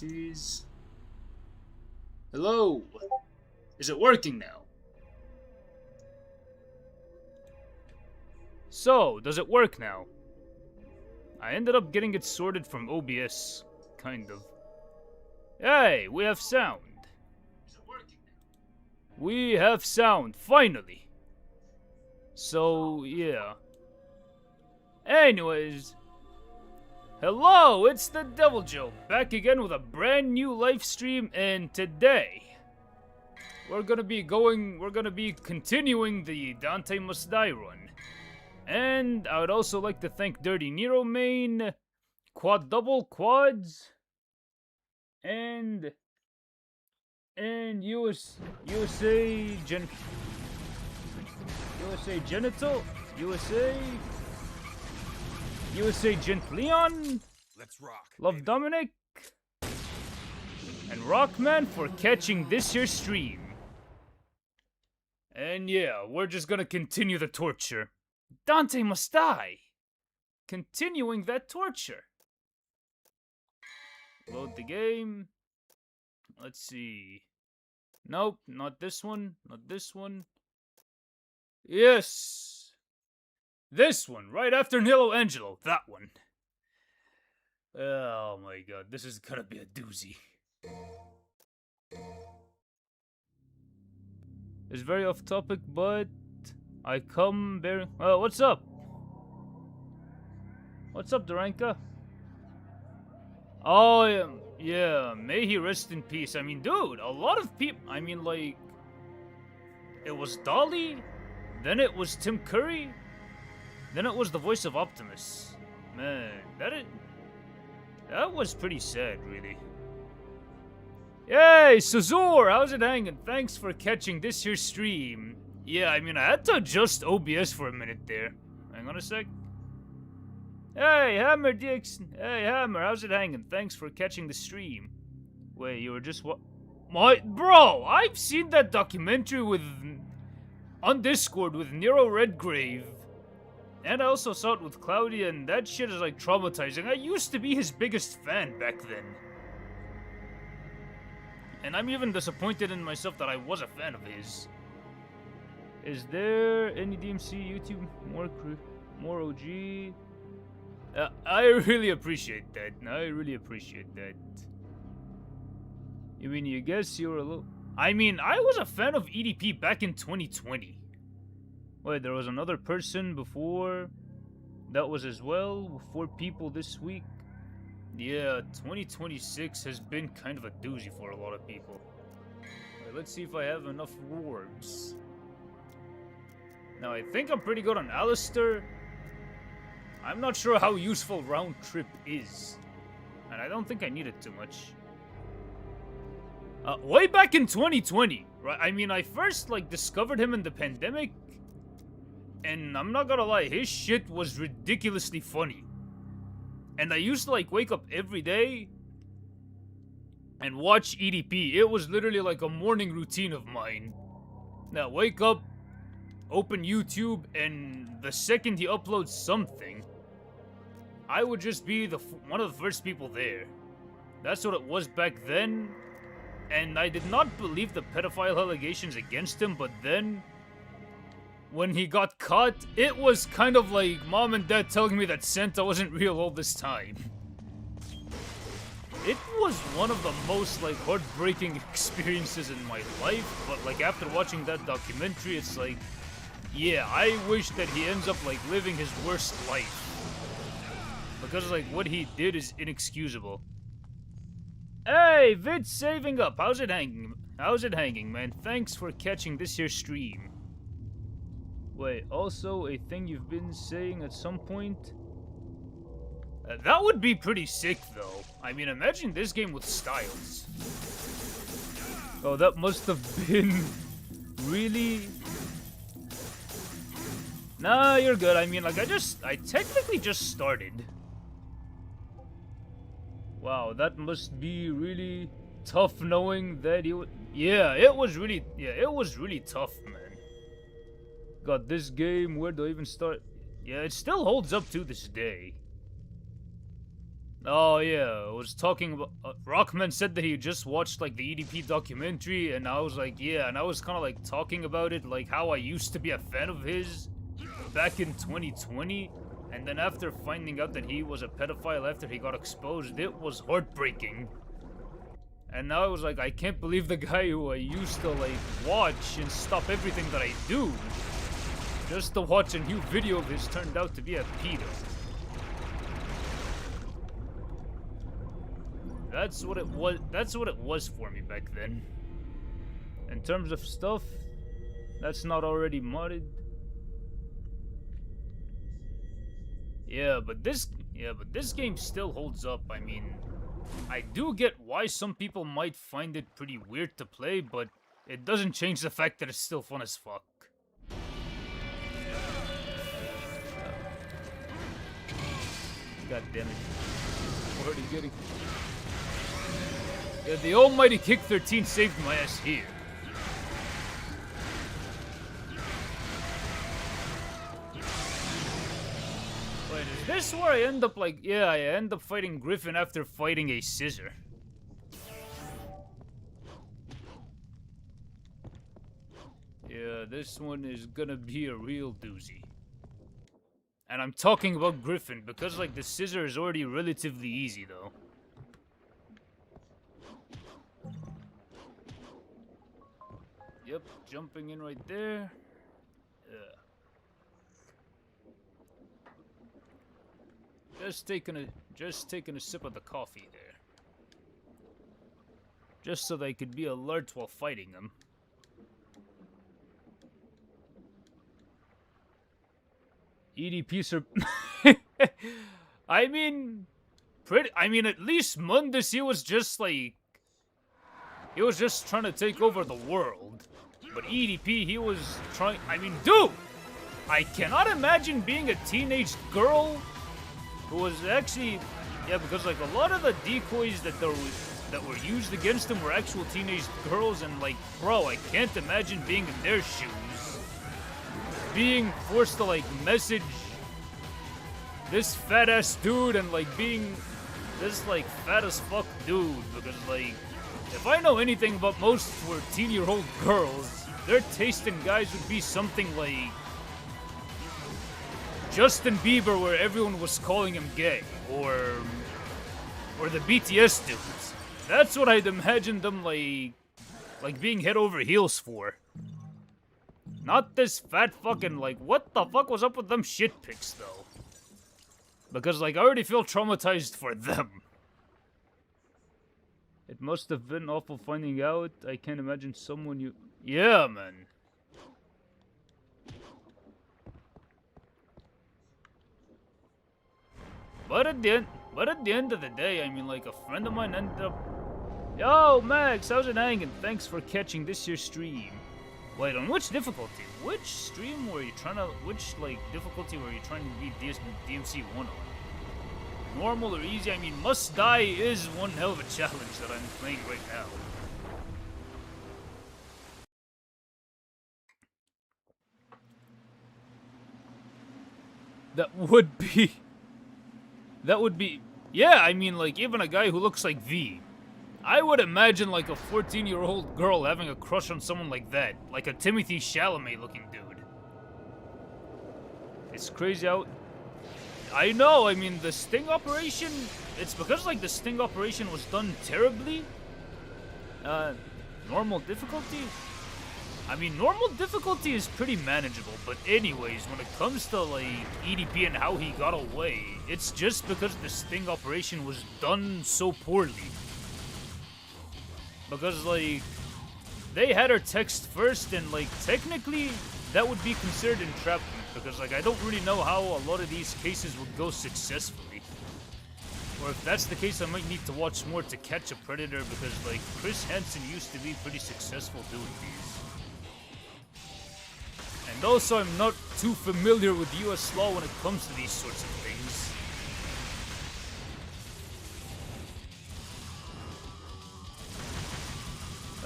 Properties. Hello. Is it working now? So, does it work now? I ended up getting it sorted from OBS, kind of. Hey, we have sound. Is it working now? We have sound, finally. So, yeah. Anyways. Hello, it's the Devil Joe, back again with a brand new live stream, and today we're gonna be continuing the Dante Must Die run. And I would also like to thank Dirty Nero Main, Double Quads, and USA Genital, USA Gent Leon, Let's rock. Love baby. Dominic, and Rockman for catching this here stream. And yeah, we're just gonna continue the torture. Dante Must Die! Continuing that torture. Load the game. Let's see. Nope, not this one, not this one. Yes! This one, right after Nilo Angelo, that one. Oh my god, this is gonna be a doozy. It's very off topic, but I come bearing. Oh, what's up? What's up, Duranka? Oh, yeah, may he rest in peace. I mean, dude, a lot of people. I mean, like, it was Dolly, then it was Tim Curry, then it was the voice of Optimus. Man, that was pretty sad, really. Yay, Sazor, how's it hanging? Thanks for catching this here stream. Yeah, I mean, I had to adjust OBS for a minute there. Hang on a sec. Hey, Hammer Dixon. Hey, Hammer, how's it hanging? Thanks for catching the stream. Wait, you were just what? Bro, I've seen that documentary on Discord with Nero Redgrave. And I also saw it with Claudia, and that shit is like traumatizing. I used to be his biggest fan back then. And I'm even disappointed in myself that I was a fan of his. Is there any DMC YouTube more OG? I really appreciate that. I really appreciate that. You mean you guess you were a little... I mean, I was a fan of EDP back in 2020. Wait, there was another person before that was as well? 4 people this week? Yeah, 2026 has been kind of a doozy for a lot of people. Wait, let's see if I have enough orbs. Now, I think I'm pretty good on Alistair. I'm not sure how useful Round Trip is. And I don't think I need it too much. Way back in 2020, right? I mean, I first, like, discovered him in the pandemic. And I'm not gonna lie, his shit was ridiculously funny. And I used to, like, wake up every day and watch EDP. It was literally like a morning routine of mine. Now, wake up, open YouTube, and the second he uploads something, I would just be one of the first people there. That's what it was back then. And I did not believe the pedophile allegations against him, but then when he got caught, it was kind of like mom and dad telling me that Santa wasn't real all this time. It was one of the most, like, heartbreaking experiences in my life, but, like, after watching that documentary, it's like, yeah, I wish that he ends up, like, living his worst life. Because, like, what he did is inexcusable. Hey, Vid's saving up. How's it hanging? How's it hanging, man? Thanks for catching this here stream. Wait, also a thing you've been saying at some point? That would be pretty sick, though. I mean, imagine this game with styles. Oh, that must have been really... Nah, you're good. I mean, like, I technically just started. Wow, that must be really tough knowing that he would... Yeah, it was really tough, man. God, this game, where do I even start? Yeah, it still holds up to this day. Oh yeah, I was talking about Rockman said that he just watched like the EDP documentary, and I was like, yeah, and I was kind of like talking about it, like how I used to be a fan of his back in 2020, and then after finding out that he was a pedophile after he got exposed, it was heartbreaking. And now I was like, I can't believe the guy who I used to like watch and stop everything that I do just to watch a new video of his turned out to be a pedo. That's what it was. That's what it was for me back then. In terms of stuff that's not already modded. Yeah, but this game still holds up. I mean, I do get why some people might find it pretty weird to play, but it doesn't change the fact that it's still fun as fuck. God damn it. I'm already getting... Yeah, the almighty Kick 13 saved my ass here. Wait, is this where I end up like... Yeah, I end up fighting Griffin after fighting a scissor. Yeah, this one is gonna be a real doozy. And I'm talking about Griffin because like the scissor is already relatively easy though. Yep, jumping in right there. Just taking a sip of the coffee there. Just so they could be alert while fighting them. EDP I mean, at least Mundus, he was just like, he was just trying to take over the world. But EDP, he was trying, I mean, dude! I cannot imagine being a teenage girl who was actually, yeah, because like a lot of the decoys that were used against him were actual teenage girls, and like, bro, I can't imagine being in their shoes. Being forced to like message this fat ass dude and like being this like fat as fuck dude, because like, if I know anything about most 14-year-old girls, their taste in guys would be something like Justin Bieber, where everyone was calling him gay, or the BTS dudes. That's what I'd imagine them like being head over heels for. Not this fat fucking like, what the fuck was up with them shit pics though? Because like I already feel traumatized for them. It must have been awful finding out. I can't imagine someone you... Yeah, man. But at the end of the day, I mean, like, a friend of mine ended up... Yo, Max, how's it hanging? Thanks for catching this year's stream. Wait, on which difficulty? Which stream were you trying to... Which, like, difficulty were you trying to beat DMC1 on? Normal or easy? I mean, Must Die is one hell of a challenge that I'm playing right now. That would be... Yeah, I mean, like, even a guy who looks like V. I would imagine, like, a 14-year-old girl having a crush on someone like that. Like a Timothy Chalamet-looking dude. It's crazy how... I know, I mean, the sting operation... It's because, like, the sting operation was done terribly. Normal difficulty? I mean, normal difficulty is pretty manageable, but anyways, when it comes to, like, EDP and how he got away, it's just because the sting operation was done so poorly. Because, like, they had her text first, and, like, technically, that would be considered entrapment, because, like, I don't really know how a lot of these cases would go successfully. Or if that's the case, I might need to watch more to catch a predator, because, like, Chris Hansen used to be pretty successful doing these. And also, I'm not too familiar with US law when it comes to these sorts of things.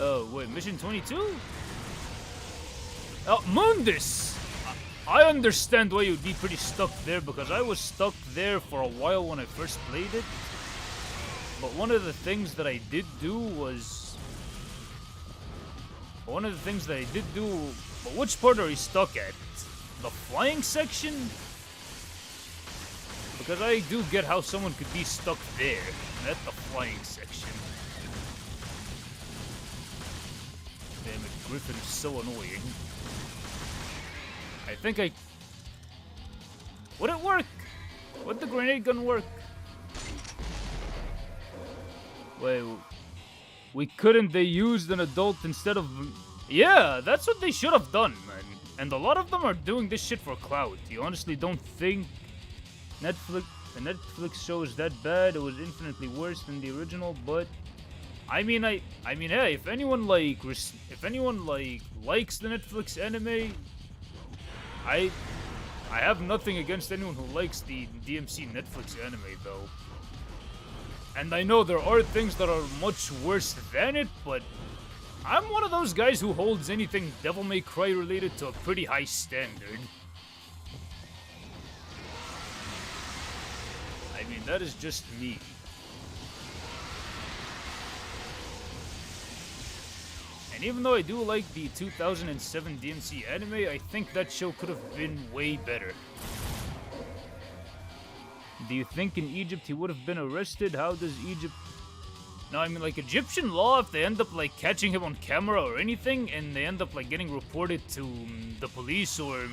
Oh, wait, Mission 22? Oh, Mundus! I understand why you'd be pretty stuck there, because I was stuck there for a while when I first played it. But one of the things that I did do was... But which part are you stuck at? The flying section? Because I do get how someone could be stuck there. At the flying section. Damn it, Griffin is so annoying. I think I... Would it work? Would the grenade gun work? Wait, we couldn't they used an adult instead of... Yeah, that's what they should have done, man. And a lot of them are doing this shit for clout. You honestly don't think the Netflix show is that bad? It was infinitely worse than the original, but... I mean, hey, if anyone likes the Netflix anime, I have nothing against anyone who likes the DMC Netflix anime, though. And I know there are things that are much worse than it, but I'm one of those guys who holds anything Devil May Cry related to a pretty high standard. I mean, that is just me. And even though I do like the 2007 DMC anime, I think that show could have been way better. Do you think in Egypt he would have been arrested? How does Egypt... No, I mean, like, Egyptian law, if they end up, like, catching him on camera or anything, and they end up, like, getting reported to the police or,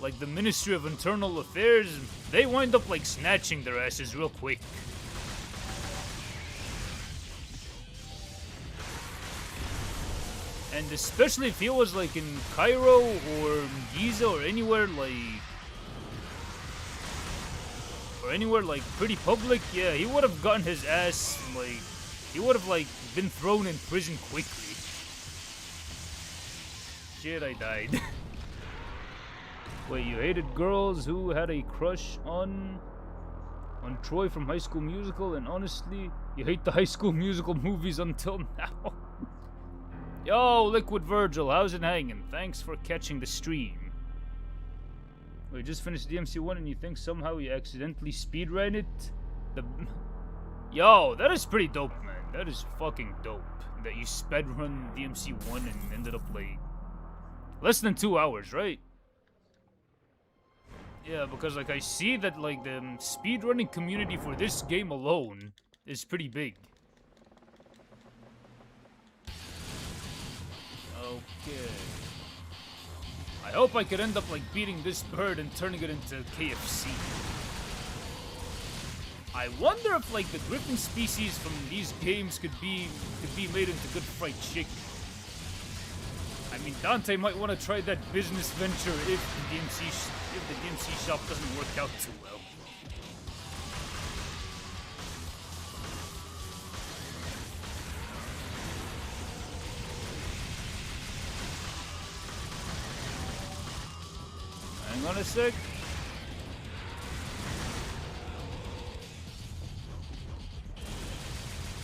like, the Ministry of Internal Affairs, they wind up, like, snatching their asses real quick. And especially if he was, like, in Cairo or Giza or anywhere, like, pretty public, yeah, he would have gotten his ass, like, he would have, like, been thrown in prison quickly. Shit, I died. Wait, you hated girls who had a crush on Troy from High School Musical, and honestly, you hate the High School Musical movies until now. Yo, Liquid Virgil, how's it hanging? Thanks for catching the stream. We just finished DMC1 and you think somehow you accidentally speedran it? Yo, that is pretty dope, man. That is fucking dope. That you speedrun DMC1 and ended up, like, less than 2 hours, right? Yeah, because, like, I see that, like, the speedrunning community for this game alone is pretty big. Okay. I hope I could end up, like, beating this bird and turning it into KFC. I wonder if, like, the griffin species from these games could be made into good fried chicken. I mean, Dante might want to try that business venture if the DMC shop doesn't work out too well. Hang on a sec.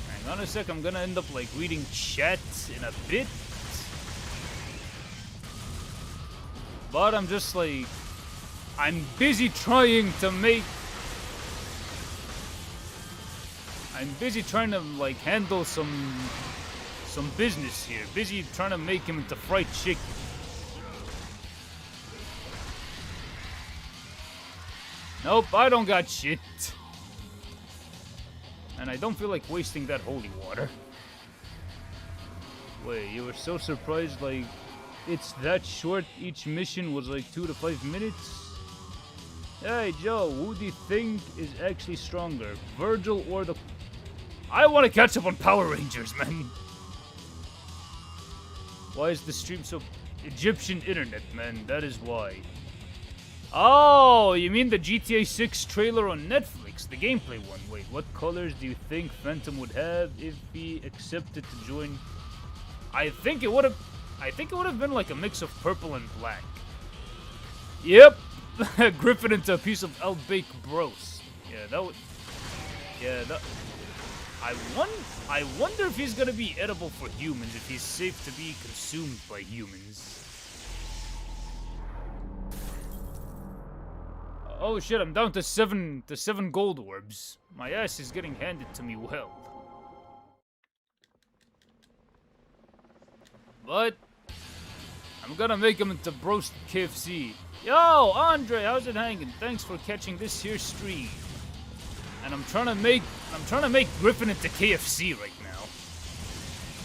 Hang on a sec, I'm gonna end up, like, reading chat in a bit. But I'm just, like, I'm busy trying to, like, handle some business here. Busy trying to make him into fried chicken. Nope, I don't got shit. And I don't feel like wasting that holy water. Wait, you were so surprised, like, it's that short? Each mission was like 2 to 5 minutes? Hey, Joe, who do you think is actually stronger? Virgil or the... I want to catch up on Power Rangers, man. Why is the stream so... Egyptian internet, man, that is why. Oh, you mean the GTA 6 trailer on Netflix, the gameplay one. Wait, what colors do you think Phantom would have if he accepted to join? I think it would have been like a mix of purple and black. Yep. Griffin into a piece of al-baked bros. Yeah, that would... Yeah, that... I wonder if he's gonna be edible for humans, if he's safe to be consumed by humans. Oh shit, I'm down to seven gold orbs. My ass is getting handed to me well. But I'm gonna make him into broasted KFC. Yo, Andre, how's it hanging? Thanks for catching this here stream. And I'm trying to make Griffin into KFC right now.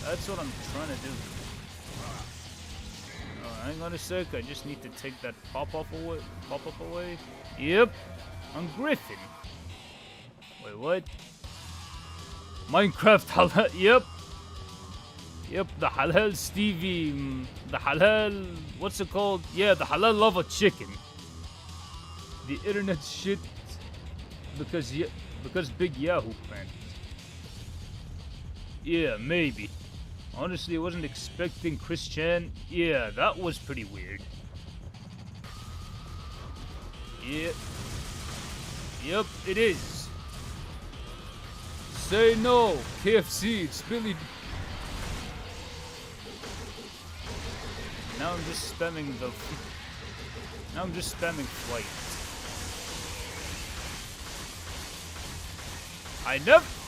That's what I'm trying to do. Oh, hang on a sec. I just need to take that pop-up away. Yep, I'm Griffin. Wait, what? Minecraft halal. Yep, the halal Stevie, the halal, what's it called? Yeah, the halal lava chicken. The internet shit because Big Yahoo planned it. Yeah, maybe. Honestly, I wasn't expecting Chris Chan. Yeah, that was pretty weird. Yeah. Yep, it is. Say no, KFC, it's Billy. Now I'm just spamming flight.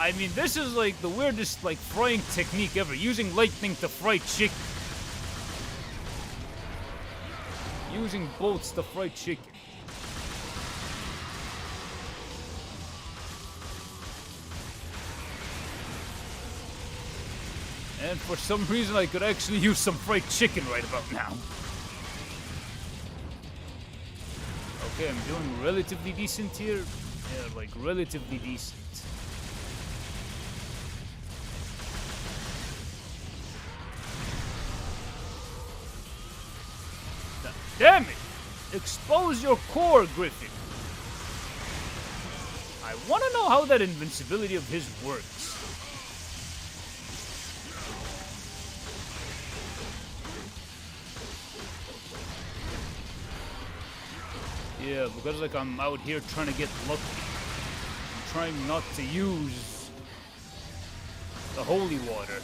I mean, this is like the weirdest like frying technique ever. Using lightning to fry chicken. Using bolts to fry chicken. And for some reason, I could actually use some fried chicken right about now. Okay, I'm doing relatively decent here. Yeah, like relatively decent. Damn it! Expose your core, Griffin. I want to know how that invincibility of his works. Yeah, because like I'm out here trying to get lucky. I'm trying not to use the holy water.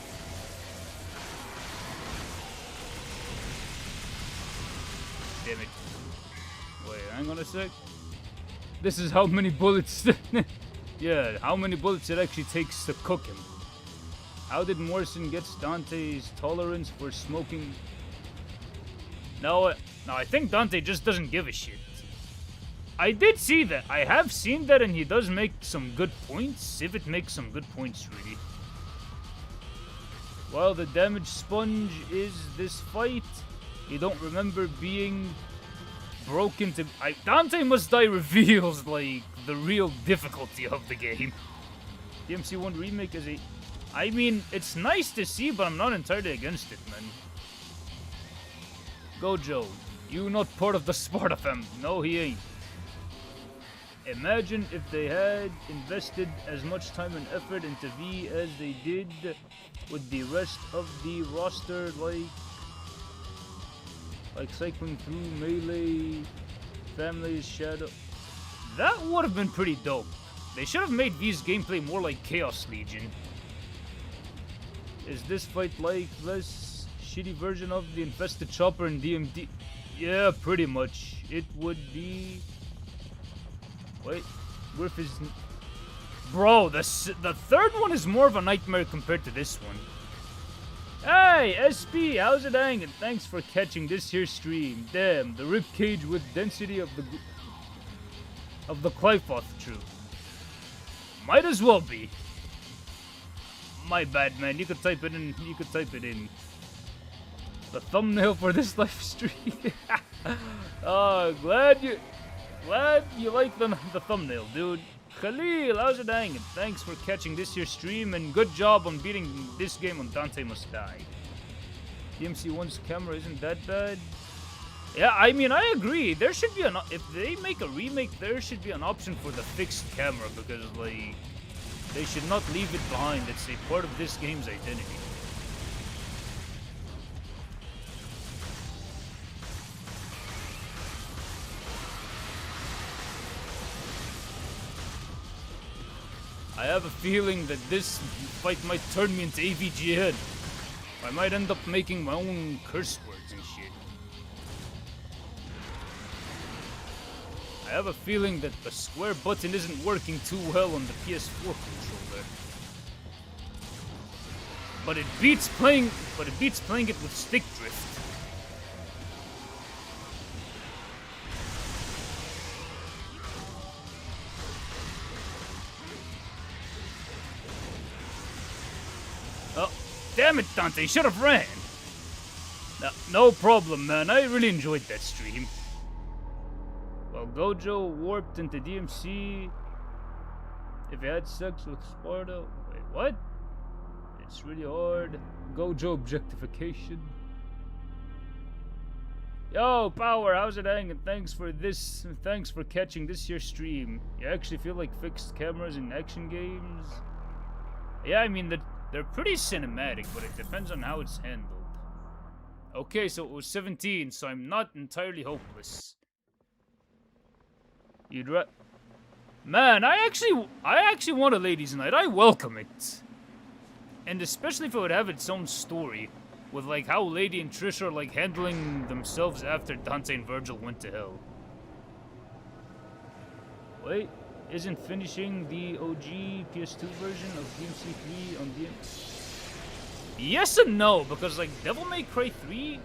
Damn it. Wait, hang on a sec. This is how many bullets... yeah, how many bullets it actually takes to cook him. How did Morrison get Dante's tolerance for smoking? No, I think Dante just doesn't give a shit. I did see that. I have seen that, and he does make some good points. If it makes some good points, really. While the damage sponge is this fight, you don't remember being broken to... Dante Must Die reveals, like, the real difficulty of the game. DMC1 remake is a... I mean, it's nice to see, but I'm not entirely against it, man. Gojo, you not part of the Sparta fam. No, he ain't. Imagine if they had invested as much time and effort into V as they did with the rest of the roster, like cycling through Melee, Family's Shadow. That would have been pretty dope. They should have made V's gameplay more like Chaos Legion. Is this fight like less shitty version of the Infested Chopper in DMD? Yeah, pretty much. It would be... Wait, Griff is... Bro, the third one is more of a nightmare compared to this one. Hey, SP, how's it hanging? Thanks for catching this here stream. Damn, the ribcage with density of the Qlipoth true. Might as well be. My bad, man. You could type it in. The thumbnail for this live stream. Oh, glad you like the thumbnail, dude. Khalil, how's it hanging? Thanks for catching this here stream, and good job on beating this game on Dante Must Die. DMC1's camera isn't that bad. Yeah, I mean, I agree. There should be if they make a remake, there should be an option for the fixed camera, because, like, they should not leave it behind. It's a part of this game's identity. I have a feeling that this fight might turn me into AVGN. I might end up making my own curse words and shit. I have a feeling that the square button isn't working too well on the PS4 controller. But it beats playing it with stick drift. Oh, damn it, Dante, should have ran. No problem, man. I really enjoyed that stream. Well, Gojo warped into DMC if he had sex with Sparta. Wait, what? It's really hard. Gojo objectification. Yo, Power, how's it hanging? Thanks for catching this year's stream. You actually feel like fixed cameras in action games? Yeah, I mean, they're pretty cinematic, but it depends on how it's handled. Okay, so it was 17, so I'm not entirely hopeless. Man, I actually want a ladies' night. I welcome it. And especially if it would have its own story. With, like, how Lady and Trish are, like, handling themselves after Dante and Virgil went to hell. Wait, isn't finishing the OG PS2 version of DMC3 on DMC? Yes and no, because, like, Devil May Cry 3...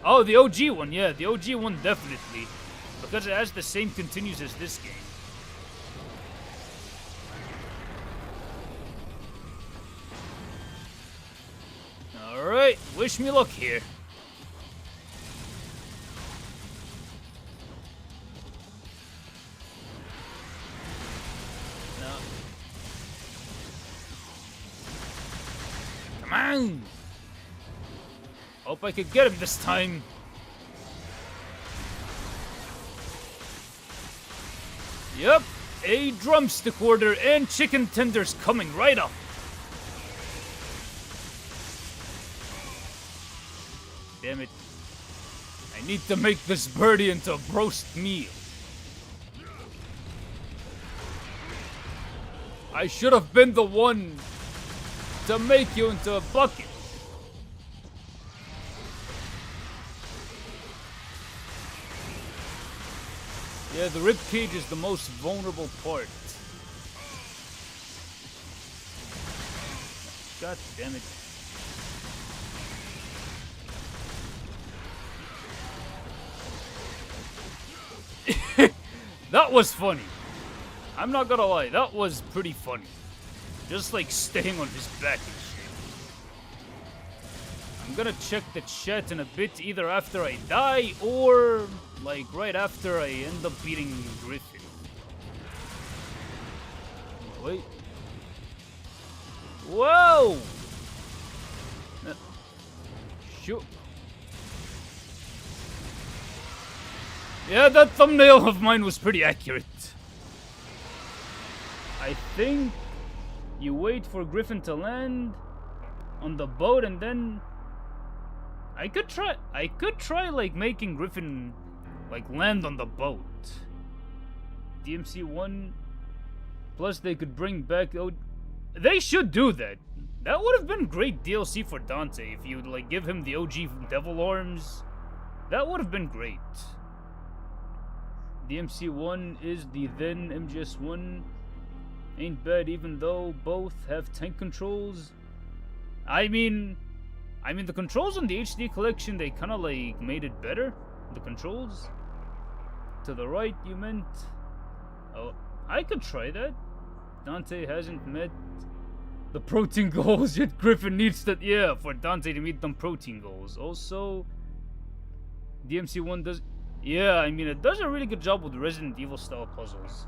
Oh, the OG one, yeah, the OG one definitely. Because it has the same continues as this game. Alright, wish me luck here. No. Come on! Hope I could get him this time. Yep, a drumstick order and chicken tenders coming right up. Damn it. I need to make this birdie into a roast meal. I should have been the one to make you into a bucket. Yeah, the ribcage is the most vulnerable part. God damn it. That was funny. I'm not gonna lie, that was pretty funny. Just like staying on his back and shit. I'm gonna check the chat in a bit, either after I die or like right after I end up beating Griffin. Wait. Whoa! Shoot. Yeah, that thumbnail of mine was pretty accurate. I think you wait for Griffin to land on the boat and then I could try like making Griffin like land on the boat. DMC1 plus they could bring back they should do that. That would have been great DLC for Dante if you'd like give him the OG devil arms. That would have been great. DMC1 is the then MGS1. Ain't bad even though both have tank controls. I mean the controls on the HD collection, they kinda like made it better. The controls. To the right, you meant? Oh, I could try that. Dante hasn't met the protein goals yet. Griffin needs that, yeah, for Dante to meet them protein goals. Also, DMC1 does... Yeah, I mean, it does a really good job with Resident Evil style puzzles.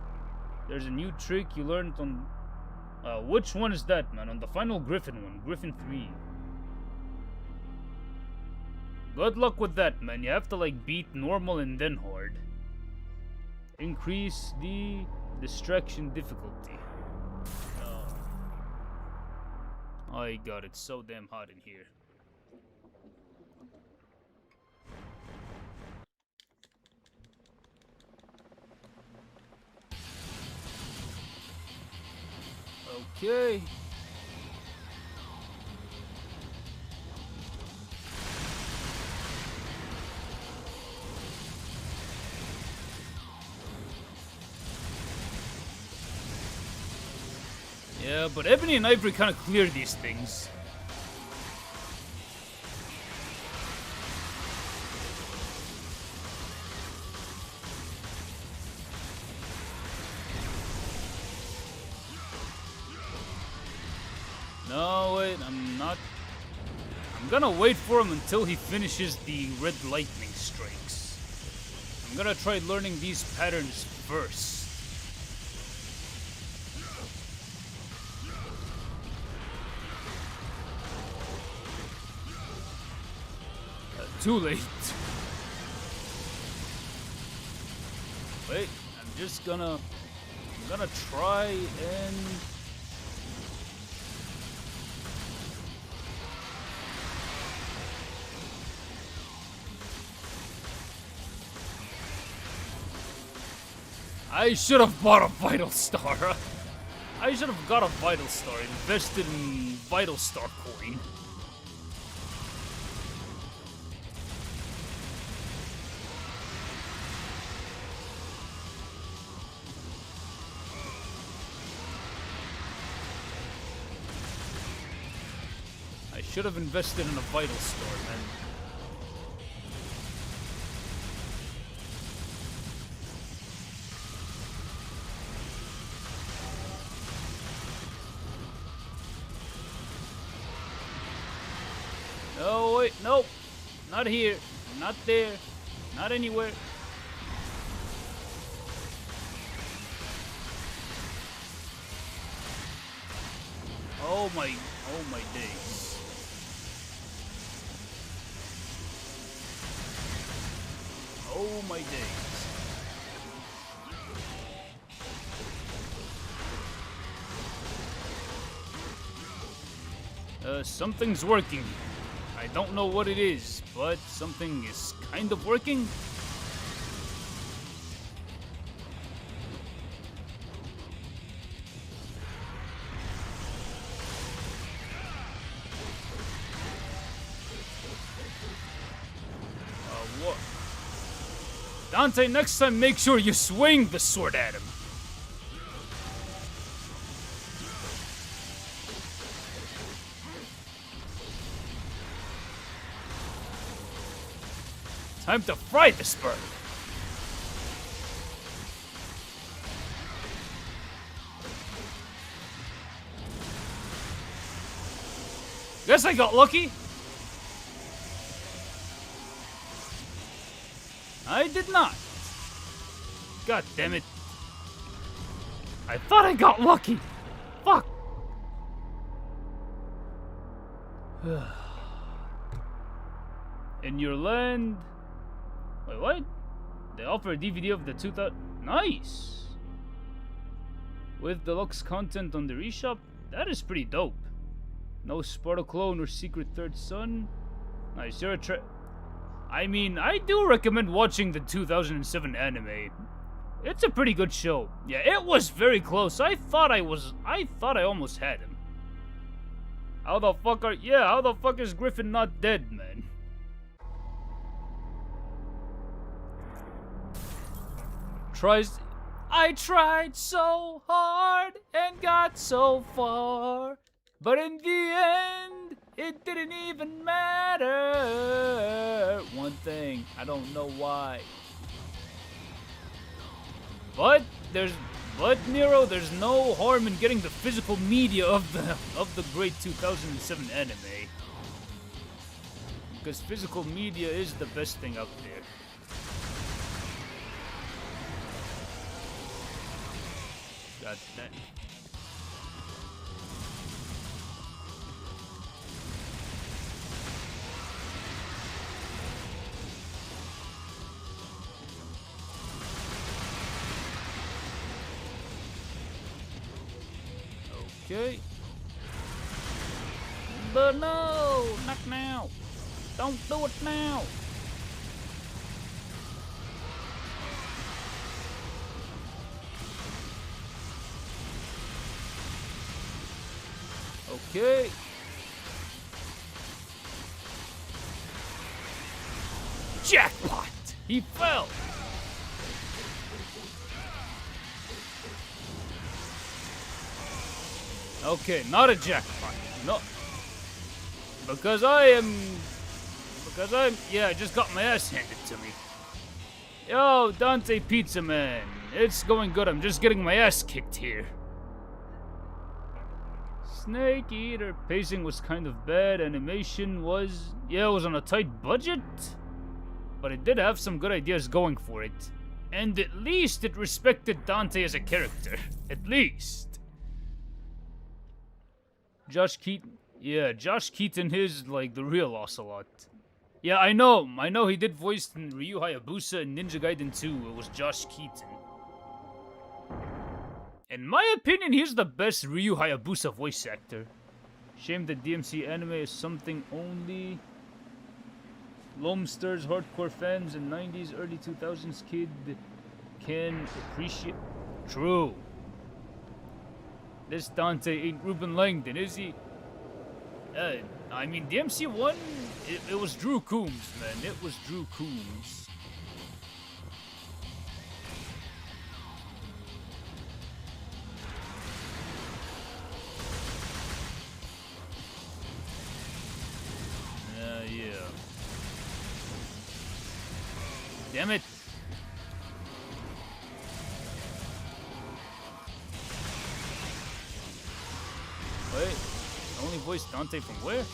There's a new trick you learned on... which one is that, man? On the final Griffin one, Griffin 3. Good luck with that, man. You have to, like, beat normal and then hard. Increase the distraction difficulty. Oh my god, it's so damn hot in here. Okay. Yeah, but Ebony and Ivory kind of clear these things. No, wait, I'm not. I'm gonna wait for him until he finishes the red lightning strikes. I'm gonna try learning these patterns first. Too late. Wait, I'm gonna try and... I should have bought a Vital Star. I should have got a Vital Star, invested in Vital Star coin. I should have invested in a Vital Star, man. No, wait, nope. Not here. Not there. Not anywhere. Oh my days. Oh my days. Something's working. I don't know what it is, but something is kind of working. What? Dante, next time make sure you swing the sword at him. Time to fry this bird. Guess I got lucky. I did not. God damn it. I thought I got lucky. Fuck. In your land... Wait, what? They offer a DVD of the 2000... Nice! With deluxe content on the eShop? That is pretty dope. No Sparta clone or secret third son? Nice, you're a I mean, I do recommend watching the 2007 anime. It's a pretty good show. Yeah, it was very close. I thought I almost had him. How the fuck is Griffin not dead, man? I tried so hard and got so far, but in the end, it didn't even matter. One thing, I don't know why. But Nero, there's no harm in getting the physical media of the great 2007 anime. Because physical media is the best thing out there. God damn. Okay. But no, not now. Don't do it now. Okay. Jackpot! He fell! Okay, not a jackpot. No. Because yeah, I just got my ass handed to me. Yo, Dante Pizza Man. It's going good. I'm just getting my ass kicked here. Snake Eater. Pacing was kind of bad. Animation was... Yeah, it was on a tight budget. But it did have some good ideas going for it. And at least it respected Dante as a character. At least. Josh Keaton. Yeah, Josh Keaton is like the real Ocelot. Yeah, I know he did voice in Ryu Hayabusa and Ninja Gaiden 2. It was Josh Keaton. In my opinion, he's the best Ryu Hayabusa voice actor. Shame that DMC anime is something only Lomster's hardcore fans and 90s, early 2000s kid can appreciate. True. This Dante ain't Ruben Langdon, is he? I mean, DMC1, it was Drew Coombs, man. It was Drew Coombs. Yeah. Damn it. Wait. Only voice Dante from where?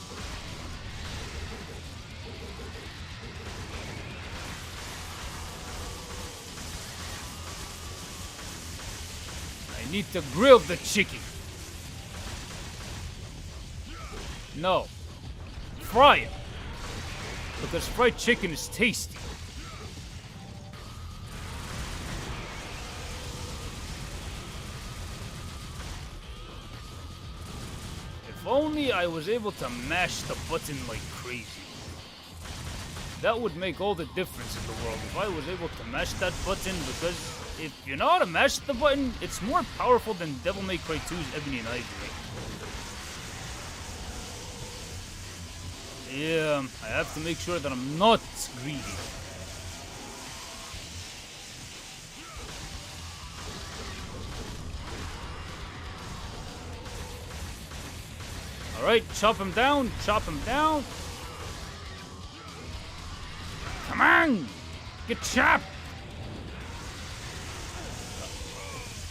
I need to grill the chicken. No. Fry it. Because fried chicken is tasty. If only I was able to mash the button like crazy. That would make all the difference in the world if I was able to mash that button, because if you know how to mash the button, it's more powerful than Devil May Cry 2's Ebony and Ivory. Yeah, I have to make sure that I'm not greedy. Alright, chop him down, chop him down. Come on! Get chopped!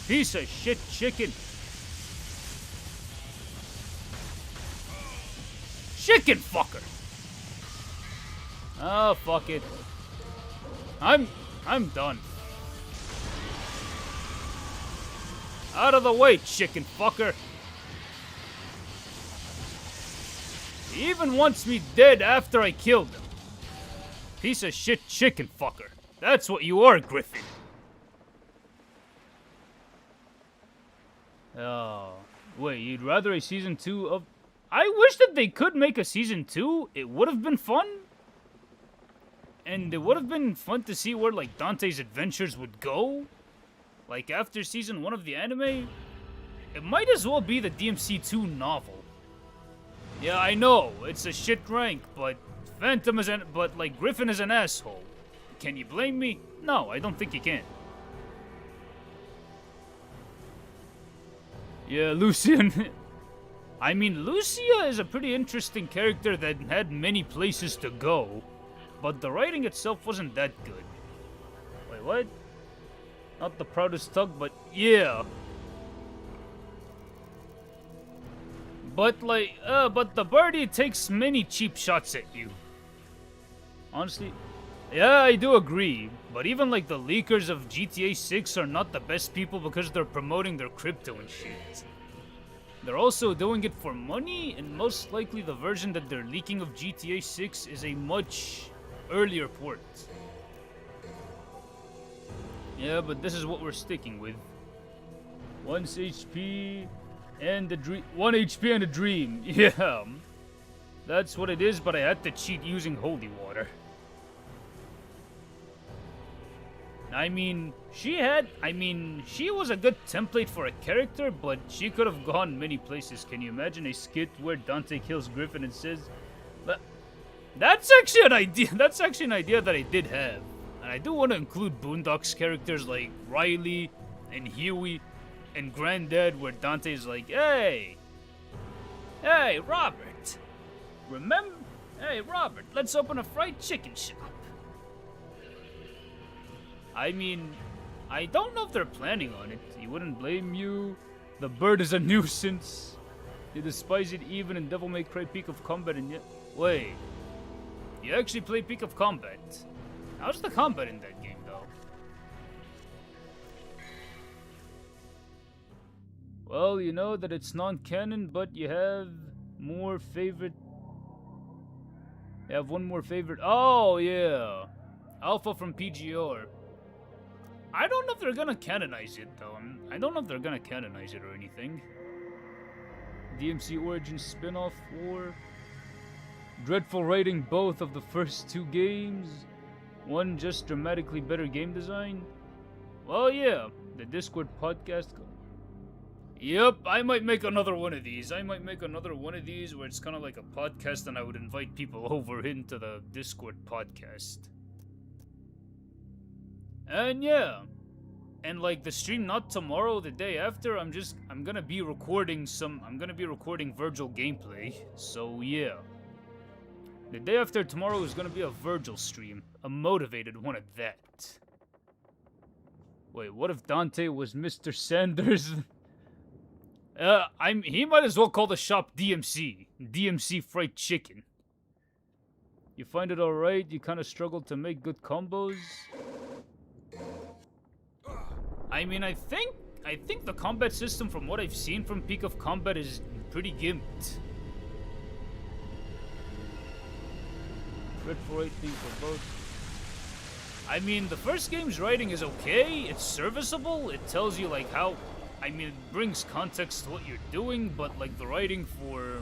Piece of shit chicken. Chicken fucker! Oh, fuck it. I'm done. Out of the way, chicken fucker. He even wants me dead after I killed him. Piece of shit chicken fucker. That's what you are, Griffin. Oh, wait, you'd rather a season 2 of... I wish that they could make a season 2. It would have been fun. And it would have been fun to see where, like, Dante's adventures would go. Like, after season 1 of the anime. It might as well be the DMC2 novel. Yeah, I know, it's a shit rank, but like, Griffin is an asshole. Can you blame me? No, I don't think you can. Yeah, Lucian. I mean, Lucia is a pretty interesting character that had many places to go, but the writing itself wasn't that good. Wait, what? Not the proudest tug, but yeah. But but the birdie takes many cheap shots at you. Honestly, yeah, I do agree. But even like the leakers of GTA 6 are not the best people because they're promoting their crypto and shit. They're also doing it for money, and most likely the version that they're leaking of GTA 6 is a much earlier port. Yeah, but this is what we're sticking with. 1 HP and a dream. 1 HP and a dream. Yeah. That's what it is, but I had to cheat using holy water. I mean, she was a good template for a character, but she could have gone many places. Can you imagine a skit where Dante kills Griffin and says, that's actually an idea. That's actually an idea that I did have. And I do want to include Boondocks characters like Riley and Huey and Granddad, where Dante's like, hey, Hey, Robert. Remember? Hey, Robert, let's open a fried chicken shop. I mean, I don't know if they're planning on it. He wouldn't blame you. The bird is a nuisance. You despise it even in Devil May Cry Peak of Combat and yet... Wait. You actually play Peak of Combat? How's the combat in that game, though? Well, you know that it's non-canon, but you have more favorite... You have one more favorite... Oh, yeah. Alpha from PGR. I don't know if they're gonna canonize it, though. I don't know if they're gonna canonize it or anything. DMC Origins spin-off war. Dreadful writing both of the first two games. One just dramatically better game design. Well, yeah. The Discord podcast... Yep, I might make another one of these. I might make another one of these where it's kind of like a podcast and I would invite people over into the Discord podcast. And yeah. And like the stream not tomorrow, the day after, I'm gonna be recording Virgil gameplay. So yeah. The day after tomorrow is gonna be a Virgil stream. A motivated one at that. Wait, what if Dante was Mr. Sanders? He might as well call the shop DMC. DMC Fried Chicken. You find it alright? You kinda struggle to make good combos? I mean, I think the combat system from what I've seen from Peak of Combat is pretty gimped. Red for 8 for both. I mean, the first game's writing is okay. It's serviceable. It tells you, like, how... I mean, it brings context to what you're doing, but, like, the writing for...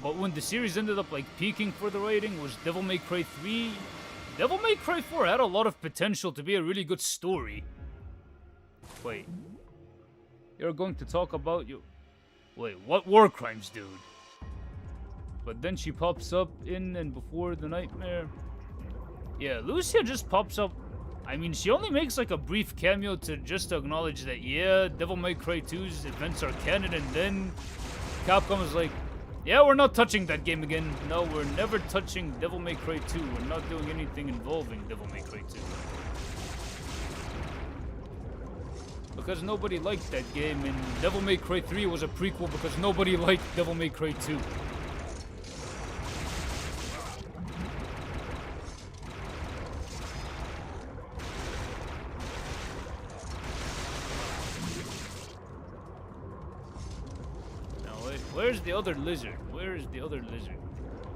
But when the series ended up, like, peaking for the writing was Devil May Cry 3. Devil May Cry 4 had a lot of potential to be a really good story. Wait. You're going to talk about you... Wait, what war crimes, dude? But then she pops up in and before the nightmare. Yeah, Lucia just pops up. I mean, she only makes like a brief cameo to acknowledge that, yeah, Devil May Cry 2's events are canon, and then Capcom is like, yeah, we're not touching that game again. No, we're never touching Devil May Cry 2. We're not doing anything involving Devil May Cry 2. Because nobody liked that game, and Devil May Cry 3 was a prequel because nobody liked Devil May Cry 2. Where's the other lizard? Where is the other lizard?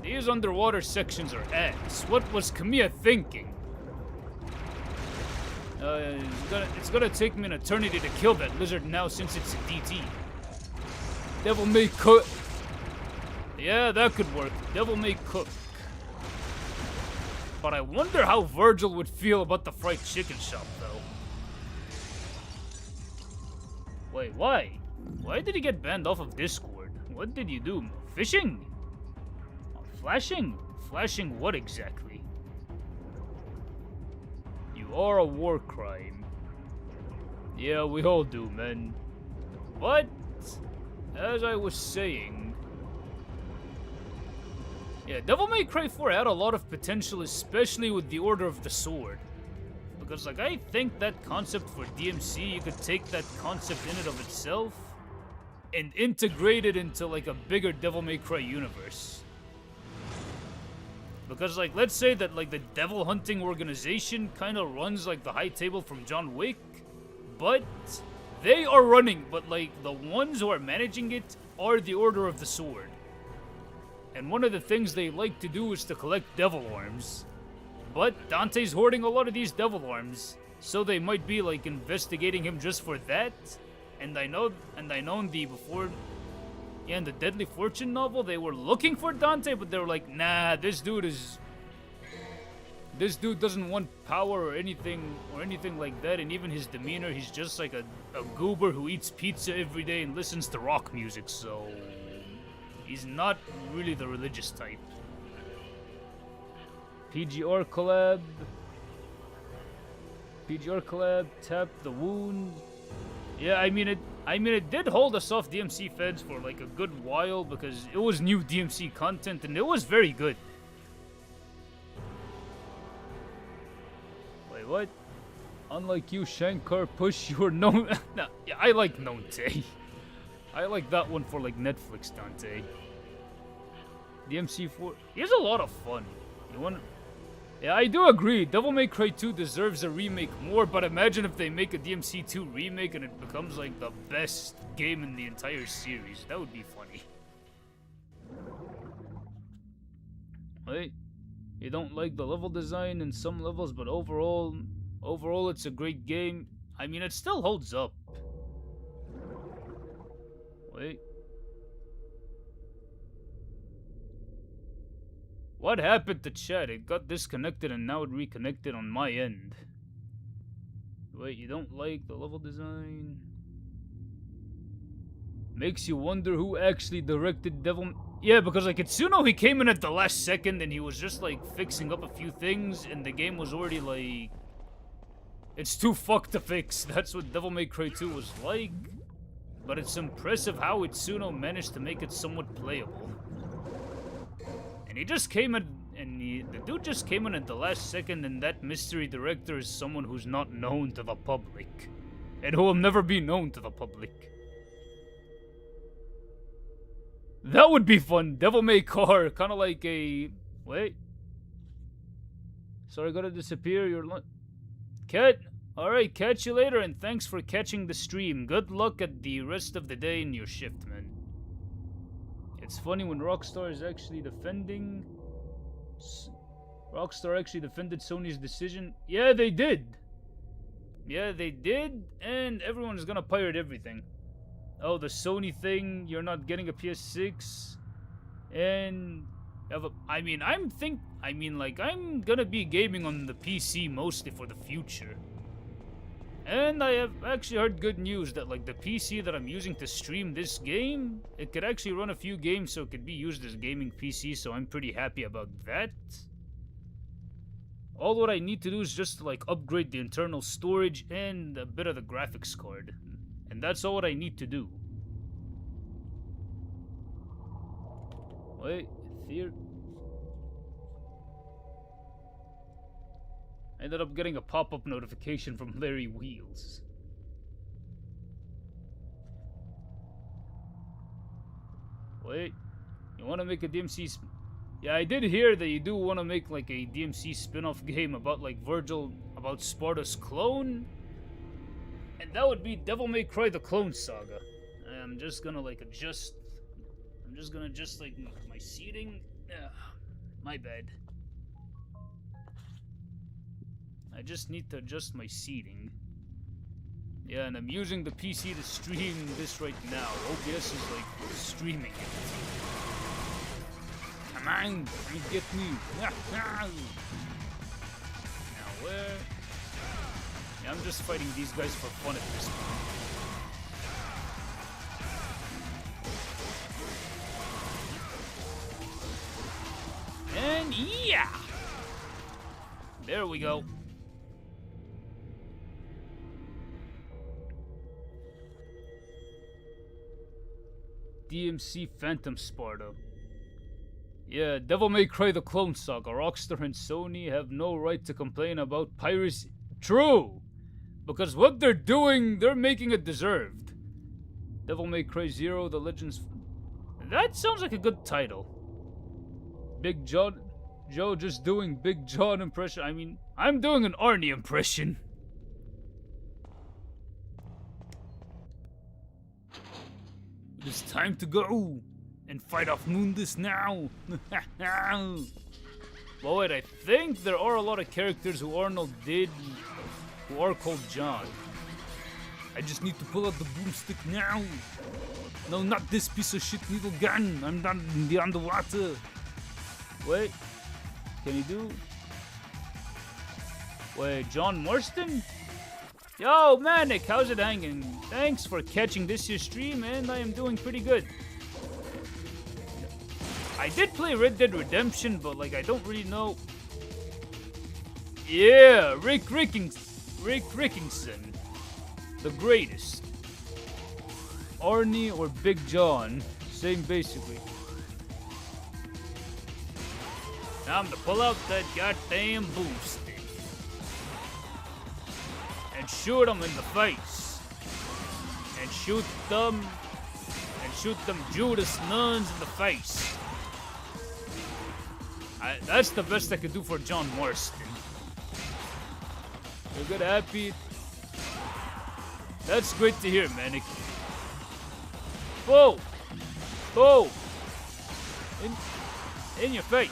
These underwater sections are ass. What was Kamiya thinking? It's gonna take me an eternity to kill that lizard now since it's a DT. Devil May cook. Yeah, that could work. Devil May cook. But I wonder how Virgil would feel about the fried chicken shop, though. Wait, why? Why did he get banned off of Discord? What did you do? Fishing? Flashing? Flashing what exactly? You are a war crime. Yeah, we all do, man. But, as I was saying... Yeah, Devil May Cry 4 had a lot of potential, especially with the Order of the Sword. Because, like, I think that concept for DMC, you could take that concept in and of itself and integrate it into, like, a bigger Devil May Cry universe. Because, like, let's say that, like, the devil hunting organization kind of runs, like, the high table from John Wick, but they are running, but, like, the ones who are managing it are the Order of the Sword. And one of the things they like to do is to collect devil arms. But Dante's hoarding a lot of these devil arms, so they might be, like, investigating him just for that. And I know in the in the Deadly Fortune novel, they were looking for Dante, but they were like, nah, this dude doesn't want power or anything like that, and even his demeanor, he's just like a goober who eats pizza every day and listens to rock music, so he's not really the religious type. PGR collab, tap the wound. Yeah, I mean, I mean, it did hold us off DMC fans for like a good while because it was new DMC content and it was very good. Wait, what? Unlike you, Shankar Push, you're known. Nah, yeah, I like Dante. I like that one for like Netflix Dante. DMC4, he has a lot of fun. You want? Yeah, I do agree. Devil May Cry 2 deserves a remake more, but imagine if they make a DMC2 remake and it becomes like the best game in the entire series. That would be funny. Wait, you don't like the level design in some levels, but overall it's a great game. I mean, it still holds up. Wait. What happened to chat? It got disconnected and now it reconnected on my end. Wait, you don't like the level design? Makes you wonder who actually directed Devil... Yeah, because like Itsuno, he came in at the last second and he was just like fixing up a few things and the game was already like... It's too fucked to fix. That's what Devil May Cry 2 was like. But it's impressive how Itsuno managed to make it somewhat playable. And he just came in, and the dude just came in at the last second, and that mystery director is someone who's not known to the public. And who will never be known to the public. That would be fun. Devil May Cry, kind of like a... Wait. Sorry, gotta disappear. You're... Cat? Alright, catch you later, and thanks for catching the stream. Good luck at the rest of the day in your shift, man. It's funny when Rockstar is actually defending... Rockstar actually defended Sony's decision. Yeah, they did. Yeah, they did, and everyone's gonna pirate everything. Oh, the Sony thing, you're not getting a PS6. And... I'm gonna be gaming on the PC mostly for the future. And I have actually heard good news that like the PC that I'm using to stream this game, it could actually run a few games, so it could be used as a gaming PC, so I'm pretty happy about that. All what I need to do is just like upgrade the internal storage and a bit of the graphics card. And that's all what I need to do. Wait, here. I ended up getting a pop-up notification from Larry Wheels. Wait, you want to make a DMC... Yeah, I did hear that you do want to make like a DMC spin-off game about like Virgil, about Sparta's clone. And that would be Devil May Cry the Clone Saga. I'm just gonna like adjust... I'm just gonna adjust like my seating. My bad. I just need to adjust my seating. Yeah, and I'm using the PC to stream this right now. OBS is like streaming it. Come on, get me. Now where? Yeah, I'm just fighting these guys for fun at this point. And yeah! There we go. DMC Phantom Sparta. Yeah, Devil May Cry the Clone Saga. Rockstar and Sony have no right to complain about piracy. True! Because what they're doing, they're making it deserved. Devil May Cry 0, The Legends... That sounds like a good title. Big John... Joe just doing Big John impression. I mean, I'm doing an Arnie impression. It's time to go and fight off Mundus now. But wait, I think there are a lot of characters who Arnold did who are called John. I just need to pull out the broomstick now. No, not this piece of shit needle gun. I'm not in the underwater. Wait, can you do? Wait, John Marston? Yo, Manic, how's it hanging? Thanks for catching this year's stream, and I am doing pretty good. I did play Red Dead Redemption, but like I don't really know. Yeah, Rick Rickinson, the greatest. Arnie or Big John. Same basically. Time to pull out that goddamn boomstick. And shoot them in the face. And shoot them Judas nuns in the face. That's the best I could do for John Marston. You're good, happy. That's great to hear, Manic. Whoa! Whoa! In your face.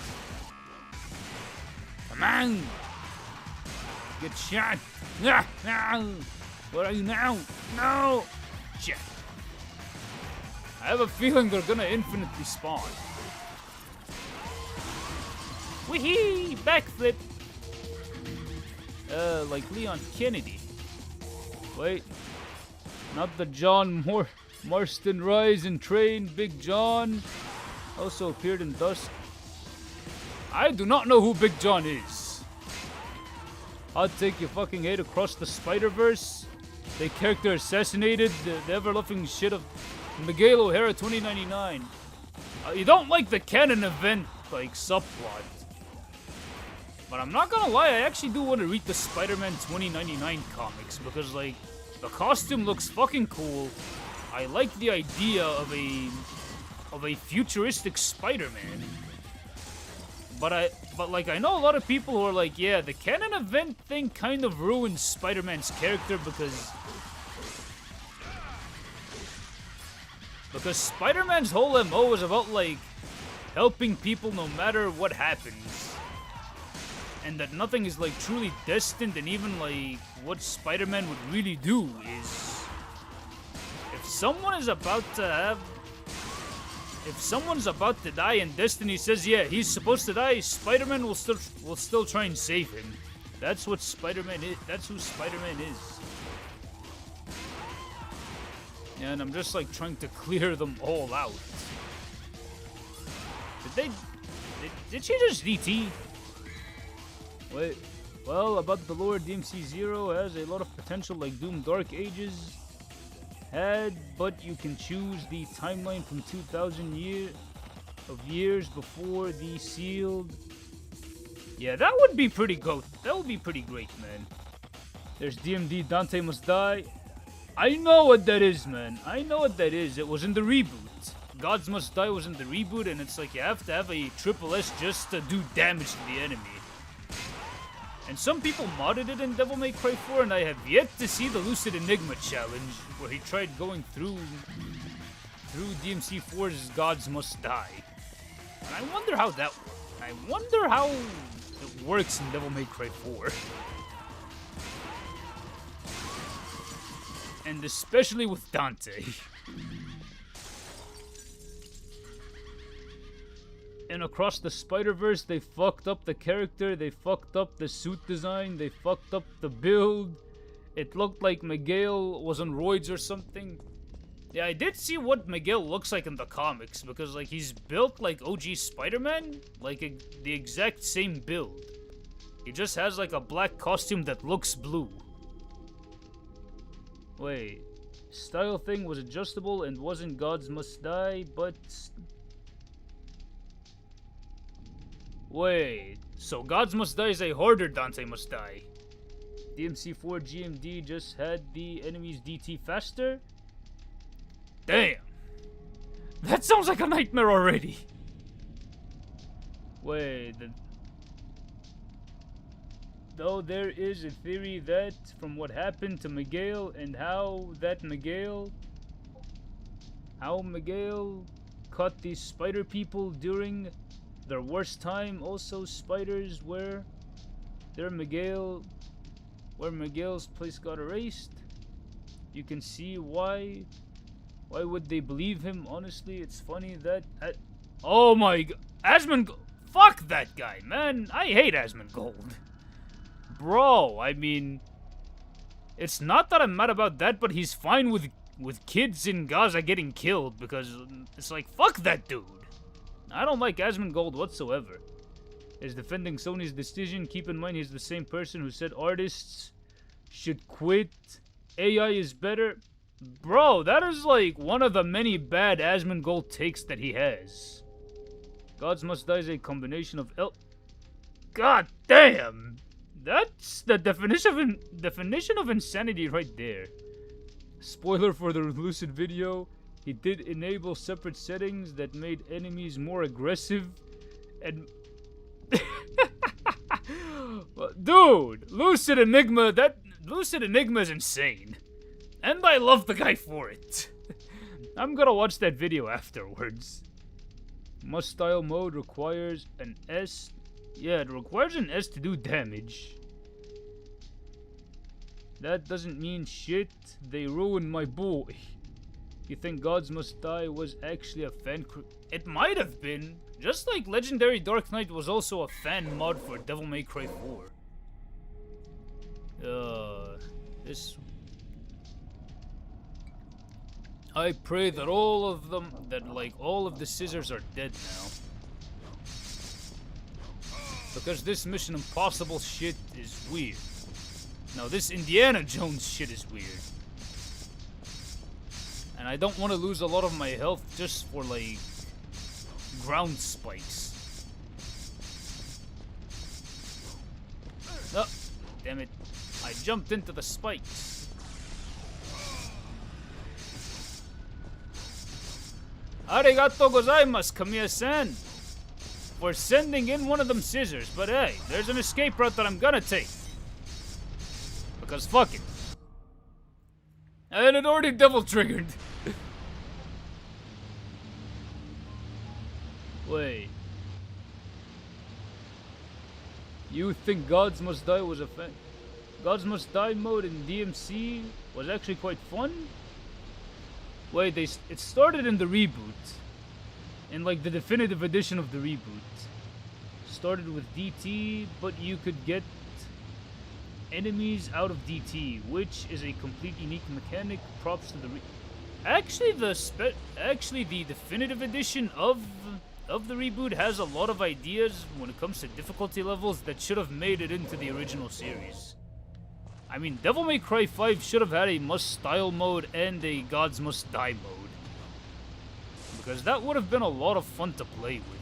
Come on! Get shot! Where are you now? No! Shit. I have a feeling they're gonna infinitely spawn. Wee-hee! Backflip! Like Leon Kennedy. Wait. Not the John Marston Rise and Train. Big John also appeared in Dust. I do not know who Big John is. Hot take, you fucking hate Across the Spider-Verse. The character assassinated the ever-loving shit of Miguel O'Hara 2099. You don't like the canon event, like, subplot. But I'm not gonna lie, I actually do want to read the Spider-Man 2099 comics because, like, the costume looks fucking cool. I like the idea of a futuristic Spider-Man. But I know a lot of people who are like, yeah, the canon event thing kind of ruins Spider-Man's character because Spider-Man's whole MO is about, like, helping people no matter what happens. And that nothing is, like, truly destined, and even, like, what Spider-Man would really do is... If someone's about to die and Destiny says, yeah, he's supposed to die, Spider-Man will still try and save him. That's what Spider-Man is. That's who Spider-Man is. And I'm just, like, trying to clear them all out. Did she just DT? Wait, well, about the lore, DMC0 has a lot of potential like Doom Dark Ages had, but you can choose the timeline from 2,000 years before the sealed. Yeah, that would be pretty good. That would be pretty great, man. There's DMD, Dante Must Die. I know what that is, man. I know what that is. It was in the reboot. Gods Must Die was in the reboot, and it's like you have to have a triple S just to do damage to the enemy. And some people modded it in Devil May Cry 4, and I have yet to see the Lucid Enigma challenge, where he tried going through DMC4's Gods Must Die. And I wonder how that works. I wonder how it works in Devil May Cry 4. And especially with Dante. And Across the Spider-Verse, they fucked up the character, they fucked up the suit design, they fucked up the build. It looked like Miguel was on roids or something. Yeah, I did see what Miguel looks like in the comics, because, like, he's built like OG Spider-Man, like the exact same build. He just has, like, a black costume that looks blue. Wait, style thing was adjustable and wasn't Gods Must Die, but... Wait, so Gods Must Die is a harder Dante Must Die. DMC4 GMD just had the enemies DT faster? Damn! That sounds like a nightmare already! Wait, though there is a theory that from what happened to Miguel and how Miguel caught these spider people during their worst time, also spiders where Miguel's place got erased. You can see why would they believe him? Honestly, it's funny that oh my god, Asmongold, fuck that guy, man. I hate Asmongold. Bro, I mean, it's not that I'm mad about that, but he's fine with kids in Gaza getting killed, because it's like, fuck that dude. I don't like Asmongold whatsoever. Is defending Sony's decision. Keep in mind he's the same person who said artists should quit. AI is better. Bro, that is like one of the many bad Asmongold takes that he has. Gods Must Die is a combination of God damn! That's the definition of insanity right there. Spoiler for the Lucid video, he did enable separate settings that made enemies more aggressive and... Dude! Lucid Enigma is insane. And I love the guy for it. I'm gonna watch that video afterwards. Must style mode requires an S. Yeah, it requires an S to do damage. That doesn't mean shit. They ruined my boy. You think Gods Must Die was actually a fan It might have been. Just like Legendary Dark Knight was also a fan mod for Devil May Cry 4. This... I pray that all of the scissors are dead now. Because this Mission Impossible shit is weird. Now this Indiana Jones shit is weird. And I don't want to lose a lot of my health just for like ground spikes. Oh, damn it. I jumped into the spikes. Arigato gozaimasu, Kamiya-san, for sending in one of them scissors. But hey, there's an escape route that I'm gonna take. Because fuck it. And it already double triggered. Wait. You think Gods Must Die was a fan? Gods Must Die mode in DMC was actually quite fun? Wait, it started in the reboot. In like the definitive edition of the reboot. Started with DT, but you could get enemies out of DT, which is a complete unique mechanic. Props to the Actually the definitive edition of the reboot has a lot of ideas when it comes to difficulty levels that should have made it into the original series. I mean, Devil May Cry 5 should have had a Must Style mode and a Gods Must Die mode. Because that would have been a lot of fun to play with.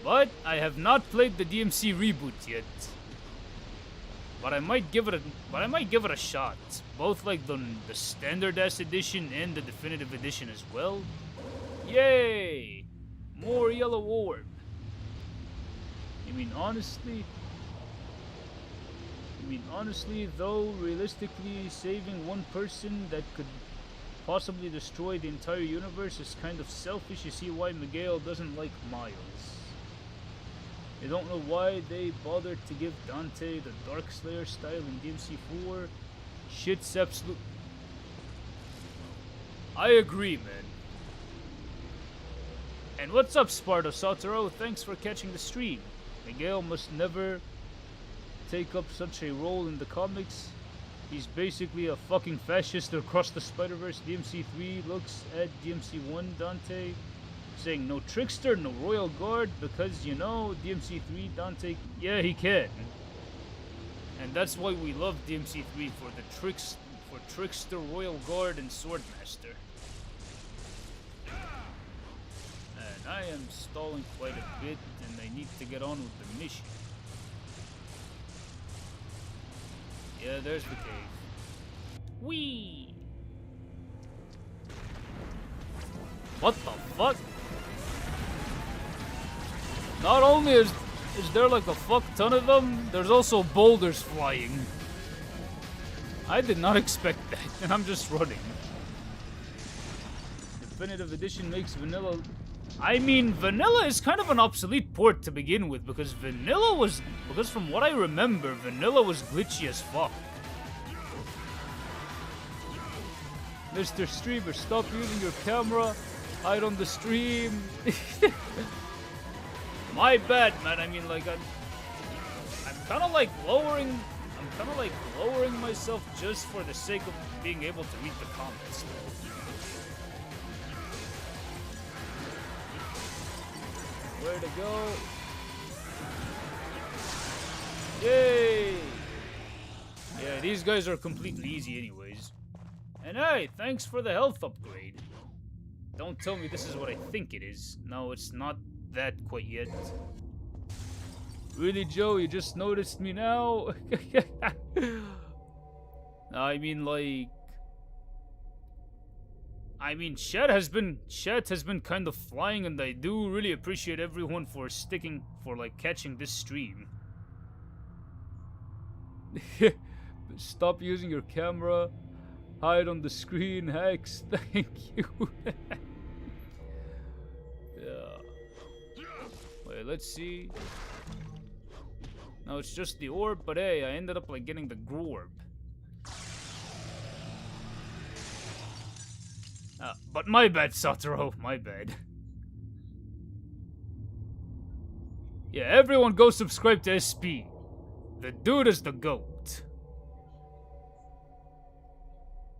But I have not played the DMC reboot yet. But I might give it a shot. Both like the standard S edition and the definitive edition as well. Yay! More yellow orb. You mean honestly, though, realistically, saving one person that could possibly destroy the entire universe is kind of selfish. You see why Miguel doesn't like Miles. You don't know why they bothered to give Dante the Dark Slayer style in DMC4. Shit's absolute. I agree, man. And what's up, Sparta Sotero? Thanks for catching the stream. Miguel must never take up such a role in the comics. He's basically a fucking fascist across the Spider-Verse. DMC3 looks at DMC1 Dante, saying no trickster, no royal guard, because you know, DMC3 Dante, yeah, he can. And that's why we love DMC3 for the trickster, royal guard, and swordmaster. And I am stalling quite a bit, and I need to get on with the mission. Yeah, there's the cave. Whee! What the fuck? Not only is there like a fuck ton of them, there's also boulders flying. I did not expect that, and I'm just running. Definitive Edition makes vanilla... I mean, vanilla is kind of an obsolete port to begin with, because from what I remember, vanilla was glitchy as fuck. Mr. Streamer, stop using your camera. Hide on the stream. My bad, man. I mean, like, I'm kind of like lowering myself just for the sake of being able to read the comments. Where to go? Yay! these guys are completely easy anyways. And hey, thanks for the health upgrade. Don't tell me this is what I think it is. No, it's not that quite yet. Really, Joe? You just noticed me now? I mean, like... chat has been kind of flying, and I do really appreciate everyone for catching this stream. Stop using your camera. Hide on the screen, Hex. Thank you. Yeah. Wait, let's see. No, it's just the orb, but hey, I ended up like getting the Grorb. But my bad, Satoru, my bad. Yeah, everyone go subscribe to SP. The dude is the GOAT.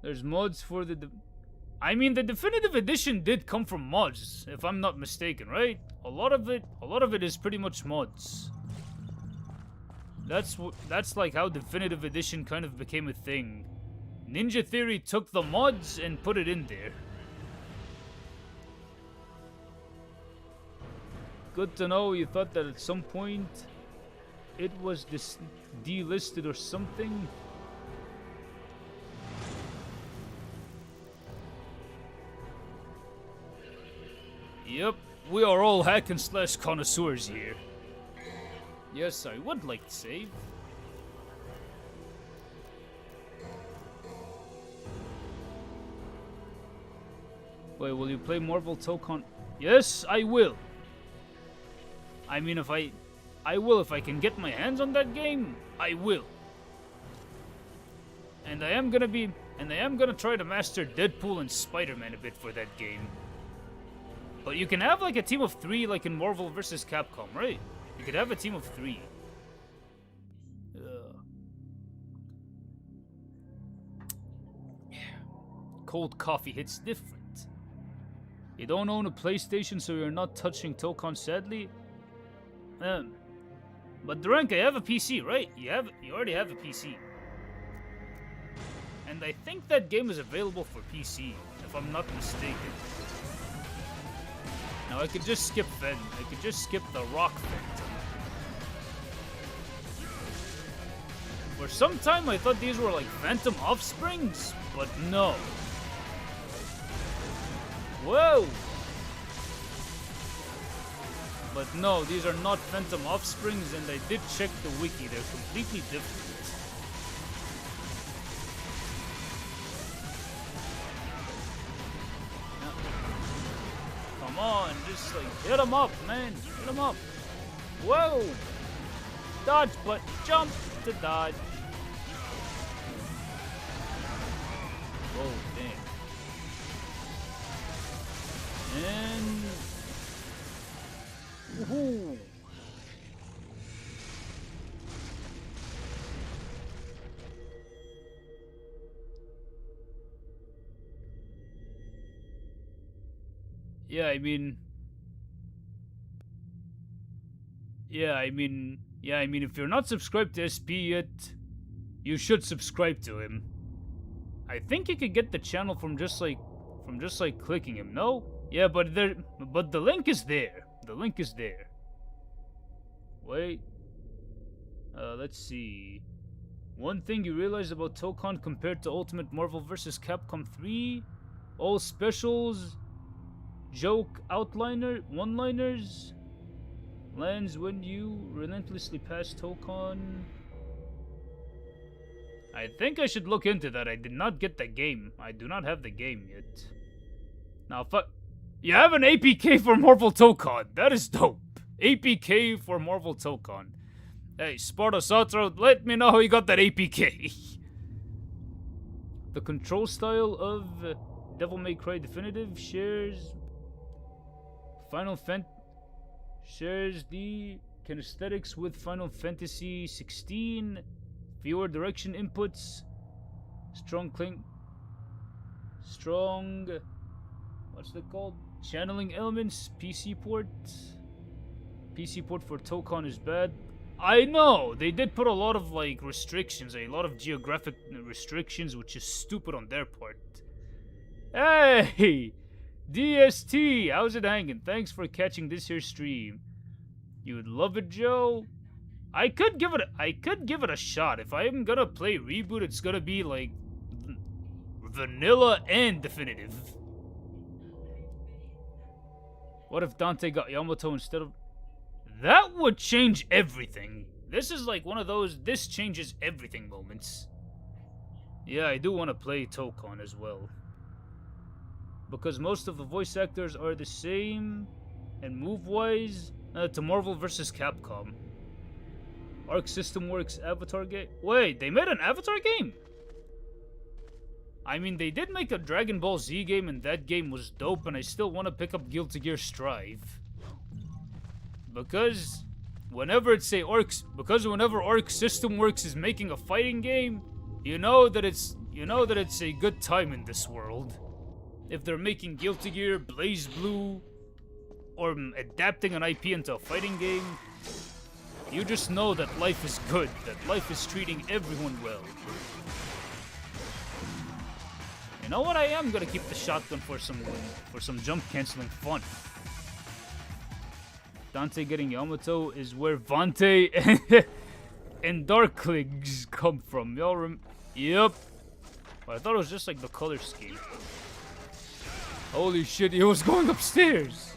There's mods for the... the definitive edition did come from mods, if I'm not mistaken, right? A lot of it is pretty much mods. That's like how definitive edition kind of became a thing. Ninja Theory took the mods and put it in there. Good to know you thought that at some point it was delisted or something. Yep, we are all hack and slash connoisseurs here. Yes, I would like to save. Wait, will you play Marvel Tokon? Yes, I will. I mean, I will if I can get my hands on that game. I will. And I am gonna try to master Deadpool and Spider-Man a bit for that game. But you can have like a team of 3, like in Marvel vs. Capcom, right? You could have a team of 3. Yeah. Cold coffee hits different. You don't own a PlayStation, so you're not touching Tokon, sadly. But Durank, I have a PC, right? You already have a PC. And I think that game is available for PC, if I'm not mistaken. Now I could just skip Fen. I could just skip the Rock Phantom. For some time I thought these were like Phantom offsprings, but no. Whoa! But no, these are not Phantom offsprings, and I did check the wiki. They're completely different. Come on, just like hit him up, man. Hit him up. Whoa! Dodge, but jump to dodge. Whoa, damn. And woohoo! Yeah, I mean, if you're not subscribed to SP yet, you should subscribe to him. I think you could get the channel from just like clicking him. No? Yeah, but the link is there. The link is there. Wait. Let's see. One thing you realize about Tokon compared to Ultimate Marvel vs. Capcom 3, all specials, joke one-liners lands when you relentlessly pass Tokon. I think I should look into that. I did not get the game. I do not have the game yet. Now, you have an APK for Marvel Tokon. That is dope. APK for Marvel Tokon. Hey, Sparta Satra, let me know how you got that APK. The control style of Devil May Cry Definitive shares shares the kinesthetics with Final Fantasy 16. Fewer direction inputs. What's that called? Channeling elements. PC port for Tokon is bad. I know, they did put a lot of, like, restrictions, a lot of geographic restrictions, which is stupid on their part. Hey! DST, how's it hanging? Thanks for catching this here stream. You would love it, Joe? I could give it a shot. If I'm gonna play Reboot, it's gonna be, like, vanilla and definitive. What if Dante got Yamato instead of... That would change everything. This is like one of those this changes everything moments. Yeah, I do want to play Tokon as well. Because most of the voice actors are the same. And move-wise, to Marvel vs. Capcom. Arc System Works Avatar game. Wait, they made an Avatar game? I mean, they did make a Dragon Ball Z game, and that game was dope, and I still want to pick up Guilty Gear Strive. Because whenever Arc System Works is making a fighting game, you know that it's a good time in this world. If they're making Guilty Gear, Blaze Blue, or adapting an IP into a fighting game, you just know that life is good, that life is treating everyone well. You know what? I am gonna keep the shotgun for some jump canceling fun. Dante getting Yamato is where Vante and Darklings come from. Y'all Yep. But I thought it was just like the color scheme. Holy shit, he was going upstairs.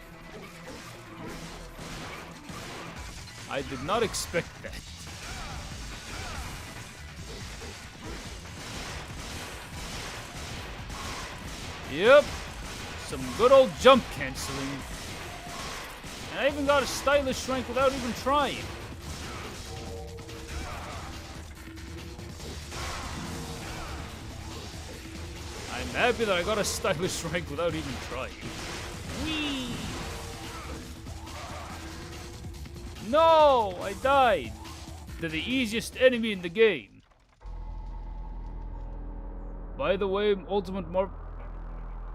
I did not expect that. Yep. Some good old jump canceling. And I even got a stylish rank without even trying. I'm happy that I got a stylish rank without even trying. Whee! No! I died! To the easiest enemy in the game. By the way, Ultimate Marvel...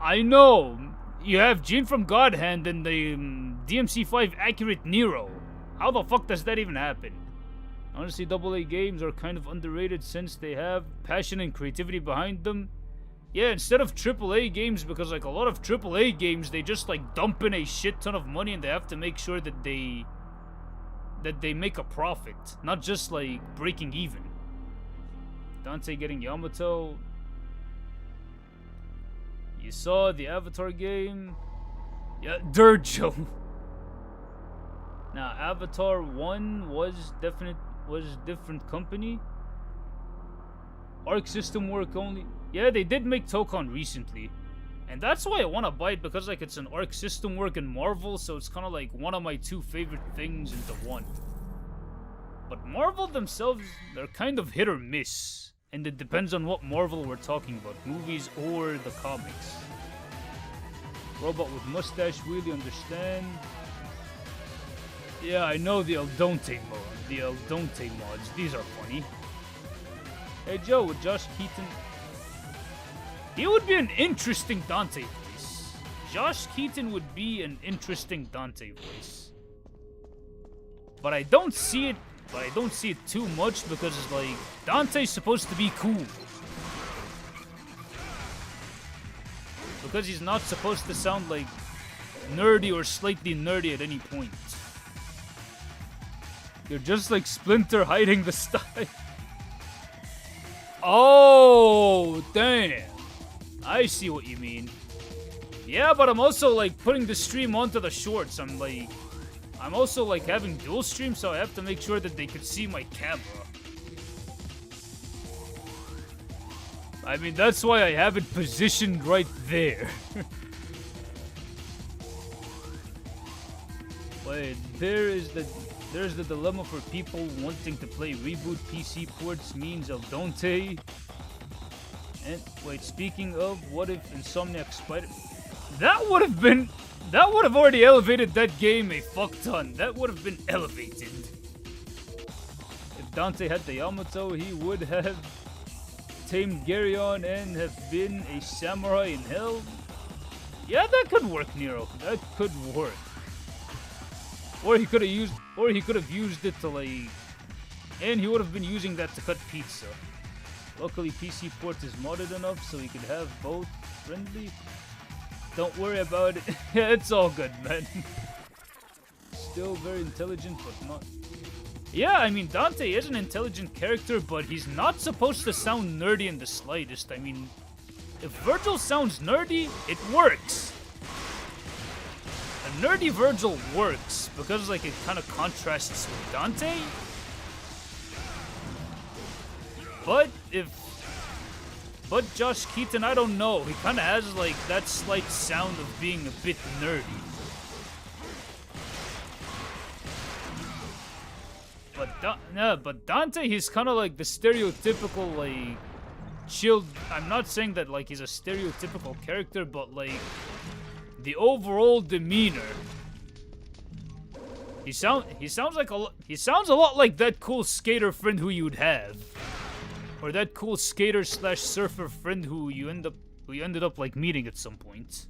I know! You have Jin from God Hand and the DMC5 accurate Nero. How the fuck does that even happen? Honestly, AA games are kind of underrated since they have passion and creativity behind them. Yeah, instead of AAA games, because like a lot of AAA games, they just like dump in a shit ton of money and they have to make sure that they make a profit, not just like breaking even. Dante getting Yamato. You saw the Avatar game? Yeah, Dirjo. Now, Avatar 1 was different company. Arc System Work only. Yeah, they did make Tokon recently. And that's why I want to buy it, because like it's an Arc System Work and Marvel, so it's kind of like one of my two favorite things into one. But Marvel themselves, they're kind of hit or miss. And it depends on what Marvel we're talking about, movies or the comics. Robot with mustache, really understand. Yeah, I know the El Dante mods. These are funny. Hey Joe, with Josh Keaton. He would be an interesting Dante voice. Josh Keaton would be an interesting Dante voice. But I don't see it too much because it's like Dante's supposed to be cool. Because he's not supposed to sound like nerdy or slightly nerdy at any point. You're just like Splinter hiding the style. Oh, damn. I see what you mean. Yeah, but I'm also like putting the stream onto the shorts. I'm also like having dual stream, so I have to make sure that they could see my camera. I mean, that's why I have it positioned right there. Wait, there's the dilemma for people wanting to play reboot PC ports means of Dante. And wait, speaking of, what if Insomniac Spider... That would have already elevated that game a fuck ton. That would have been elevated. If Dante had the Yamato, he would have tamed Garyon and have been a samurai in hell. Yeah, that could work, Nero. That could work. Or he could have used it to like And he would have been using that to cut pizza. Luckily, PC port is modded enough so he could have both friendly. Don't worry about it. Yeah, it's all good, man. Still very intelligent, but not... Yeah, I mean, Dante is an intelligent character, but he's not supposed to sound nerdy in the slightest. I mean, if Virgil sounds nerdy, it works. A nerdy Virgil works because, like, it kind of contrasts with Dante. But Josh Keaton, I don't know. He kind of has, like, that slight sound of being a bit nerdy. But Dante, he's kind of like the stereotypical, like, chilled. I'm not saying that, like, he's a stereotypical character, but, like, the overall demeanor. He sounds a lot like that cool skater friend who you'd have. Or that cool skater / surfer friend who you ended up like meeting at some point.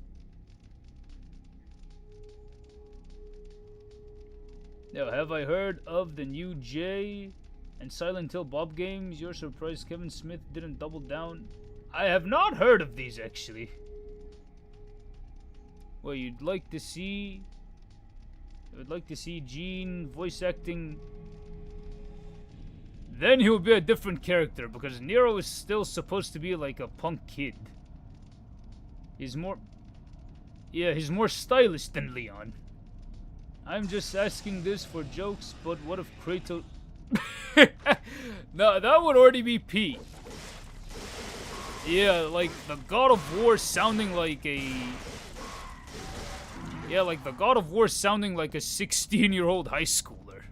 Now, have I heard of the new J and Silent Hill Bob games? You're surprised Kevin Smith didn't double down? I have not heard of these, actually. Well, you'd like to see... I would like to see Gene voice acting... Then he would be a different character, because Nero is still supposed to be like a punk kid. He's more... Yeah, he's more stylish than Leon. I'm just asking this for jokes, but what if Kratos... No, that would already be Pete. Yeah, like the God of War sounding like a... Yeah, like the God of War sounding like a 16-year-old high schooler.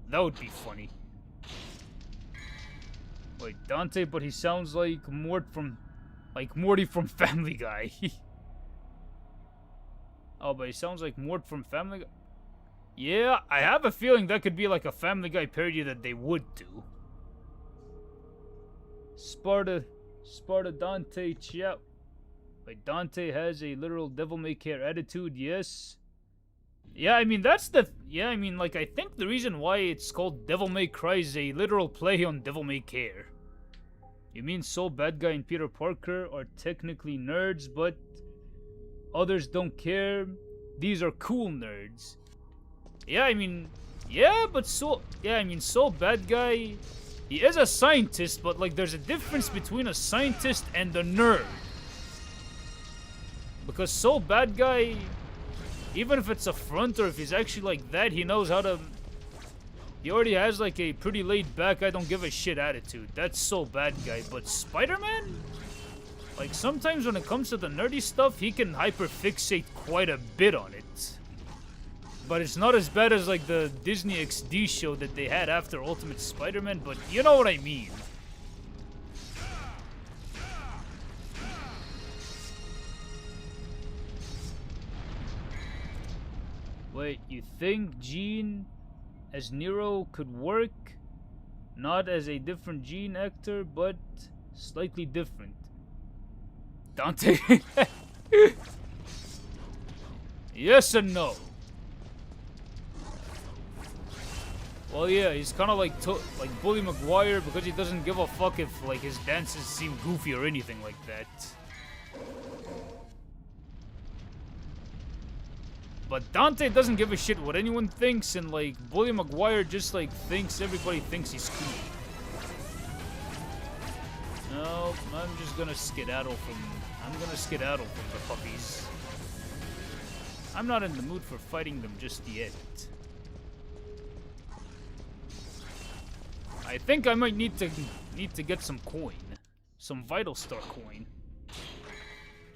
That would be funny. Wait, Dante, but he sounds like Morty from Family Guy. Oh, but he sounds like Mort from Family Guy. Yeah, I have a feeling that could be like a Family Guy parody that they would do. Sparta Dante, ciao. Wait, Dante has a literal devil-may-care attitude, yes. Yeah, I mean, I mean, like, I think the reason why it's called Devil May Cry is a literal play on Devil May Care. You mean Soul Bad Guy and Peter Parker are technically nerds, but others don't care? These are cool nerds. Yeah, I mean, yeah, but Soul Bad Guy, he is a scientist, but, like, there's a difference between a scientist and a nerd. Because Soul Bad Guy... Even if it's a front or if he's actually like that, he knows how to... He already has like a pretty laid back, I don't give a shit attitude. That's so bad guy. But Spider-Man? Like sometimes when it comes to the nerdy stuff, he can hyperfixate quite a bit on it. But it's not as bad as like the Disney XD show that they had after Ultimate Spider-Man, but you know what I mean. Wait, you think Gene as Nero could work? Not as a different Gene actor, but slightly different. Dante? Yes and no. Well, yeah, he's kind of like Bully Maguire because he doesn't give a fuck if like his dances seem goofy or anything like that. But Dante doesn't give a shit what anyone thinks, and like Bully Maguire just like thinks everybody thinks he's cool. No, I'm just gonna skedaddle from the puppies. I'm not in the mood for fighting them just yet. I think I might need to get some coin. Some Vital Star coin.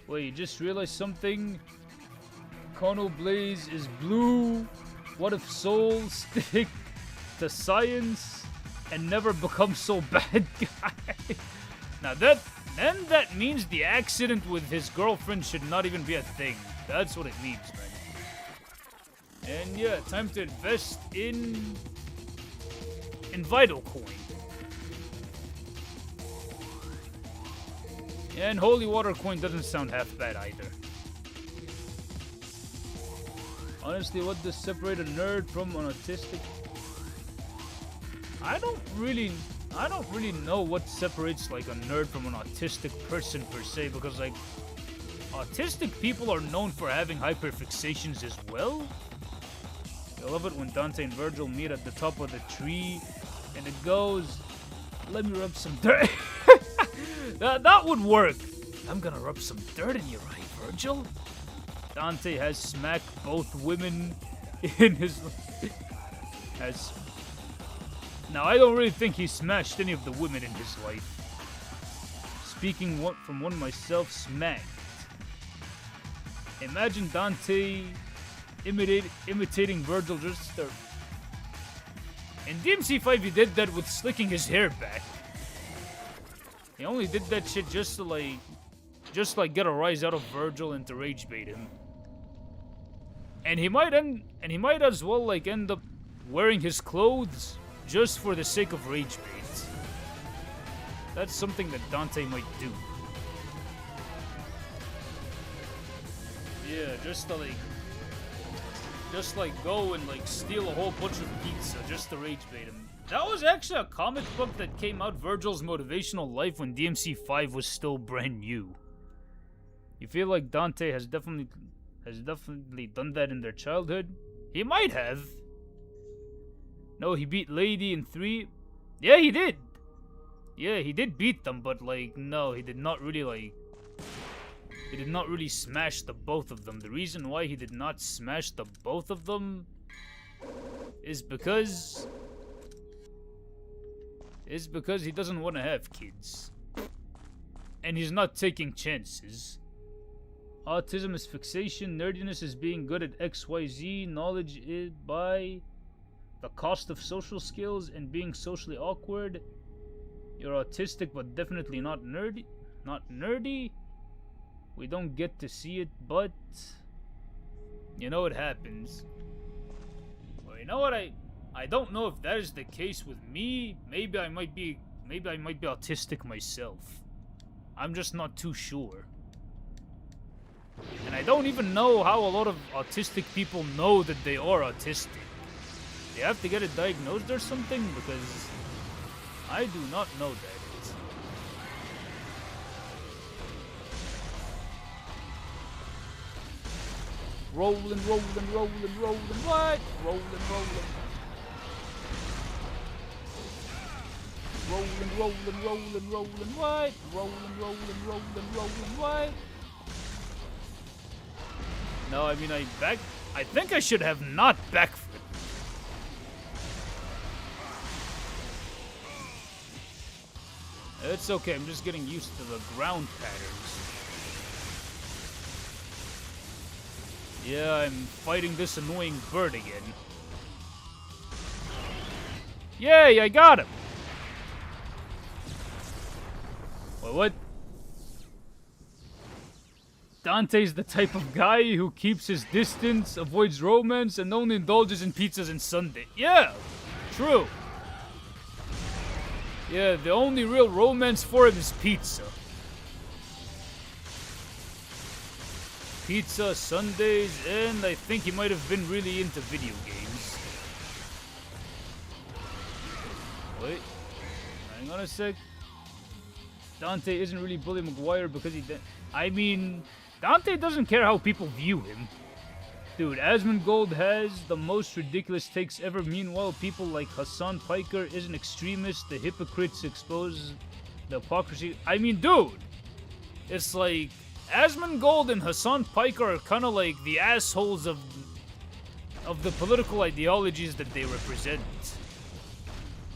Wait, you just realized something? Kono Blaze is blue. What if souls stick to science and never become so bad guy? Now that means the accident with his girlfriend should not even be a thing. That's what it means, man. And yeah, time to invest in Vital Coin. And Holy Water Coin doesn't sound half bad either. Honestly, what does separate a nerd from an autistic? I don't really know what separates like a nerd from an autistic person per se, because like autistic people are known for having hyperfixations as well. I love it when Dante and Virgil meet at the top of the tree, and it goes, "Let me rub some dirt." that would work. I'm gonna rub some dirt in your eye, Virgil. Dante has smacked both women in his has. Now I don't really think he smashed any of the women in his life. Speaking from one myself, smacked. Imagine Dante imitating Virgil just there. In DMC5, he did that with slicking his hair back. He only did that shit just to get a rise out of Virgil and to rage bait him. And he might as well like end up wearing his clothes just for the sake of rage bait. That's something that Dante might do. Yeah, just to go and like steal a whole bunch of pizza just to rage bait him. That was actually a comic book that came out, Virgil's motivational life, when DMC5 was still brand new. You feel like Dante has definitely done that in their childhood? He might have. No, he beat Lady in 3. Yeah, he did. Yeah, he did beat them, but like no, he did not really smash the both of them. The reason why he did not smash the both of them is because he doesn't want to have kids. And he's not taking chances. Autism is fixation, nerdiness is being good at XYZ, knowledge is by the cost of social skills and being socially awkward. You're autistic but definitely not nerdy. We don't get to see it, but you know it happens. Well, you know what, I don't know if that is the case with me. Maybe I might be autistic myself. I'm just not too sure. And I don't even know how a lot of autistic people know that they are autistic. They have to get it diagnosed or something, because I do not know that. Rolling, what? Rolling. What? Rolling, what? No, I mean, I think I should have not backflipped. It's okay, I'm just getting used to the ground patterns. Yeah, I'm fighting this annoying bird again. Yay, I got him! Wait, what? Dante's the type of guy who keeps his distance, avoids romance, and only indulges in pizzas and sundae. Yeah, true. Yeah, the only real romance for him is pizza. Pizza, sundaes, and I think he might have been really into video games. Wait, hang on a sec. Dante isn't really Bully McGuire because I mean, Dante doesn't care how people view him. Dude, Asmongold has the most ridiculous takes ever. Meanwhile, people like Hassan Piker is an extremist. The hypocrites expose the hypocrisy. I mean, dude, it's like Asmongold and Hassan Piker are kind of like the assholes of the political ideologies that they represent.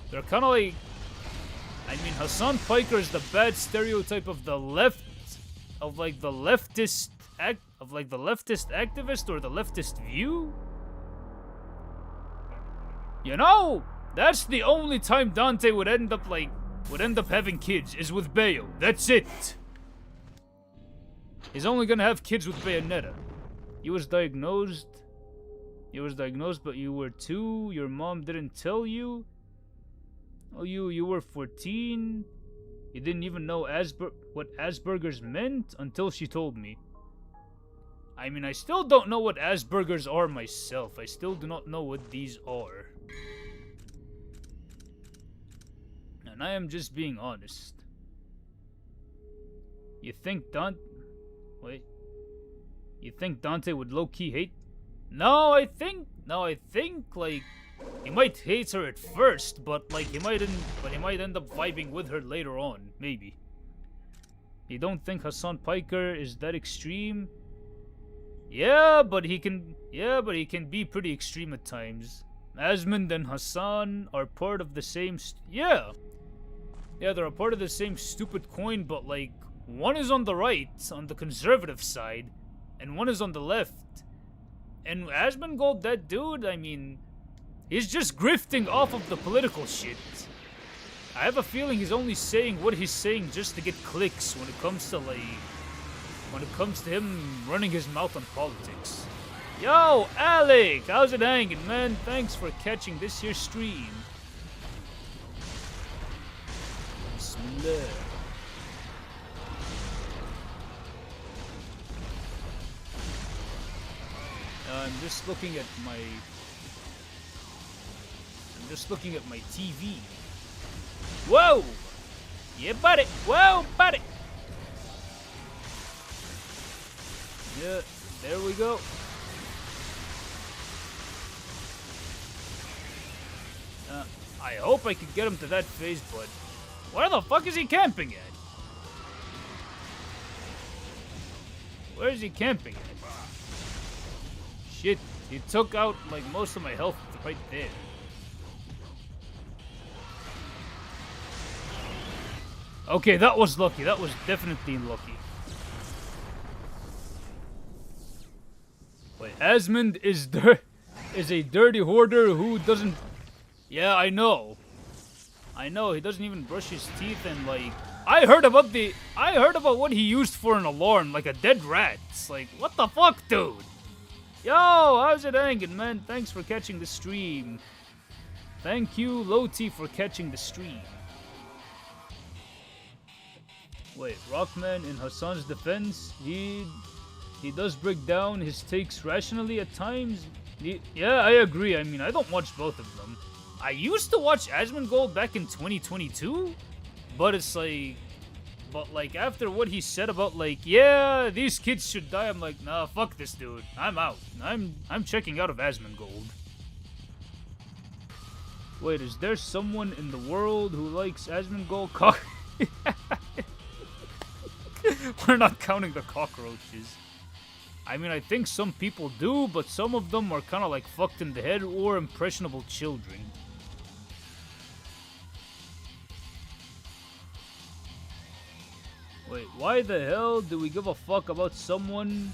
They're kind of like, I mean, Hassan Piker is the bad stereotype of the left, of like the leftist activist or the leftist view. You know, that's the only time Dante would end up having kids is with Bayo. That's it. He's only gonna have kids with Bayonetta. He was diagnosed, but you were 2. Your mom didn't tell you. Oh, you were 14. You didn't even know what Asperger's meant until she told me. I mean, I still don't know what Asperger's are myself. I still do not know what these are. And I am just being honest. You think Wait. You think Dante would low-key hate? No, I think, like, he might hate her at first, but, like, he might end up vibing with her later on, maybe. You don't think Hassan Piker is that extreme? Yeah, but he can be pretty extreme at times. Asmund and Hassan are part of the same yeah, they're a part of the same stupid coin, but, like, one is on the right, on the conservative side, and one is on the left. And Asmongold, that dude, I mean, he's just grifting off of the political shit. I have a feeling he's only saying what he's saying just to get clicks when it comes to, like, him running his mouth on politics. Yo, Alec, how's it hanging, man? Thanks for catching this here stream. Bismillah. I'm just looking at my TV. Whoa! Yeah, buddy! Whoa, buddy! Yeah, there we go. I hope I can get him to that phase, but where the fuck is he camping at? Where is he camping at? Shit, he took out, like, most of my health right there. Okay, that was lucky. That was definitely lucky. Wait, Asmund is a dirty hoarder who doesn't... Yeah, I know. He doesn't even brush his teeth, and, like, I heard about what he used for an alarm, like a dead rat. It's like, what the fuck, dude? Yo, how's it hanging, man? Thanks for catching the stream. Thank you, Loti, for catching the stream. Wait, Rockman, in Hassan's defense, he does break down his takes rationally at times. Yeah, I agree. I mean, I don't watch both of them. I used to watch Asmongold back in 2022, but it's like... But, like, after what he said about, like, yeah, these kids should die, I'm like, nah, fuck this dude. I'm out. I'm checking out of Asmongold. Wait, is there someone in the world who likes Asmongold? We're not counting the cockroaches. I mean, I think some people do, but some of them are kind of, like, fucked in the head or impressionable children. Wait, why the hell do we give a fuck about someone?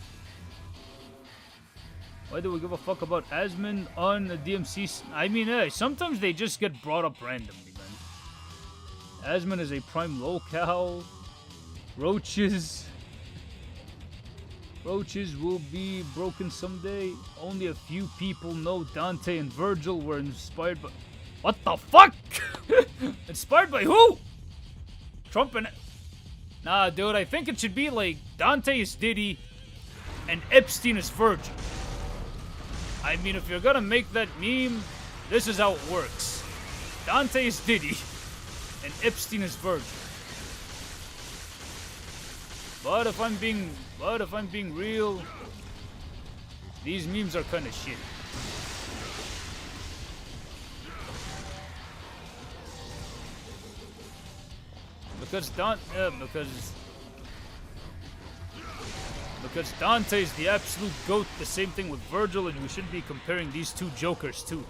Why do we give a fuck about Asmund on the DMC? I mean, sometimes they just get brought up randomly, man. Asmund is a prime locale. Roaches will be broken someday. Only a few people know Dante and Virgil were inspired by... What the fuck? Inspired by who? Trump and... Nah, dude, I think it should be like Dante is Diddy and Epstein is Virgil. I mean, if you're gonna make that meme, this is how it works. Dante is Diddy and Epstein is Virgil. But if I'm being real, these memes are kind of shit. Because Dante's the absolute GOAT, the same thing with Virgil, and we shouldn't be comparing these two jokers to them.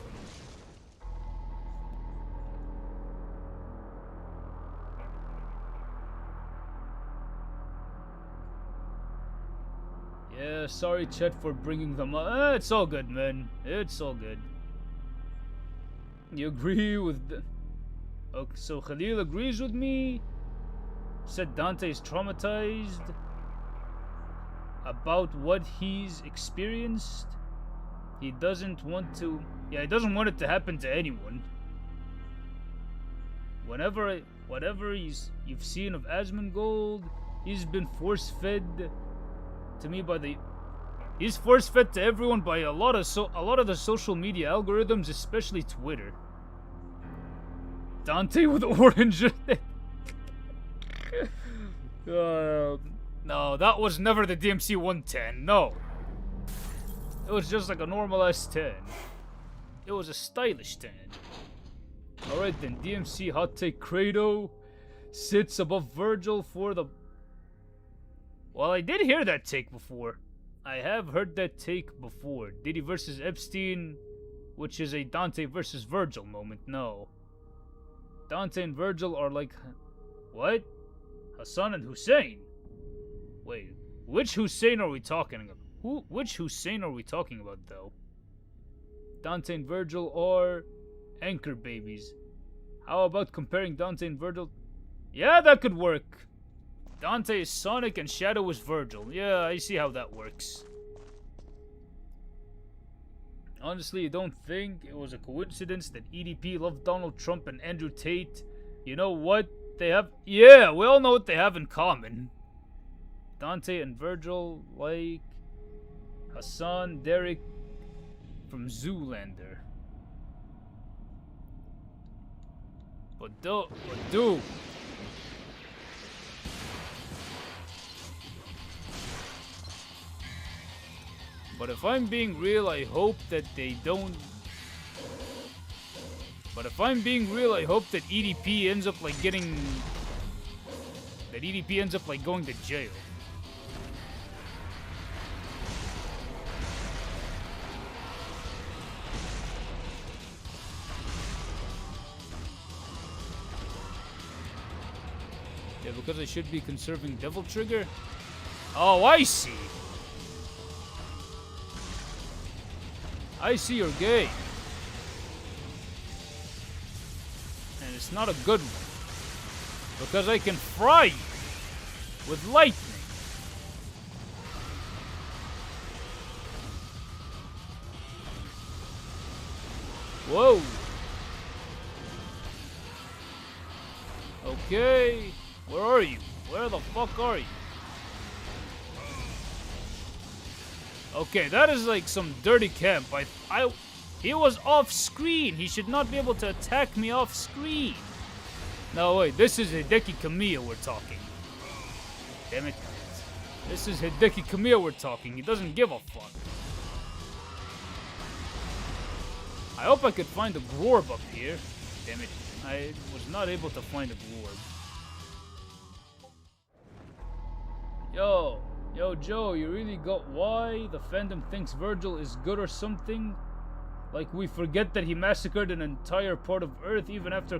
Yeah, sorry Chet for bringing them up. It's all good, man. It's all good. You agree with the... Okay, so Khalil agrees with me. Said Dante is traumatized about what he's experienced. He doesn't want to... Yeah, he doesn't want it to happen to anyone. Whatever you've seen of Asmongold, he's been force-fed to me by the... He's force-fed to everyone by a lot of the social media algorithms, especially Twitter. Dante with orange. No, that was never the DMC 110. No. It was just like a normal S10. It was a stylish 10. Alright then, DMC hot take Credo sits above Virgil for the... Well, I did hear that take before. I have heard that take before. Diddy versus Epstein, which is a Dante versus Virgil moment. No. Dante and Virgil are like... What? Hassan and Hussein? Wait, which Hussein are we talking about? Which Hussein are we talking about, though? Dante and Virgil are anchor babies. How about comparing Dante and Virgil? Yeah, that could work. Dante is Sonic and Shadow is Virgil. Yeah, I see how that works. Honestly, you don't think it was a coincidence that EDP loved Donald Trump and Andrew Tate? You know what they have? Yeah, we all know what they have in common. Dante and Virgil like Hassan, Derek from Zoolander. But dude. But if I'm being real, I hope that they don't. But if I'm being real, I hope that EDP ends up like getting. That EDP ends up like going to jail. Yeah, because I should be conserving Devil Trigger? Oh, I see. I see your game. And it's not a good one. Because I can fry you with lightning. Whoa. Okay. Where are you? Where the fuck are you? Okay, that is like some dirty camp. He was off screen. He should not be able to attack me off screen. No, wait, this is Hideki Kamiya we're talking. Damn it. This is Hideki Kamiya we're talking. He doesn't give a fuck. I hope I could find a Glorb up here. Damn it. I was not able to find a Glorb. Yo, Joe, you really got why the fandom thinks Virgil is good or something? Like we forget that he massacred an entire part of Earth even after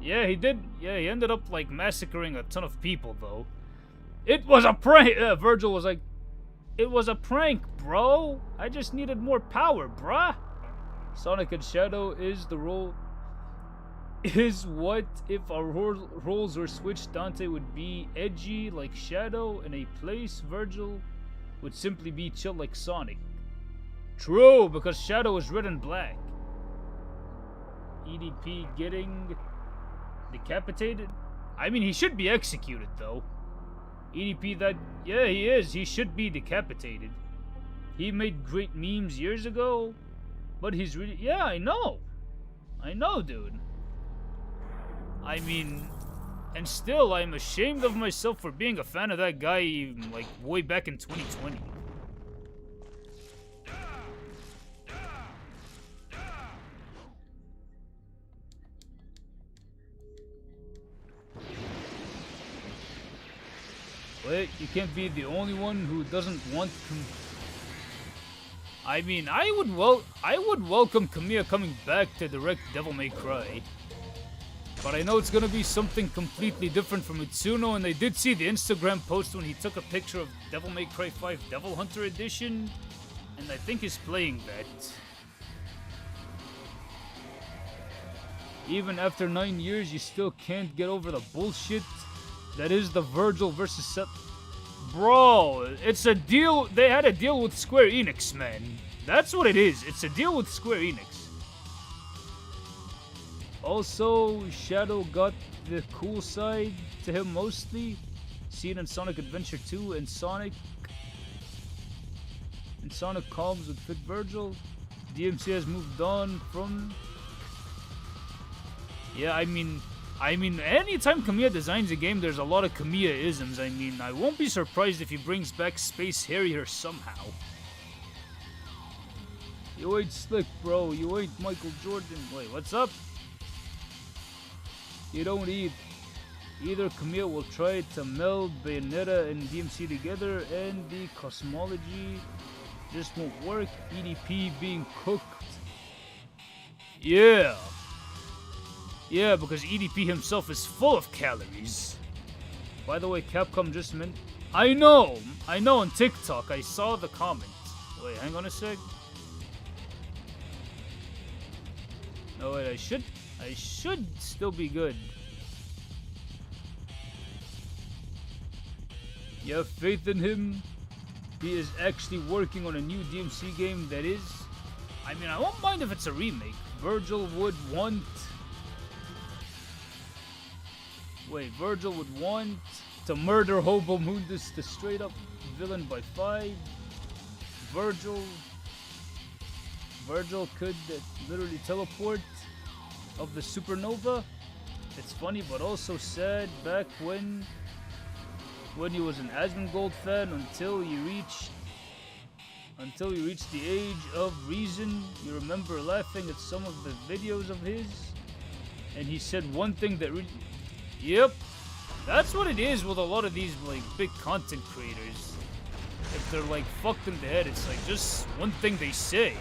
Yeah, he did. Yeah, he ended up like massacring a ton of people though. It was a prank. Virgil was like, it was a prank, bro. I just needed more power, bruh. Sonic and Shadow is the role. Is what if our roles were switched? Dante would be edgy like Shadow in a place. Virgil would simply be chill like Sonic. True, because Shadow is red and black. EDP getting decapitated? I mean, he should be executed though. EDP that... Yeah, he is. He should be decapitated. He made great memes years ago, but he's really... Yeah, I know, dude. I mean, and still, I'm ashamed of myself for being a fan of that guy, like, way back in 2020. Wait, you can't be the only one who doesn't want to... I mean, I would welcome Kamiya coming back to direct Devil May Cry. But I know it's gonna be something completely different from Itsuno, and I did see the Instagram post when he took a picture of Devil May Cry 5 Devil Hunter Edition, and I think he's playing that. Even after 9 years, you still can't get over the bullshit that is the Virgil versus Seth. Bro, it's a deal. They had a deal with Square Enix, man. That's what it is. It's a deal with Square Enix. Also, Shadow got the cool side to him mostly, seen in Sonic Adventure 2 and Sonic Calms with Fit Virgil. DMC has moved on from Yeah, I mean, anytime Kamiya designs a game, there's a lot of Kamiya-isms. I mean, I won't be surprised if he brings back Space Harrier somehow. You ain't slick, bro. You ain't Michael Jordan. Wait, what's up? You don't eat. Either Kamiya will try to meld Bayonetta and DMC together, and the cosmology just won't work. EDP being cooked. Yeah. Yeah, because EDP himself is full of calories. By the way, Capcom just meant... I know on TikTok. I saw the comment. Wait, hang on a sec. No, wait, I should still be good. You have faith in him? He is actually working on a new DMC game that is... I mean, I won't mind if it's a remake. Virgil would want... Wait, Virgil would want to murder Hobo Mundus, the straight up villain, by 5. Virgil could literally teleport of the supernova. It's funny but also sad. Back when he was an Asmongold fan until he reached the age of reason. You remember laughing at some of the videos of his, and he said one thing that really... Yep, that's what it is with a lot of these like big content creators. If they're like fucked in the head, it's like just one thing they say,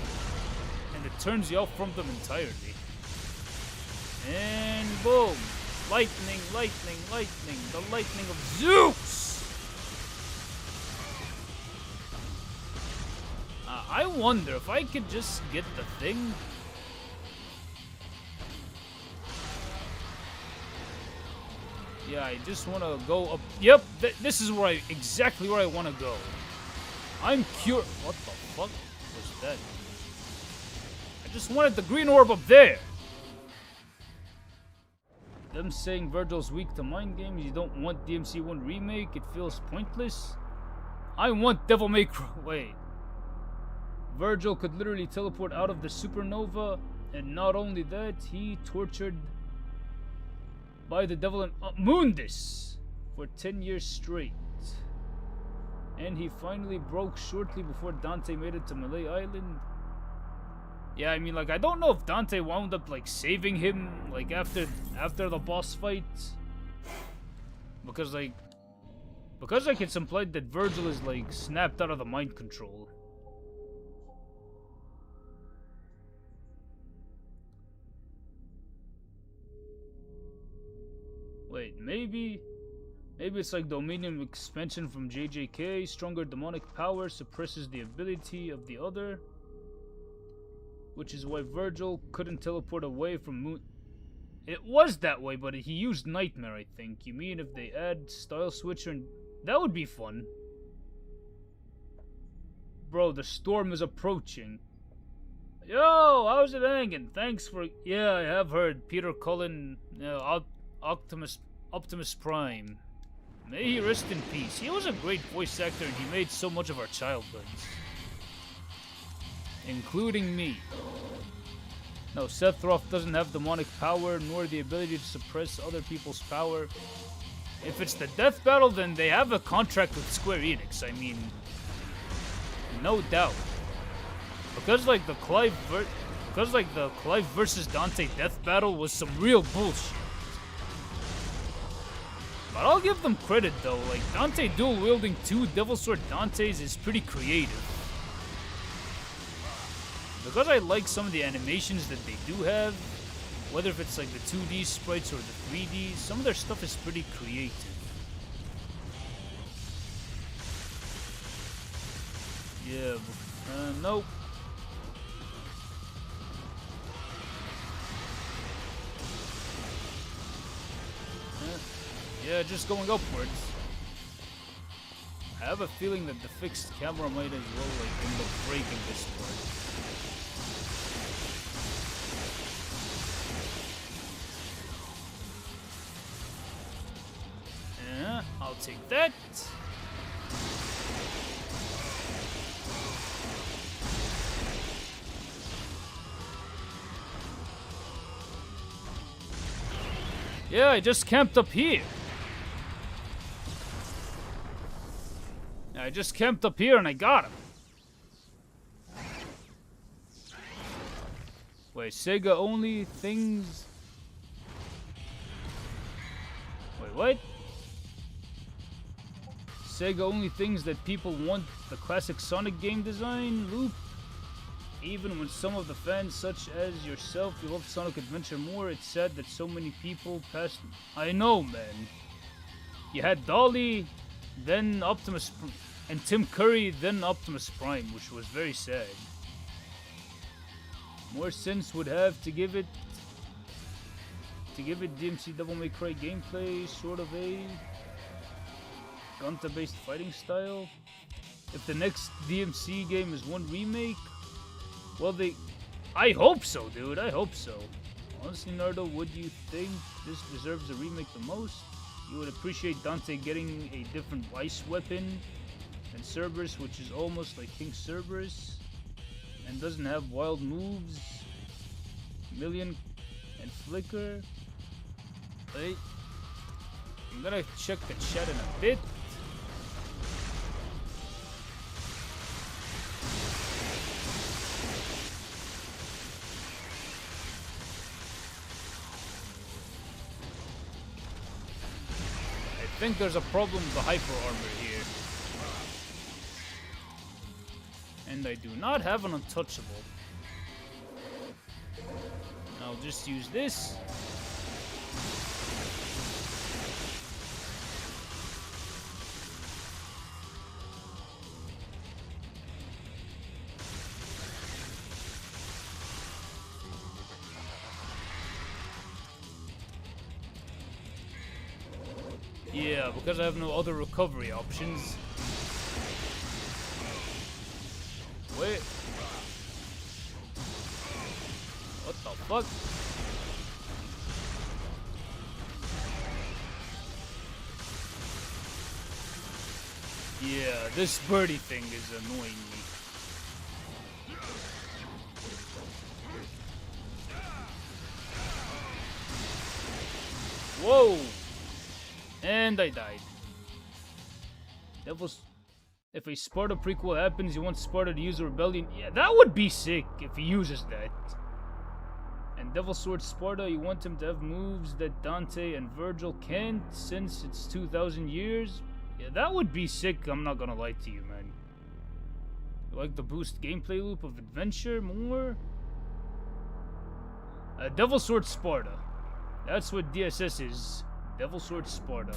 and it turns you off from them entirely. And boom, lightning, lightning, lightning, the lightning of Zeus. I wonder if I could just get the thing. Yeah, I just want to go up. Yep, this is where exactly where I want to go. I'm curious. What the fuck was that? I just wanted the green orb up there. Them saying Virgil's weak to mind games. You don't want DMC1 remake. It feels pointless. I want Devil May Cry. Wait. Virgil could literally teleport out of the supernova, and not only that, he tortured by the devil and Mundus for 10 years straight. And he finally broke shortly before Dante made it to Malay Island. Yeah, I mean, like, I don't know if Dante wound up, like, saving him, like, after the boss fight. Because it's implied that Virgil is, like, snapped out of the mind control. Wait, maybe it's like Dominion expansion from JJK. Stronger demonic power suppresses the ability of the other, which is why Virgil couldn't teleport away from Moon. It was that way, but he used Nightmare, I think. You mean if they add Style Switcher? And that would be fun. Bro, the storm is approaching. Yo, how's it hanging? Thanks for... Yeah, I have heard. Peter Cullen, Optimus Prime. May he rest in peace. He was a great voice actor and he made so much of our childhoods. Including me. No, Sephiroth doesn't have demonic power nor the ability to suppress other people's power. If it's the death battle, then they have a contract with Square Enix. I mean, no doubt. Because like the Clive versus Dante death battle was some real bullshit. But I'll give them credit though, like Dante dual wielding 2 Devil Sword Dantes is pretty creative. Because I like some of the animations that they do have, whether if it's like the 2D sprites or the 3D, some of their stuff is pretty creative. Yeah, nope. Yeah, just going upwards. I have a feeling that the fixed camera might as well like end up breaking this part. Yeah, I'll take that. Yeah, I just camped up here. I just camped up here and I got him. Wait, Sega only things... Wait, what? Sega only things that people want the classic Sonic game design loop? Even when some of the fans, such as yourself, you love Sonic Adventure more, it's sad that so many people passed... I know, man. You had Dolly, then Optimus... and Tim Curry, then Optimus Prime, which was very sad. More sense would have to give it DMC Devil May Cry gameplay, sort of a Gunta-based fighting style. If the next DMC game is one remake, well, I hope so, dude. I hope so. Honestly, Nardo, what do you think this deserves a remake the most? You would appreciate Dante getting a different ice weapon and Cerberus, which is almost like King Cerberus and doesn't have wild moves. Million and Flicker. Wait. I'm gonna check the chat in a bit. I think there's a problem with the hyper armor here. And I do not have an untouchable. I'll just use this. Yeah, because I have no other recovery options. Wait. What the fuck? Yeah, this birdie thing is annoying me. Whoa! And I died. Devil's... If a Sparta prequel happens, you want Sparta to use a rebellion? Yeah, that would be sick if he uses that. And Devil Sword Sparta, you want him to have moves that Dante and Virgil can't since it's 2,000 years? Yeah, that would be sick, I'm not gonna lie to you, man. You like the boost gameplay loop of adventure more? Devil Sword Sparta. That's what DSS is. Devil Sword Sparta.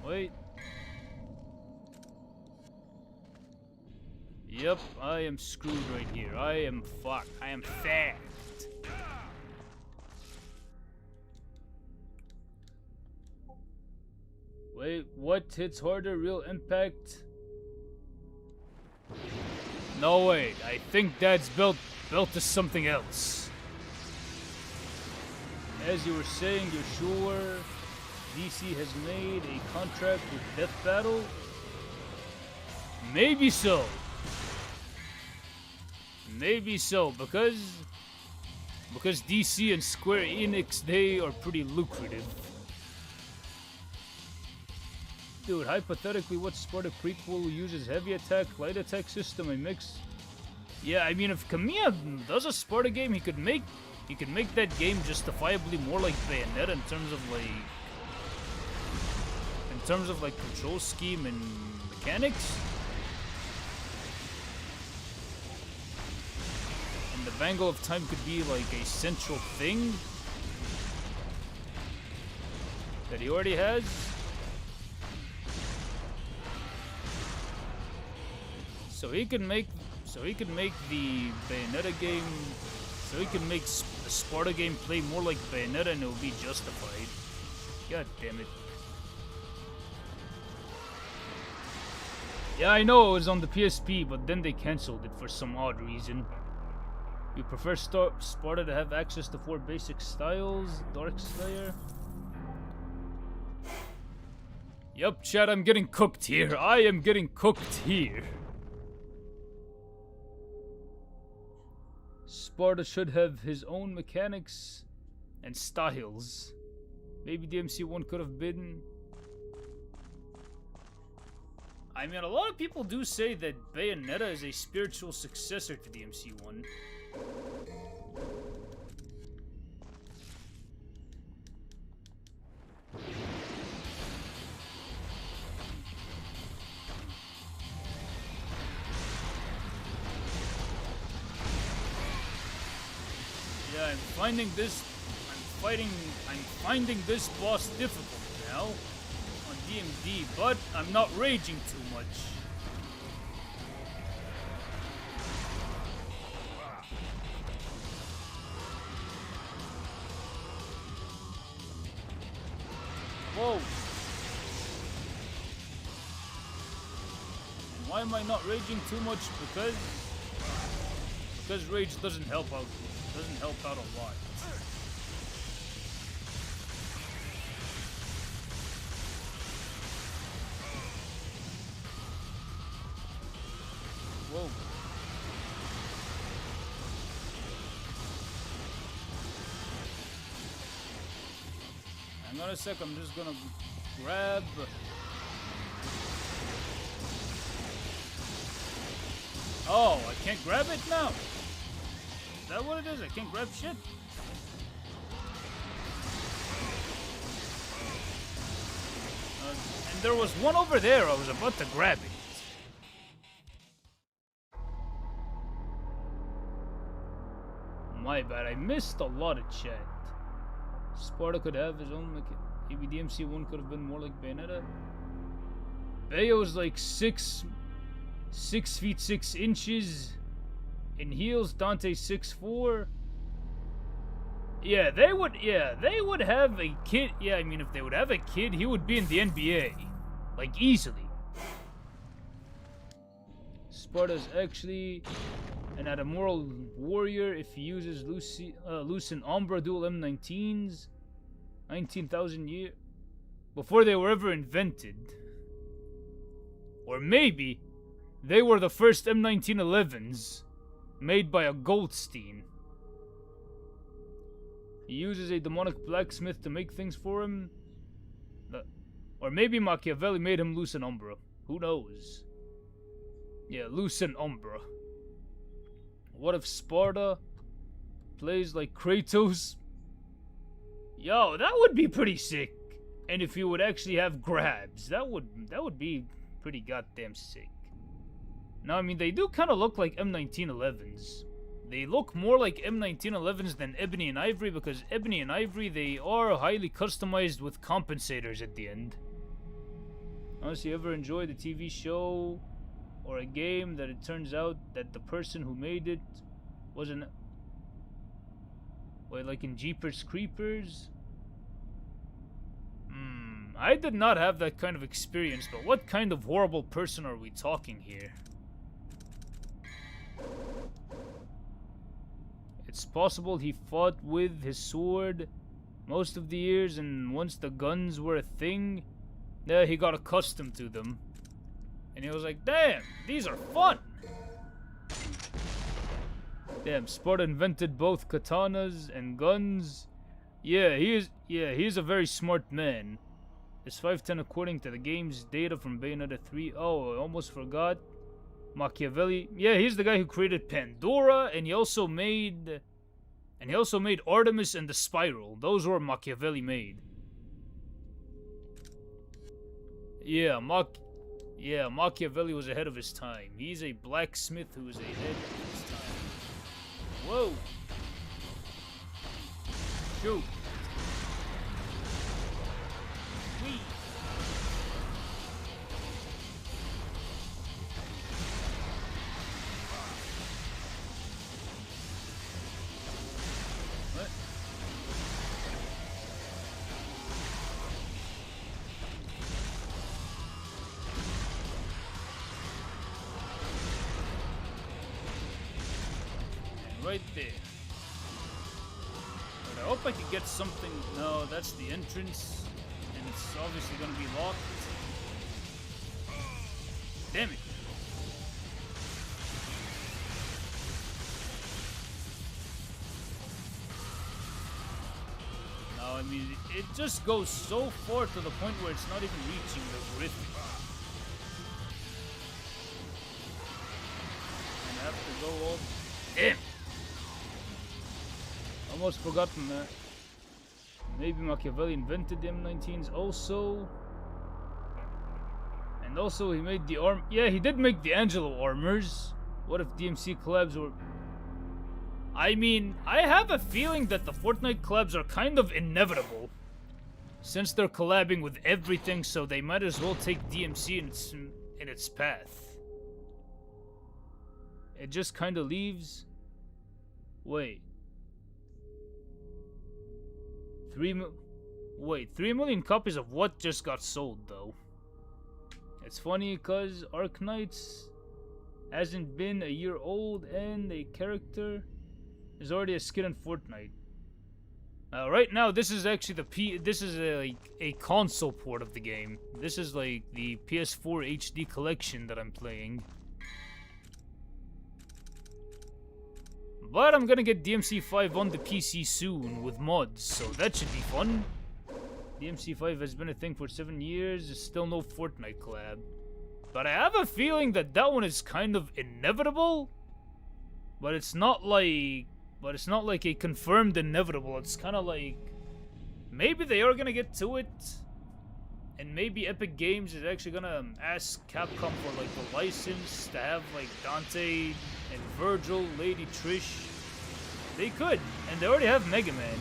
Wait. Yep, I am screwed right here. I am fucked. I am fucked. Wait, what hits harder? Real impact? No, wait. I think Dad's belt is something else. As you were saying, you're sure DC has made a contract with Death Battle? Maybe so. Maybe so, because DC and Square Enix, they are pretty lucrative. Dude, hypothetically, what Sparta prequel uses heavy attack, light attack system, a mix? Yeah, I mean, if Kamiya does a Sparta game, he could make that game justifiably more like Bayonetta in terms of like control scheme and mechanics. And the Vanguard of Time could be like a central thing that he already has. So he can make the Bayonetta game, so he can make the Sparta game play more like Bayonetta and it will be justified. God damn it. Yeah, I know it was on the PSP, but then they cancelled it for some odd reason. You prefer Sparta to have access to 4 basic styles, Dark Slayer? Yup, chat, I'm getting cooked here. I am getting cooked here. Sparta should have his own mechanics and styles. Maybe DMC1 could have been... I mean, a lot of people do say that Bayonetta is a spiritual successor to DMC1. Yeah, I'm finding this boss difficult now on DMD, but I'm not raging too much. Whoa. And why am I not raging too much? Because rage doesn't help out. Doesn't help out a lot. Whoa. Hang on a sec, I'm just gonna grab... Oh, I can't grab it now? Is that what it is? I can't grab shit? And there was one over there. I was about to grab it. My bad. I missed a lot of chat. Sparta could have his own... Maybe DMC1 could have been more like Bayonetta. Bayo was like 6 feet 6 inches. In heels, Dante 6'4". Yeah, they would have a kid. Yeah, I mean, if they would have a kid, he would be in the NBA. Like, easily. Sparta's actually an amoral warrior if he uses Lucent Umbra dual M19s. 19,000 years before they were ever invented. Or maybe they were the first M1911s. Made by a Goldstein. He uses a demonic blacksmith to make things for him. Or maybe Machiavelli made him Lucent Umbra. Who knows? Yeah, Lucent Umbra. What if Sparta plays like Kratos? Yo, that would be pretty sick. And if you would actually have grabs, that would be pretty goddamn sick. Now, I mean, they do kind of look like M1911s. They look more like M1911s than Ebony and Ivory, because Ebony and Ivory, they are highly customized with compensators at the end. Honestly, ever enjoyed a TV show or a game that it turns out that the person who made it wasn't... Wait, like in Jeepers Creepers? I did not have that kind of experience, but what kind of horrible person are we talking here? It's possible he fought with his sword most of the years, and once the guns were a thing, he got accustomed to them. And he was like, damn, these are fun! Damn, Sparta invented both katanas and guns. Yeah, he is a very smart man. Is 5'10" according to the game's data from Bayonetta 3. Oh, I almost forgot. Machiavelli. Yeah, he's the guy who created Pandora, and he also made Artemis and the Spiral. Those were Machiavelli made. Yeah, Machiavelli was ahead of his time. He's a blacksmith who is ahead of his time. Whoa. Shoot. Whee. What? Right there. But I hope I could get something. No, that's the entrance. And it's obviously going to be locked. Damn it. I mean, it just goes so far to the point where it's not even reaching the rift. And I have to go all... Damn! Almost forgotten that. Maybe Machiavelli invented the M19s also. And also he made the arm... Yeah, he did make the Angelo armors. What if DMC collabs were... I mean, I have a feeling that the Fortnite collabs are kind of inevitable. Since they're collabing with everything, so they might as well take DMC in its path. It just kind of leaves... Wait. 3 million copies of what just got sold, though? It's funny, because Ark Knights hasn't been a year old, and a character is already a skin in Fortnite. Right now, this is actually this is a console port of the game. This is like the PS4 HD collection that I'm playing. But I'm gonna get DMC5 on the PC soon with mods, so that should be fun. DMC5 has been a thing for 7 years, there's still no Fortnite collab. But I have a feeling that that one is kind of inevitable. But it's not like a confirmed inevitable. It's kind of like maybe they are gonna get to it. And maybe Epic Games is actually gonna ask Capcom for like the license to have like Dante and Virgil, Lady Trish. They could, and they already have Mega Man.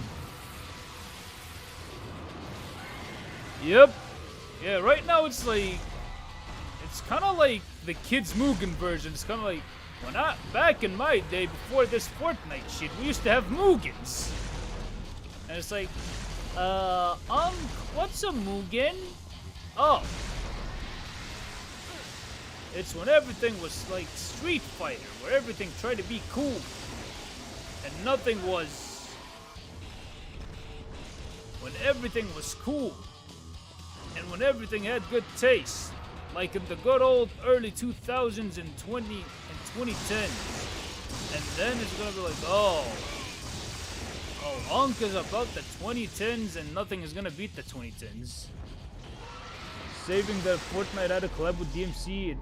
Yep. Yeah, right now it's kind of like the Kids Mugen version. It's kind of like, back in my day, before this Fortnite shit, we used to have Mugens. And it's like, what's a Mugen? Oh. It's when everything was like Street Fighter, where everything tried to be cool. And nothing was... When everything was cool. And when everything had good taste. Like in the good old early 2000s and 2010s. And then it's gonna be like, oh, Hunk is about the 2010s and nothing is gonna beat the 2010s. Saving that Fortnite had a collab with DMC,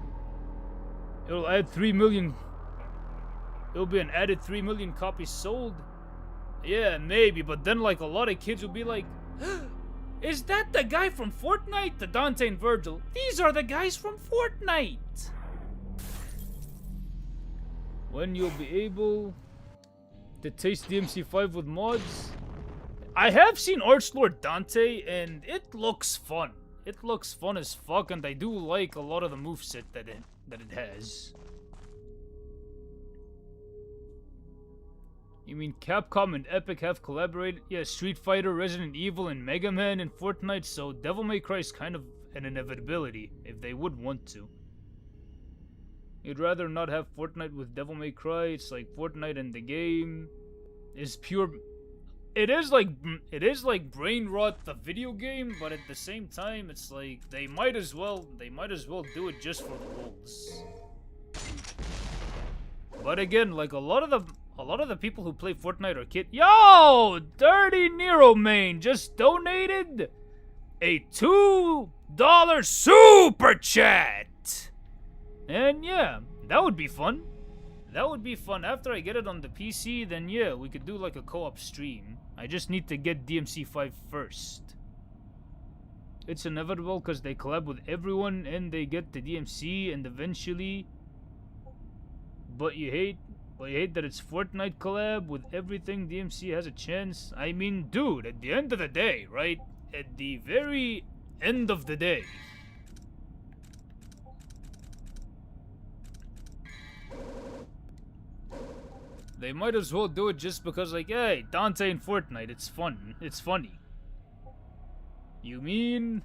it'll add 3 million. It'll be an added 3 million copies sold. Yeah, maybe, but then like a lot of kids will be like, is that the guy from Fortnite? The Dante and Virgil. These are the guys from Fortnite. When you'll be able to taste DMC5 with mods. I have seen Archlord Dante and it looks fun. It looks fun as fuck, and I do like a lot of the moveset that it has. You mean Capcom and Epic have collaborated? Yeah, Street Fighter, Resident Evil, and Mega Man in Fortnite, so Devil May Cry is kind of an inevitability, if they would want to. You'd rather not have Fortnite with Devil May Cry. It's like Fortnite and the game is pure... It is like Brain Rot the video game, but at the same time, it's like they might as well do it just for the lulz. But again, like a lot of the people who play Fortnite are kids. Yo, Dirty Nero Main just donated a $2 super chat. And yeah, that would be fun. That would be fun. After I get it on the PC, then yeah, we could do like a co-op stream. I just need to get DMC5 first. It's inevitable because they collab with everyone and they get the DMC and eventually. But you hate that it's Fortnite collab with everything. DMC has a chance. I mean, dude, at the end of the day, right? At the very end of the day. They might as well do it just because, like, hey, Dante and Fortnite, it's fun. It's funny. You mean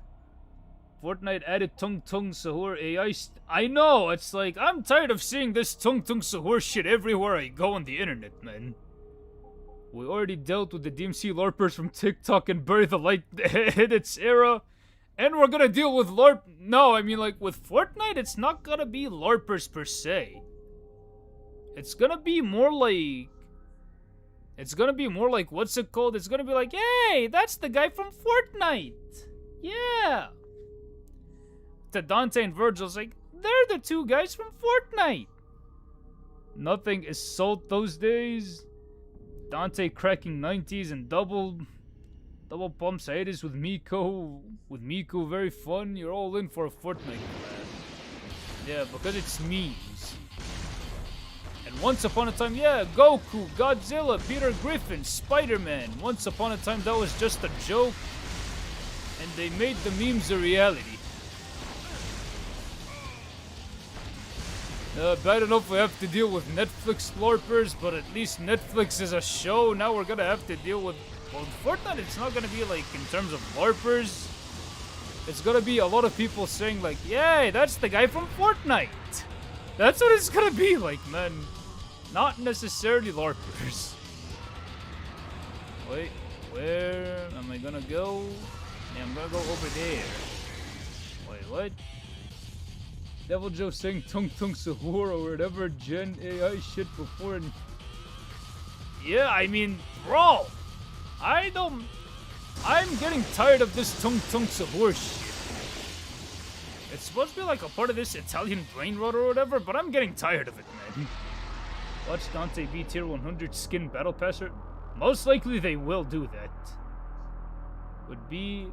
Fortnite added Tung Tung Sahur AI? I know, it's like, I'm tired of seeing this Tung Tung Sahur shit everywhere I go on the internet, man. We already dealt with the DMC LARPers from TikTok and Bury the Light in its era. And we're gonna deal with LARP... No, I mean, like, with Fortnite, it's not gonna be LARPers per se. It's gonna be more like It's gonna be more like, what's it called? It's gonna be like, hey, that's the guy from Fortnite. Yeah. To Dante and Virgil's like, they're the two guys from Fortnite. Nothing is sold those days. Dante cracking 90s and double pumps haters with Miko. With Miko, very fun. You're all in for a Fortnite collab. Yeah, because it's memes. And once upon a time, yeah, Goku, Godzilla, Peter Griffin, Spider-Man. Once upon a time, that was just a joke. And they made the memes a reality. Bad enough we have to deal with Netflix LARPers, but at least Netflix is a show. Now we're gonna have to deal with... Well, Fortnite, it's not gonna be like in terms of LARPers. It's gonna be a lot of people saying like, yay, that's the guy from Fortnite. That's what it's gonna be like, man. Not necessarily LARPers. Wait, where am I gonna go? Yeah, I'm gonna go over there. Wait, what? Devil Joe saying Tung Tung Sahur or whatever Gen AI shit before. And yeah, I mean, bro, I'm getting tired of this Tung Tung Sahur shit. It's supposed to be like a part of this Italian brain rot or whatever, but I'm getting tired of it, man. Watch Dante be tier 100 skin battle passer. Most likely they will do that. Would be...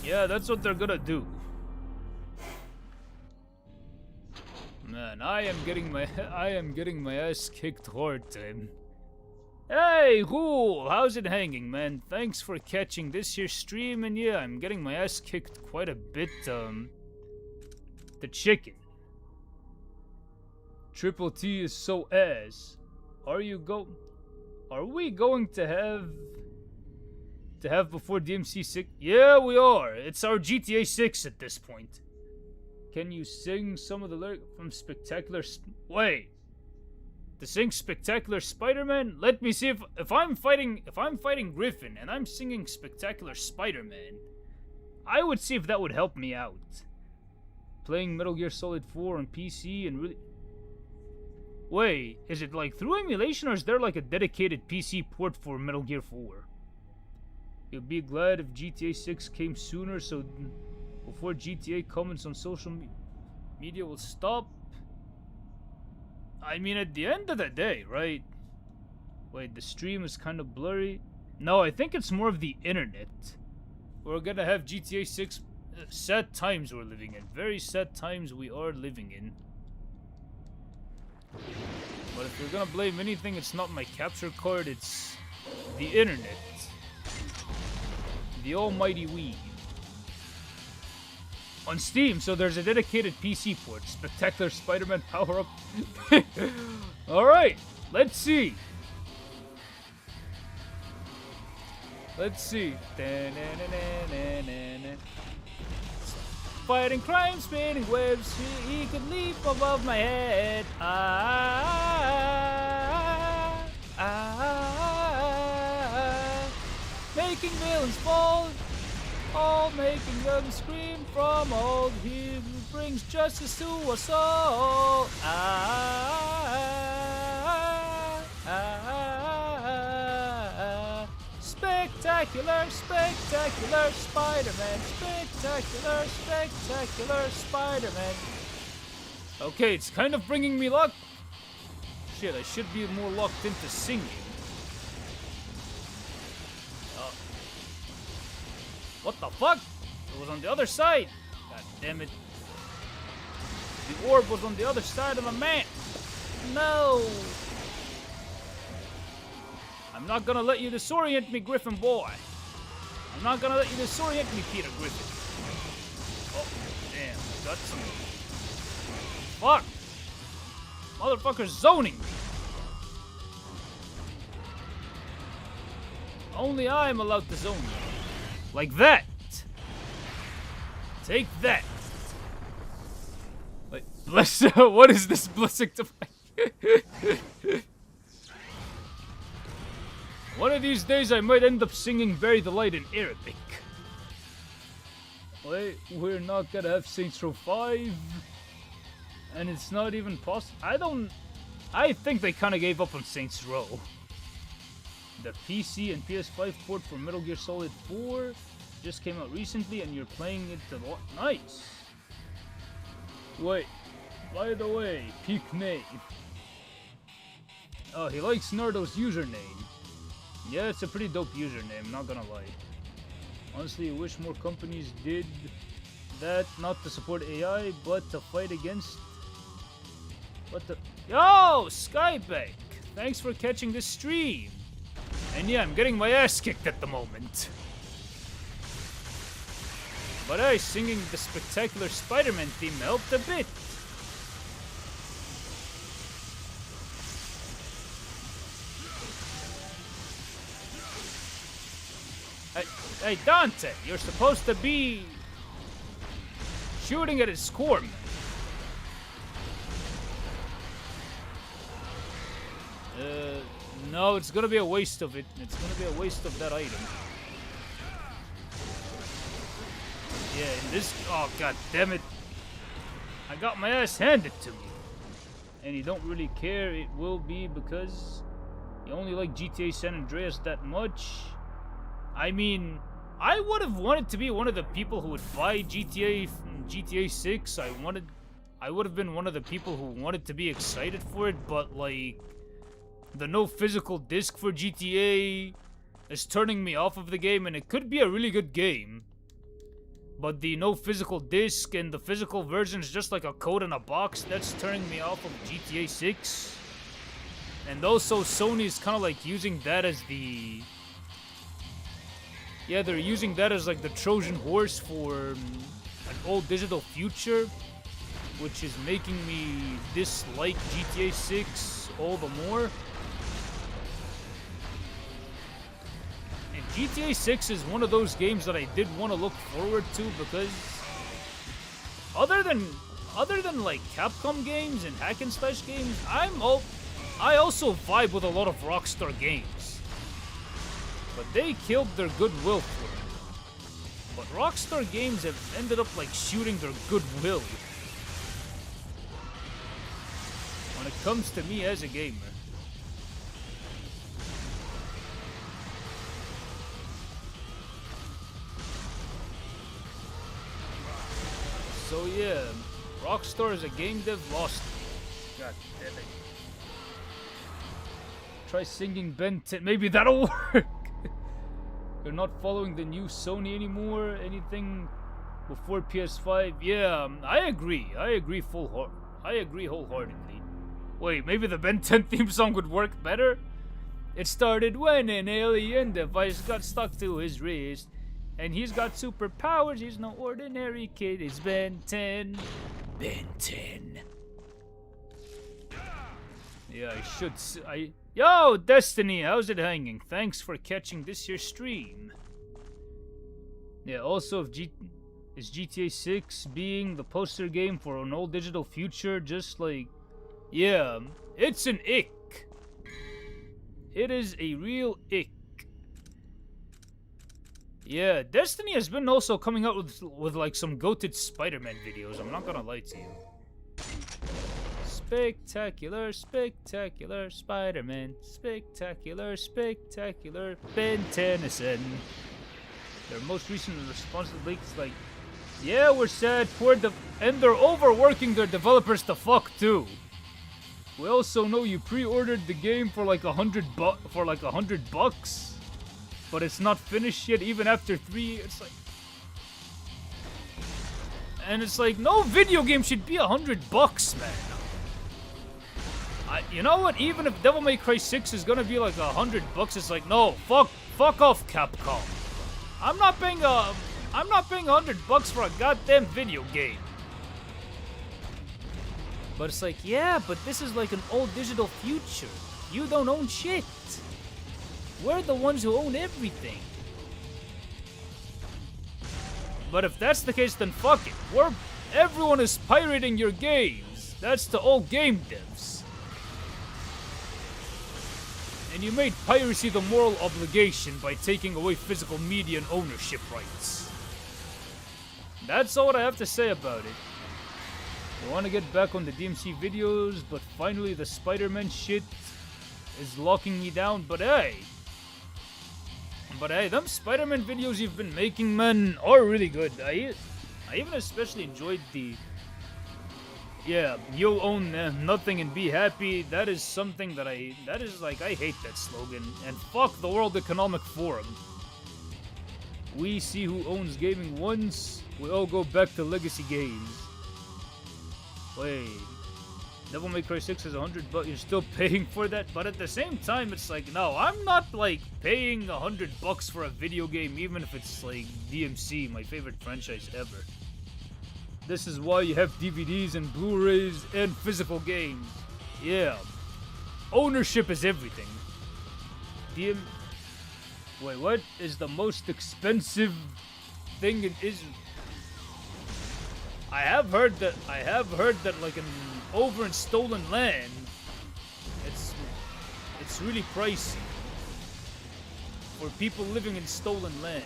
Yeah, that's what they're gonna do. Man, I am getting my ass kicked hard, Tim. Hey, Ghoul, how's it hanging, man? Thanks for catching this here stream, and yeah, I'm getting my ass kicked quite a bit, The chicken. Triple T is so ass. Are we going to have before DMC6? Yeah, we are. It's our GTA 6 at this point. Can you sing some of the lyrics from Spectacular... Wait. To sing Spectacular Spider-Man? Let me see if I'm fighting Griffin and I'm singing Spectacular Spider-Man. I would see if that would help me out. Playing Metal Gear Solid 4 on PC and really... Wait, is it like through emulation or is there like a dedicated PC port for Metal Gear 4? You'll be glad if GTA 6 came sooner so... Before GTA comments on social media will stop. I mean, at the end of the day, right? Wait, the stream is kind of blurry. No, I think it's more of the internet. We're gonna have GTA 6. Sad times we're living in. Very sad times we are living in. But if you're gonna blame anything, it's not my capture card, it's the internet. The almighty weed. On Steam, so there's a dedicated PC port. Spectacular Spider-Man power-up. Alright, let's see. Let's see. Fighting crime, spinning webs, he could leap above my head. Making villains fall. All making them scream from old. He brings justice to us all. Spectacular, spectacular Spider-Man. Spectacular, spectacular Spider-Man. Okay, it's kind of bringing me luck. Shit, I should be more locked into singing. What the fuck? It was on the other side. God damn it. The orb was on the other side of the map. No. I'm not gonna let you disorient me, Griffin boy. I'm not gonna let you disorient me, Peter Griffin. Oh, damn. I got some... Fuck. Motherfucker's zoning me. Only I'm allowed to zone you. Like that. Take that. Wait, bless. What is this blessing to my... One of these days I might end up singing Bury the Light in Arabic. Wait, we're not gonna have Saints Row 5. And it's not even possible. I think they kind of gave up on Saints Row. The PC and PS5 port for Metal Gear Solid 4 just came out recently, and you're playing it a lot. Nice. Wait, by the way, peak name. Oh, he likes Nardo's username. Yeah, it's a pretty dope username, not gonna lie. Honestly, I wish more companies did that, not to support AI, but to fight against... What the... Yo, Skybank! Thanks for catching this stream. And yeah, I'm getting my ass kicked at the moment. But hey, singing the spectacular Spider-Man theme helped a bit. Hey, Dante, you're supposed to be shooting at his score, man. No, it's gonna be a waste of it. It's gonna be a waste of that item. Yeah, in this... Oh, god damn it. I got my ass handed to me. And you don't really care, it will be because you only like GTA San Andreas that much. I mean, I would have wanted to be one of the people who would buy GTA 6. I would have been one of the people who wanted to be excited for it, but like... The no physical disc for GTA is turning me off of the game, and it could be a really good game. But the no physical disc and the physical version is just like a code in a box. That's turning me off of GTA 6. And also Sony is kind of like using that as the... Yeah, they're using that as like the Trojan horse for an old digital future, which is making me dislike GTA 6 all the more. GTA 6 is one of those games that I did want to look forward to because other than like Capcom games and hack and slash games, I also vibe with a lot of Rockstar games. But they killed their goodwill for it. But Rockstar games have ended up like shooting their goodwill when it comes to me as a gamer. So yeah, Rockstar as a game dev lost me. God damn it. Try singing Ben 10. Maybe that'll work. You're not following the new Sony anymore? Anything before PS5? Yeah, I agree. I agree wholeheartedly. Wait, maybe the Ben 10 theme song would work better? It started when an alien device got stuck to his wrist. And he's got superpowers, he's no ordinary kid, it's Ben 10. Ben 10. Yeah, Yo, Destiny, how's it hanging? Thanks for catching this here stream. Yeah, also, is GTA 6 being the poster game for an old digital future, just like... Yeah, it's an ick. It is a real ick. Yeah, Destiny has been also coming out with like some goated Spider-Man videos, I'm not gonna lie to you. Spectacular, spectacular Spider-Man. Spectacular, spectacular Ben Tennyson. Their most recent response to the leak is like, yeah, we're sad, and they're overworking their developers to fuck too. We also know you pre-ordered the game for like $100. But it's not finished yet, even after 3. It's like, and it's like, no video game should be $100, man. You know what? Even if Devil May Cry 6 is gonna be like $100, it's like, no, fuck off, Capcom. I'm not paying $100 for a goddamn video game. But it's like, yeah, but this is like an old digital future. You don't own shit. We're the ones who own everything. But if that's the case, then fuck it. Everyone is pirating your games. That's to all game devs. And you made piracy the moral obligation by taking away physical media and ownership rights. That's all I have to say about it. I want to get back on the DMC videos, but finally the Spider-Man shit is locking me down. But hey, But hey, them Spider-Man videos you've been making, man, are really good. I even especially enjoyed the... Yeah, you'll own nothing and be happy. That is something that I hate that slogan. And fuck the World Economic Forum. We see who owns gaming once. We all go back to legacy games. Wait. Devil May Cry 6 is $100, but you're still paying for that? But at the same time, it's like, no, I'm not, like, paying $100 for a video game, even if it's, like, DMC, my favorite franchise ever. This is why you have DVDs and Blu-rays and physical games. Yeah. Ownership is everything. Wait, what is the most expensive thing in Israel? I have heard that like over in stolen land, it's really pricey for people living in stolen land.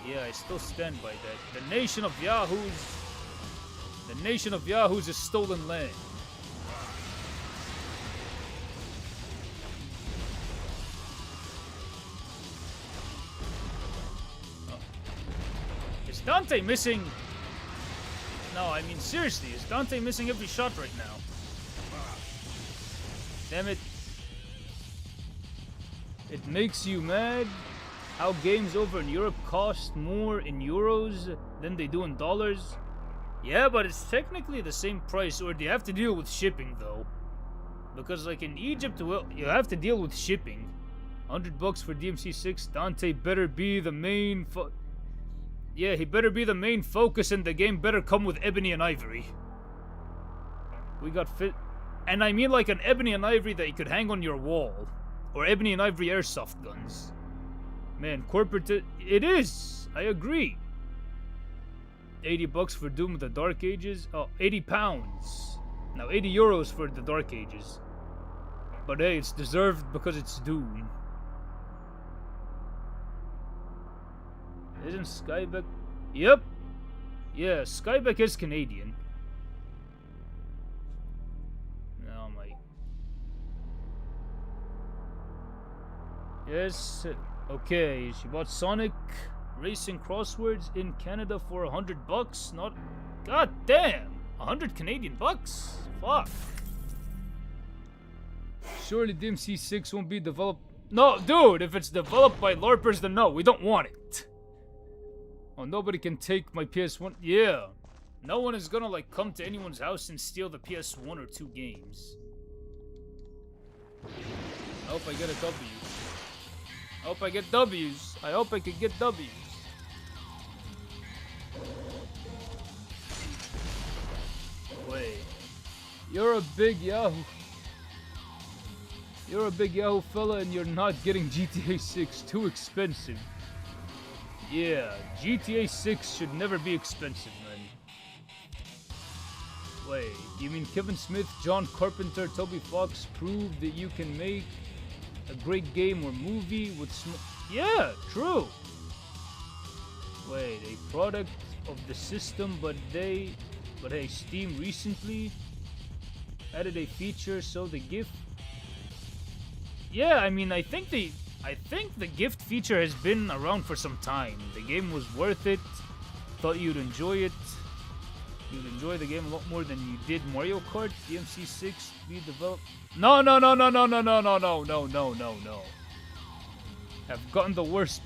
Yeah, I still stand by that. The nation of Yahoos is stolen land. Is Dante missing? No, I mean seriously, is Dante missing every shot right now? Damn it. It makes you mad how games over in Europe cost more in euros than they do in dollars? Yeah, but it's technically the same price, or do you have to deal with shipping though? Because like in Egypt, well, you have to deal with shipping. $100 for DMC6, Dante better be the main yeah, he better be the main focus, and the game better come with ebony and ivory. We got and I mean like an ebony and ivory that you could hang on your wall. Or ebony and ivory airsoft guns. Man, corporate... It is! I agree. $80 for Doom of the Dark Ages. Oh, 80 pounds. Now, 80 euros for the Dark Ages. But hey, it's deserved because it's Doom. Isn't Skybeck... Yep. Yeah, Skybeck is Canadian. Oh my... Yes... Okay, she bought Sonic Racing Crosswords in Canada for $100. Not... God damn! 100 Canadian bucks? Fuck. Surely DMC6 won't be developed... No, dude, if it's developed by LARPers, then no, we don't want it. Oh, nobody can take my PS1... Yeah. No one is gonna, like, come to anyone's house and steal the PS1 or 2 games. I hope I get a W. I hope I get W's. I hope I can get W's. Wait. You're a big Yahoo. You're a big Yahoo fella and you're not getting GTA 6. Too expensive. Yeah, GTA 6 should never be expensive, man. Wait, you mean Kevin Smith, John Carpenter, Toby Fox proved that you can make a great game or movie with yeah, true. Wait, a product of the system, but hey, Steam recently added a feature so the gift... Yeah, I mean, I think the gift feature has been around for some time. The game was worth it. Thought you'd enjoy it. You'd enjoy the game a lot more than you did Mario Kart. DMC6 be developed. No. Have gotten the worst.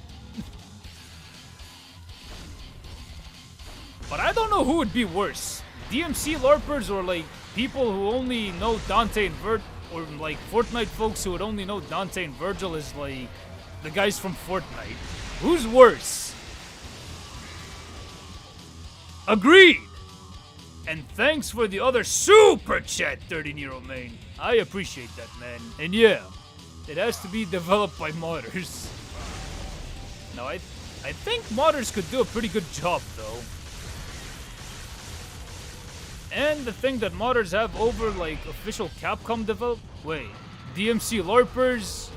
But I don't know who would be worse. DMC LARPers or like people who only know Dante and Virgil, or like Fortnite folks who would only know Dante and Virgil as like the guys from Fortnite. Who's worse? Agreed! And thanks for the other super chat, 30-year-old main. I appreciate that, man. And yeah, it has to be developed by modders. Now, I think modders could do a pretty good job, though. And the thing that modders have over, like, official Capcom Wait, DMC LARPers?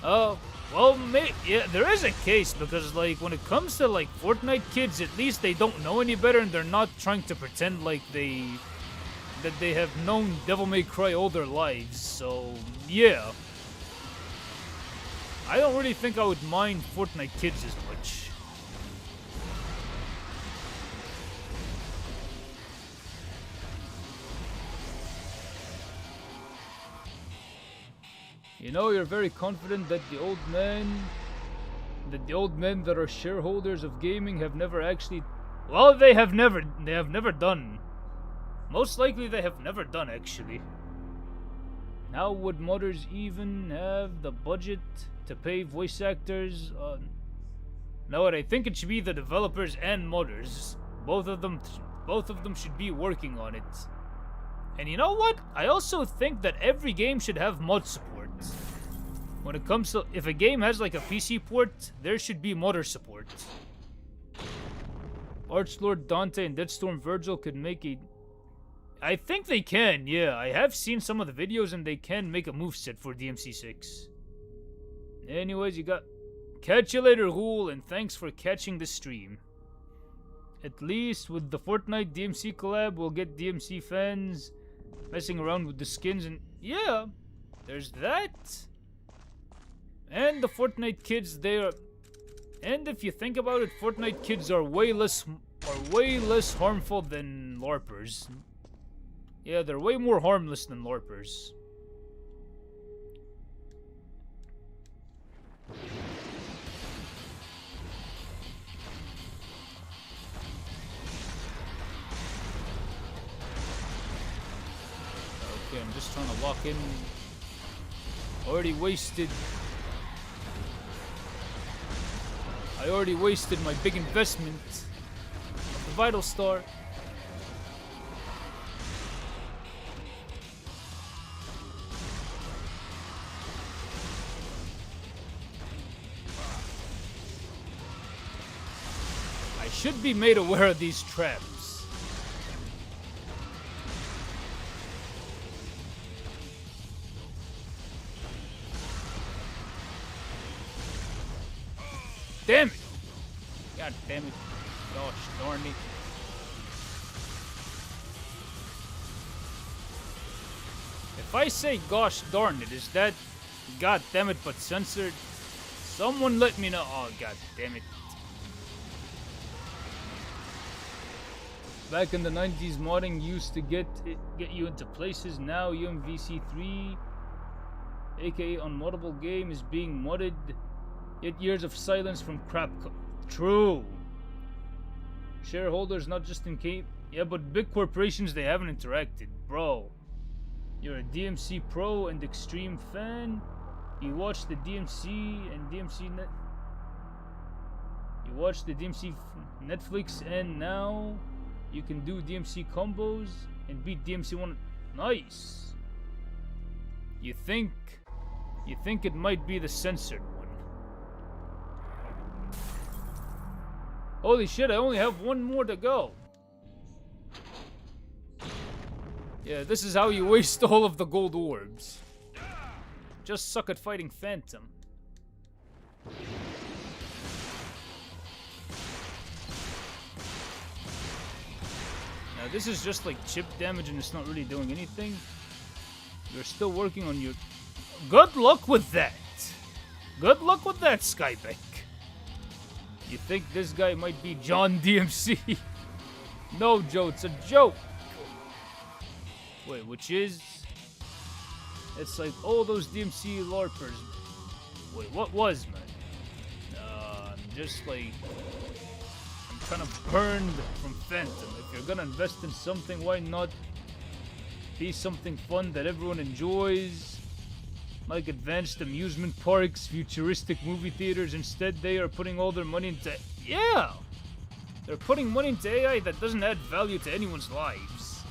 Well, yeah, there is a case because, like, when it comes to, like, Fortnite kids, at least they don't know any better and they're not trying to pretend like they that they have known Devil May Cry all their lives, so yeah. I don't really think I would mind Fortnite Kids as much. You know, you're very confident that the old men that are shareholders of gaming have never actually... Well, they have never done. Most likely they have never done, actually. Now would modders even have the budget to pay voice actors? No, I think it should be the developers and modders. Both of them should be working on it. And you know what? I also think that every game should have mod support. When it comes to... If a game has like a PC port, there should be modder support. Archlord Dante and Deadstorm Virgil could make a... I think they can, yeah. I have seen some of the videos and they can make a moveset for DMC6. Anyways, you got... Catch you later, Ghoul, and thanks for catching the stream. At least with the Fortnite DMC collab, we'll get DMC fans messing around with the skins and... Yeah, there's that. And the Fortnite kids, they are... And if you think about it, Fortnite kids are way less harmful than LARPers. Yeah, they're way more harmless than LARPers. Okay, I'm just trying to lock in. I already wasted my big investment of the Vital Star. I should be made aware of these traps. Damn it! God damn it. Gosh darn it. If I say gosh darn it, is that god damn it but censored? Someone let me know. Oh god damn it. Back in the 90s, modding used to get you into places. Now UMVC3, aka unmoddable game, is being modded. 8 years of silence from crap. True. Shareholders, not just in game. Yeah, but big corporations, they haven't interacted. Bro, you're a DMC pro and extreme fan. You watch the DMC and DMC net. You watch the DMC Netflix, and now you can do DMC combos and beat DMC1. Nice. You think it might be the censored one? Holy shit, I only have one more to go. Yeah, this is how you waste all of the gold orbs. Just suck at fighting Phantom. Now this is just like chip damage and it's not really doing anything. You're still working on your... Good luck with that. Good luck with that, Skybeck. You think this guy might be John DMC? No, Joe, it's a joke. Wait, which is... It's like all those DMC LARPers. Wait, what was, man? I'm just like... I'm kind of burned from Phantom. If you're gonna invest in something, why not be something fun that everyone enjoys? Like advanced amusement parks, futuristic movie theaters. Instead, they are putting all their money into... Yeah! They're putting money into AI that doesn't add value to anyone's lives.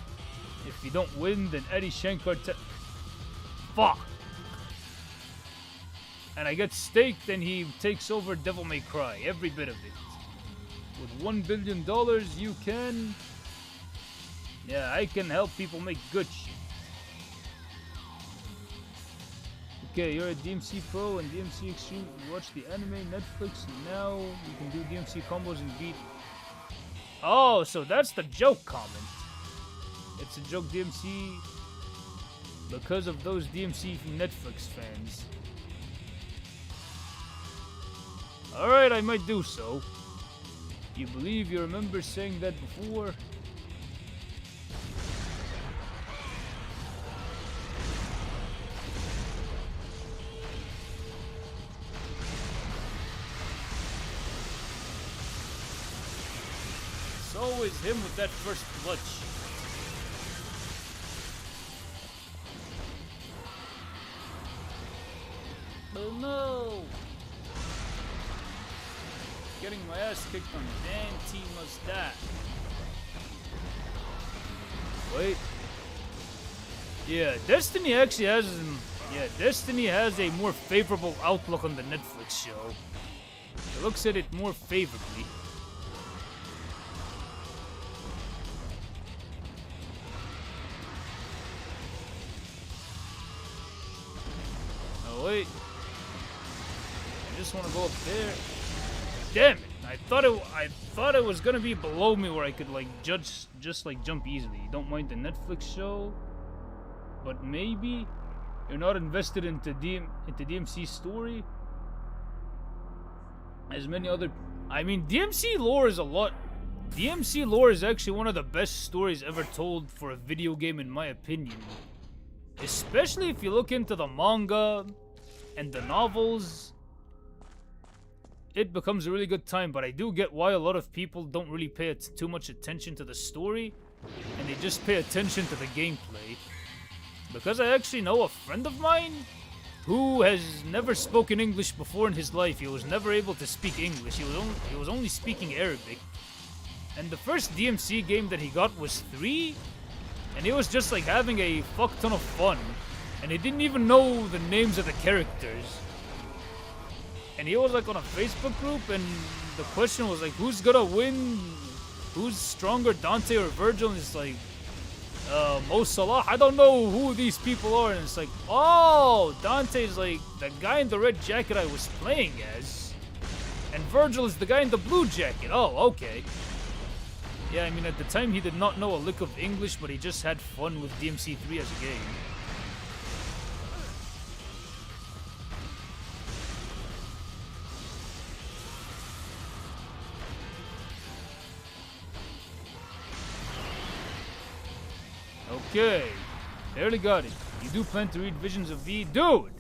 If you don't win, then Eddie Shankar... Fuck! And I get staked and he takes over Devil May Cry. Every bit of it. With $1 billion, you can... Yeah, I can help people make good shit. Okay, you're a DMC Pro and DMC Extreme. You watch the anime, Netflix, and now you can do DMC combos and beat... Oh, so that's the joke comment. It's a joke, DMC, because of those DMC Netflix fans. Alright, I might do so. You believe you remember saying that before? It's always him with that first clutch. Oh no! Getting my ass kicked on Dante must die. Wait. Yeah, Destiny actually has Destiny has a more favorable outlook on the Netflix show. It looks at it more favorably. Oh wait. I just want to go up there. Damn it! I thought it was gonna be below me where I could like just jump easily. Don't mind the Netflix show, but maybe you're not invested into DMC story as many other. I mean, DMC lore is a lot. DMC lore is actually one of the best stories ever told for a video game, in my opinion. Especially if you look into the manga and the novels. It becomes a really good time, but I do get why a lot of people don't really pay too much attention to the story, and they just pay attention to the gameplay. Because I actually know a friend of mine who has never spoken English before in his life. He was never able to speak English. He was only speaking Arabic. And the first DMC game that he got was 3, and he was just like having a fuck ton of fun, and he didn't even know the names of the characters. And he was like on a Facebook group, and the question was like, who's gonna win? Who's stronger, Dante or Virgil? And it's like, Mo Salah. I don't know who these people are. And it's like, oh, Dante's like the guy in the red jacket I was playing as, and Virgil is the guy in the blue jacket. Oh, okay. Yeah, I mean, at the time he did not know a lick of English, but he just had fun with DMC3 as a game. Okay, barely got it. You do plan to read Visions of V? Dude,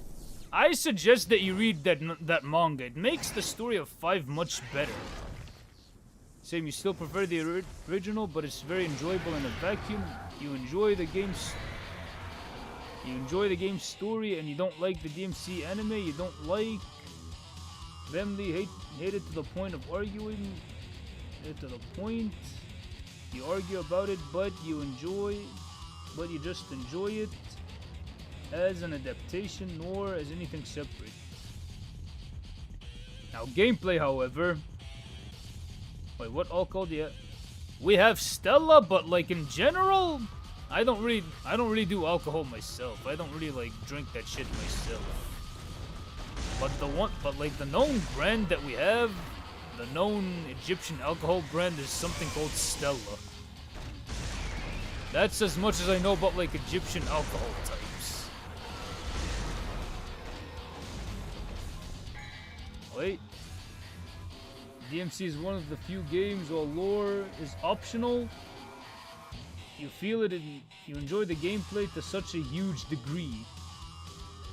I suggest that you read that manga. It makes the story of 5 much better. Same, you still prefer the original, but it's very enjoyable in a vacuum. You enjoy the game's story, and you don't like the DMC anime. You don't like family, hate it to the point of arguing. It to the point. You argue about it, but you just enjoy it as an adaptation, nor as anything separate. Now, gameplay, however. Wait, what alcohol do you have? We have Stella, but like in general, I don't really do alcohol myself. I don't really like drink that shit myself. But like the known brand that we have, the known Egyptian alcohol brand is something called Stella. That's as much as I know about like Egyptian alcohol types. Wait. DMC is one of the few games where lore is optional. You feel it and you enjoy the gameplay to such a huge degree.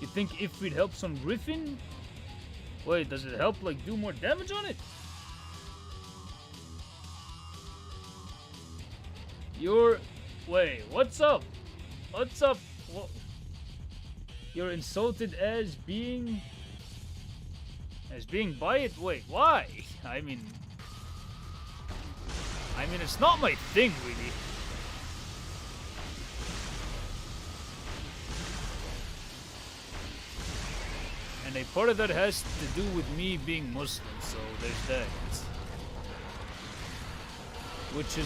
You think Ifrit helps on Griffin? Wait, does it help like do more damage on it? Wait, what's up? What's up? You're insulted as being by it? Wait, why? I mean, it's not my thing, really. And a part of that has to do with me being Muslim, so there's that. Which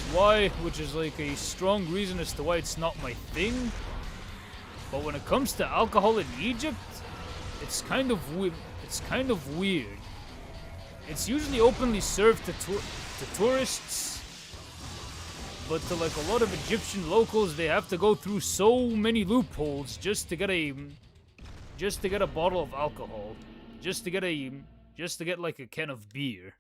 is like a strong reason as to why it's not my thing. But when it comes to alcohol in Egypt, it's kind of weird. It's usually openly served to tourists, But to like a lot of Egyptian locals, they have to go through so many loopholes just to get a bottle of alcohol, just to get like a can of beer.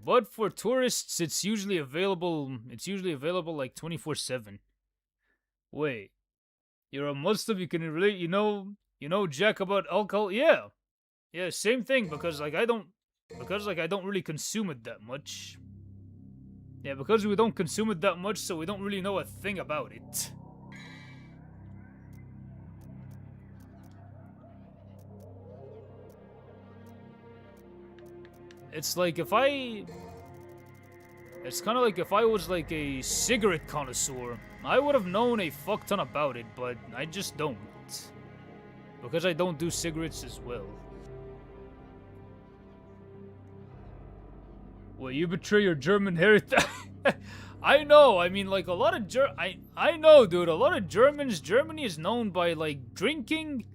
But for tourists, it's usually available. It's usually available like 24/7. Wait, you're a Muslim? You can relate? You know Jack about alcohol? Yeah, yeah, same thing. Because I don't really consume it that much. Yeah, because we don't consume it that much, so we don't really know a thing about it. It's like if I... It's kind of like if I was like a cigarette connoisseur. I would have known a fuck ton about it, but I just don't. Because I don't do cigarettes as well. Well, you betray your German heritage. I know, I mean, like, a lot of I know, dude, a lot of Germans... Germany is known by, like, drinking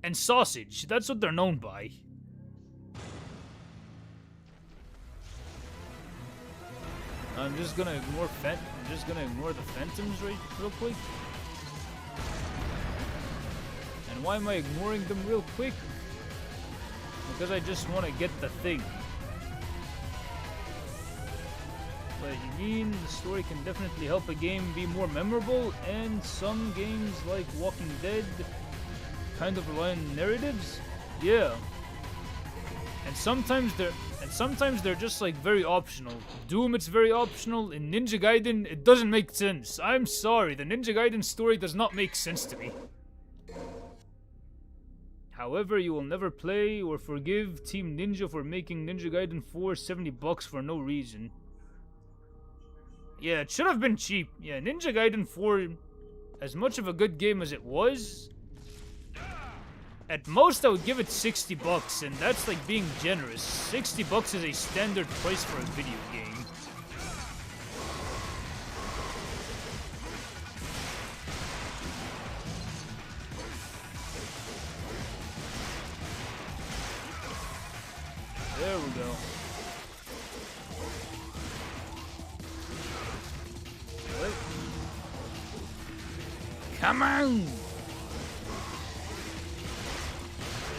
and sausage. That's what they're known by. I'm just gonna ignore the phantoms real quick. And why am I ignoring them real quick? Because I just want to get the thing. But you mean the story can definitely help a game be more memorable, and some games like Walking Dead kind of rely on narratives? Yeah. And sometimes they're just like very optional. Doom, it's very optional. In Ninja Gaiden, it doesn't make sense. I'm sorry, the Ninja Gaiden story does not make sense to me. However, you will never play or forgive Team Ninja for making Ninja Gaiden 4 $70 for no reason. Yeah, it should have been cheap. Yeah, Ninja Gaiden 4, as much of a good game as it was, at most I would give it $60, and that's like being generous. $60 is a standard price for a video game. There we go. Wait. Come on!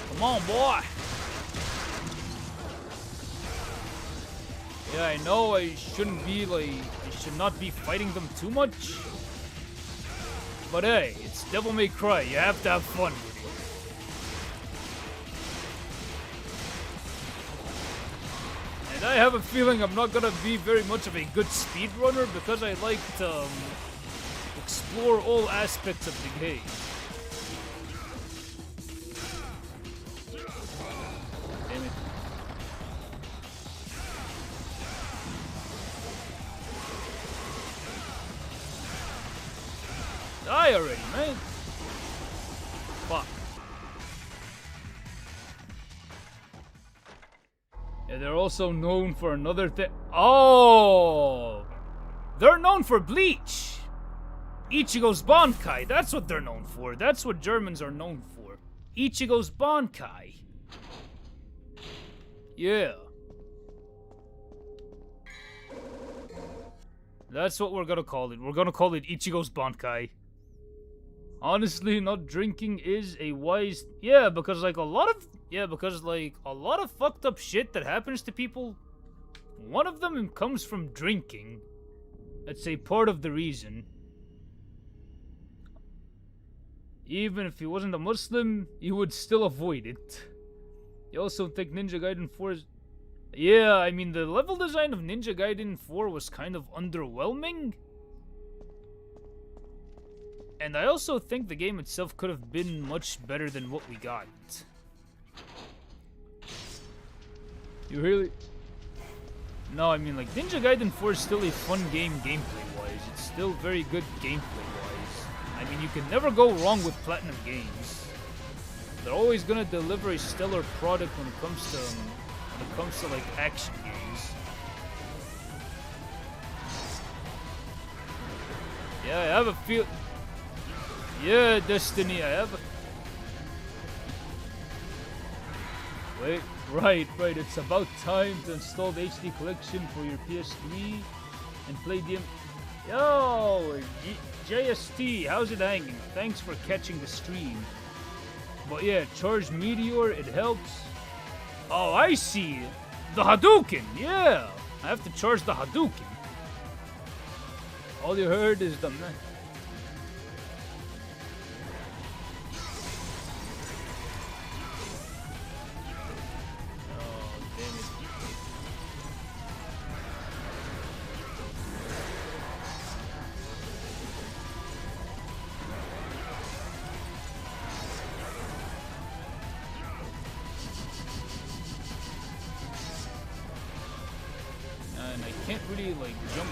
Come on, boy! Yeah, I know I should not be fighting them too much. But hey, it's Devil May Cry, you have to have fun with it. And I have a feeling I'm not gonna be very much of a good speedrunner because I like to explore all aspects of the game. Die already, man! Fuck. Yeah, they're also known for another thing. Oh! They're known for Bleach! Ichigo's Bankai, that's what they're known for. That's what Germans are known for. Ichigo's Bankai. Yeah. That's what we're gonna call it. We're gonna call it Ichigo's Bankai. Honestly, not drinking is a wise... Yeah, because like a lot of fucked up shit that happens to people, one of them comes from drinking. That's a part of the reason. Even if he wasn't a Muslim, he would still avoid it. You also think Ninja Gaiden 4 is... Yeah, I mean, the level design of Ninja Gaiden 4 was kind of underwhelming. And I also think the game itself could have been much better than what we got. You really... No, I mean, like, Ninja Gaiden 4 is still a fun game gameplay-wise. It's still very good gameplay-wise. I mean, you can never go wrong with Platinum Games. They're always gonna deliver a stellar product when it comes to like, action games. Yeah, I have a feel... Yeah, Destiny, I have a... Wait, Right. It's about time to install the HD collection for your PS3 and play DM. Yo, JST, how's it hanging? Thanks for catching the stream. But yeah, charge Meteor, it helps. Oh, I see. The Hadouken, yeah. I have to charge the Hadouken. All you heard is the man. Oh, damn it. And I can't really, like, jump.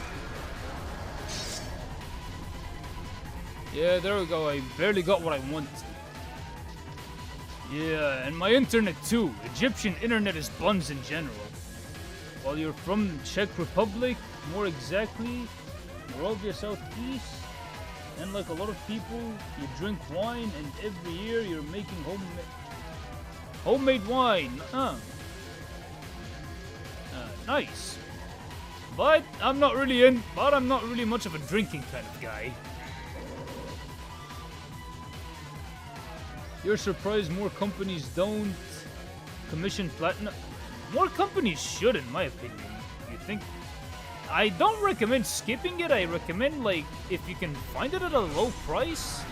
Yeah, there we go. I barely got what I wanted. Yeah, and my internet too. Egyptian internet is buns in general. While you're from Czech Republic, more exactly, Moravia Southeast, and like a lot of people, you drink wine, and every year you're making homemade wine. Nice. But I'm not really much of a drinking kind of guy. You're surprised more companies don't commission platinum? More companies should, in my opinion. You think? I don't recommend skipping it. I recommend, like, if you can find it at a low price.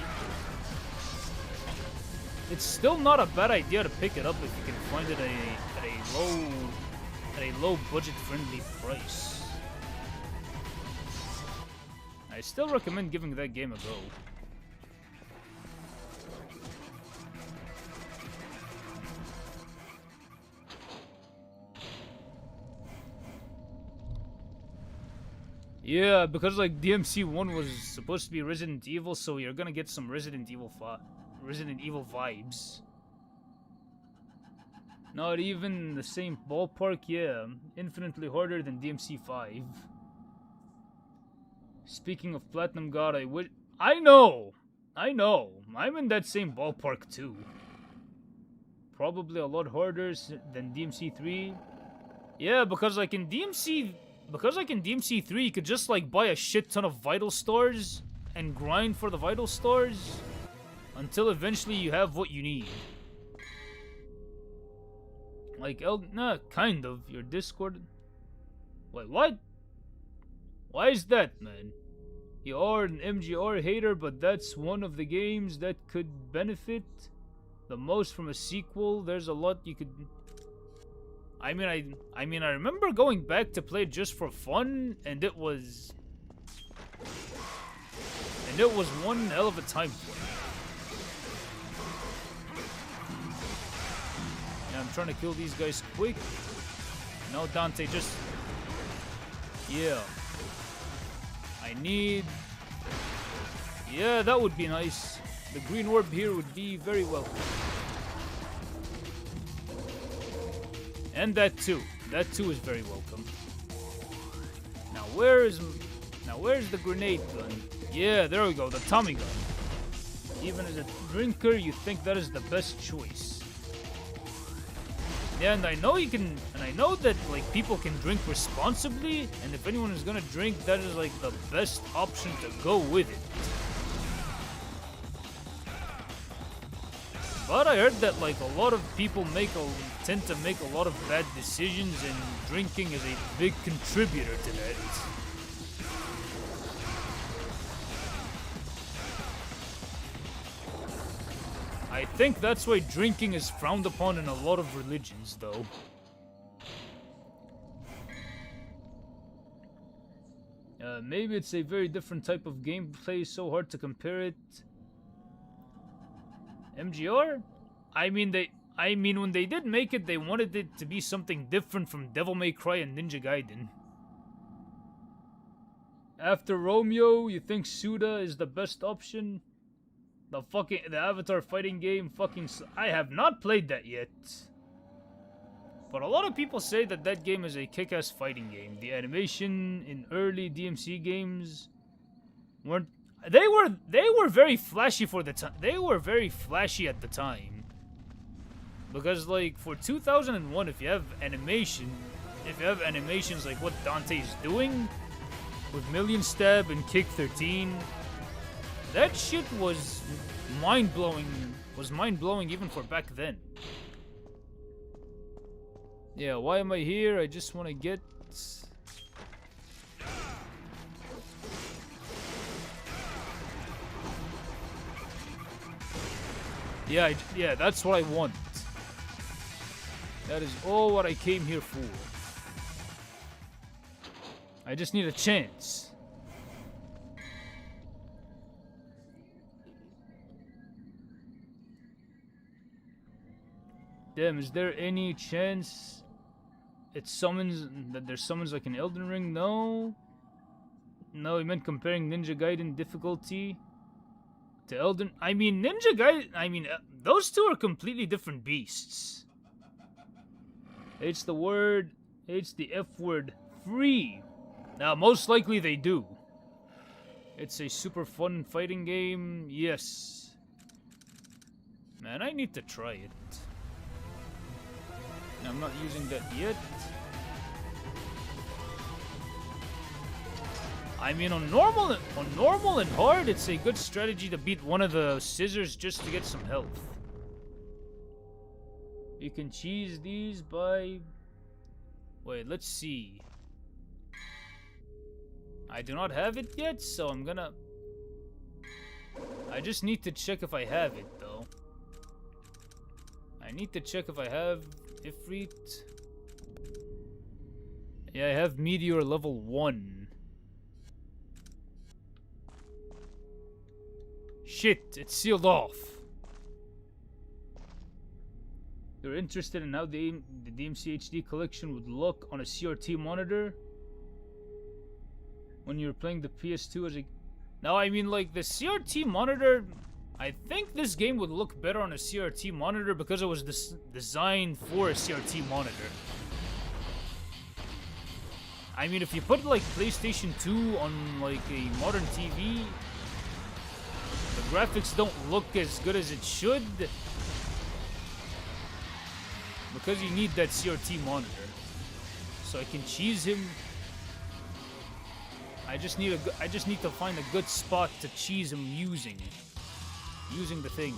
It's still not a bad idea to pick it up if you can find it at a low budget friendly price. I still recommend giving that game a go. Yeah, because like DMC1 was supposed to be Resident Evil, so you're gonna get some Resident Evil vibes. Not even the same ballpark, yeah. Infinitely harder than DMC5. Speaking of Platinum God, I know! I'm in that same ballpark too. Probably a lot harder than DMC3. Yeah, because like in DMC3 you could just like buy a shit ton of vital stars and grind for the vital stars until eventually you have what you need. Like, kind of. Your Discord. Wait, what? Why is that, man? You are an MGR hater, but that's one of the games that could benefit the most from a sequel. There's a lot you could. I remember going back to play it just for fun, and it was one hell of a time for me. Yeah, I'm trying to kill these guys quick. No, Dante, just... Yeah. Yeah, that would be nice. The green orb here would be very welcome. And that too. That too is very welcome. Now where's the grenade gun? Yeah, there we go, the Tommy gun. Even as a drinker, you think that is the best choice. Yeah, and I know that like people can drink responsibly, and if anyone is gonna drink, that is like the best option to go with it. But I heard that like a lot of people tend to make a lot of bad decisions, and drinking is a big contributor to that. I think that's why drinking is frowned upon in a lot of religions, though. Maybe it's a very different type of gameplay, so hard to compare it. MGR? I mean, when they did make it, they wanted it to be something different from Devil May Cry and Ninja Gaiden. After Romeo, you think Suda is the best option? The Avatar fighting game I have not played that yet. But a lot of people say that game is a kick-ass fighting game. The animation in early DMC games weren't... They were very flashy for the time. They were very flashy at the time. Because, like, for 2001, if you have animations like what Dante is doing, with Million Stab and Kick 13, that shit was mind-blowing even for back then. Yeah, why am I here? I just want to get... Yeah, that's what I want. That is all what I came here for. I just need a chance. Damn, is there any chance that there's summons like an Elden Ring? No. No, he meant comparing Ninja Gaiden difficulty to Elden. I mean, Ninja Gaiden. Those two are completely different beasts. It's the word. It's the F word. Free. Now, most likely they do. It's a super fun fighting game. Yes. Man, I need to try it. I'm not using that yet. I mean, on normal and hard, it's a good strategy to beat one of the scissors just to get some health. You can cheese these by... Wait, let's see. I do not have it yet, so I'm gonna... I just need to check if I have it, though. I need to check if I have Ifrit. Yeah, I have Meteor level 1. Shit, it's sealed off. You're interested in how the DMC HD collection would look on a CRT monitor when you're playing the PS2 as a... Now, I mean, like, the CRT monitor... I think this game would look better on a CRT monitor because it was designed for a CRT monitor. I mean, if you put, like, PlayStation 2 on, like, a modern TV, the graphics don't look as good as it should because you need that CRT monitor. So I can cheese him. I just need to find a good spot to cheese him using the thing.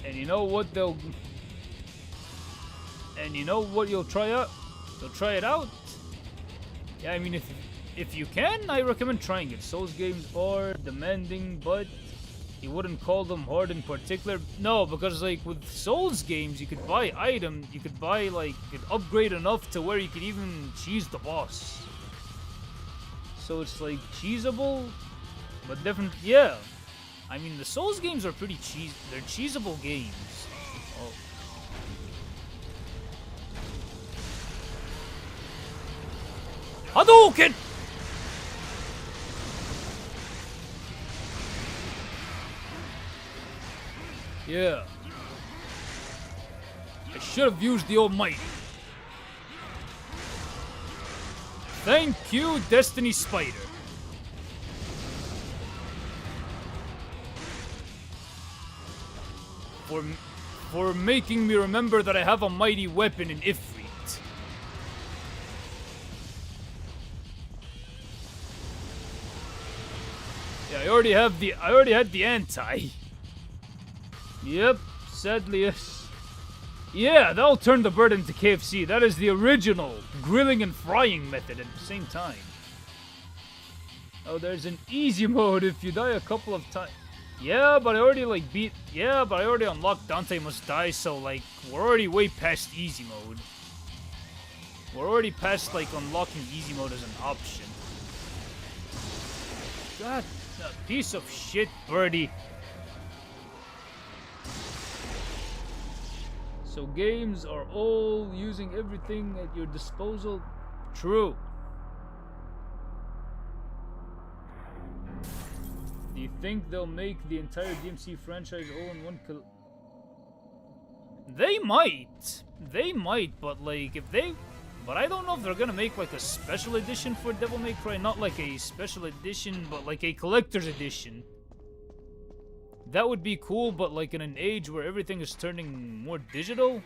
And you know what you'll try out? You'll try it out? Yeah, I mean, if you can, I recommend trying it. Souls games are demanding, but you wouldn't call them hard in particular. No, because like with Souls games, you could buy items, you could upgrade enough to where you could even cheese the boss. So it's like cheesable, but definitely, yeah. I mean, the Souls games are pretty they're cheesable games. Oh. Hadouken! Yeah. I should have used the Almighty. Thank you, Destiny Spider. For making me remember that I have a mighty weapon in Ifrit. Yeah, I already had the anti. Yep, sadly yes. Yeah, that'll turn the bird into KFC. That is the original grilling and frying method at the same time. Oh, there's an easy mode if you die a couple of times. Yeah, but I already unlocked Dante Must Die, so like we're already way past easy mode. We're already past like unlocking easy mode as an option. God, a piece of shit birdie. So games are all using everything at your disposal. True. Do you think they'll make the entire DMC franchise all in one They might, but like but I don't know if they're gonna make like a special edition for Devil May Cry. Not like a special edition, but like a collector's edition. that would be cool, but like in an age where everything is turning more digital,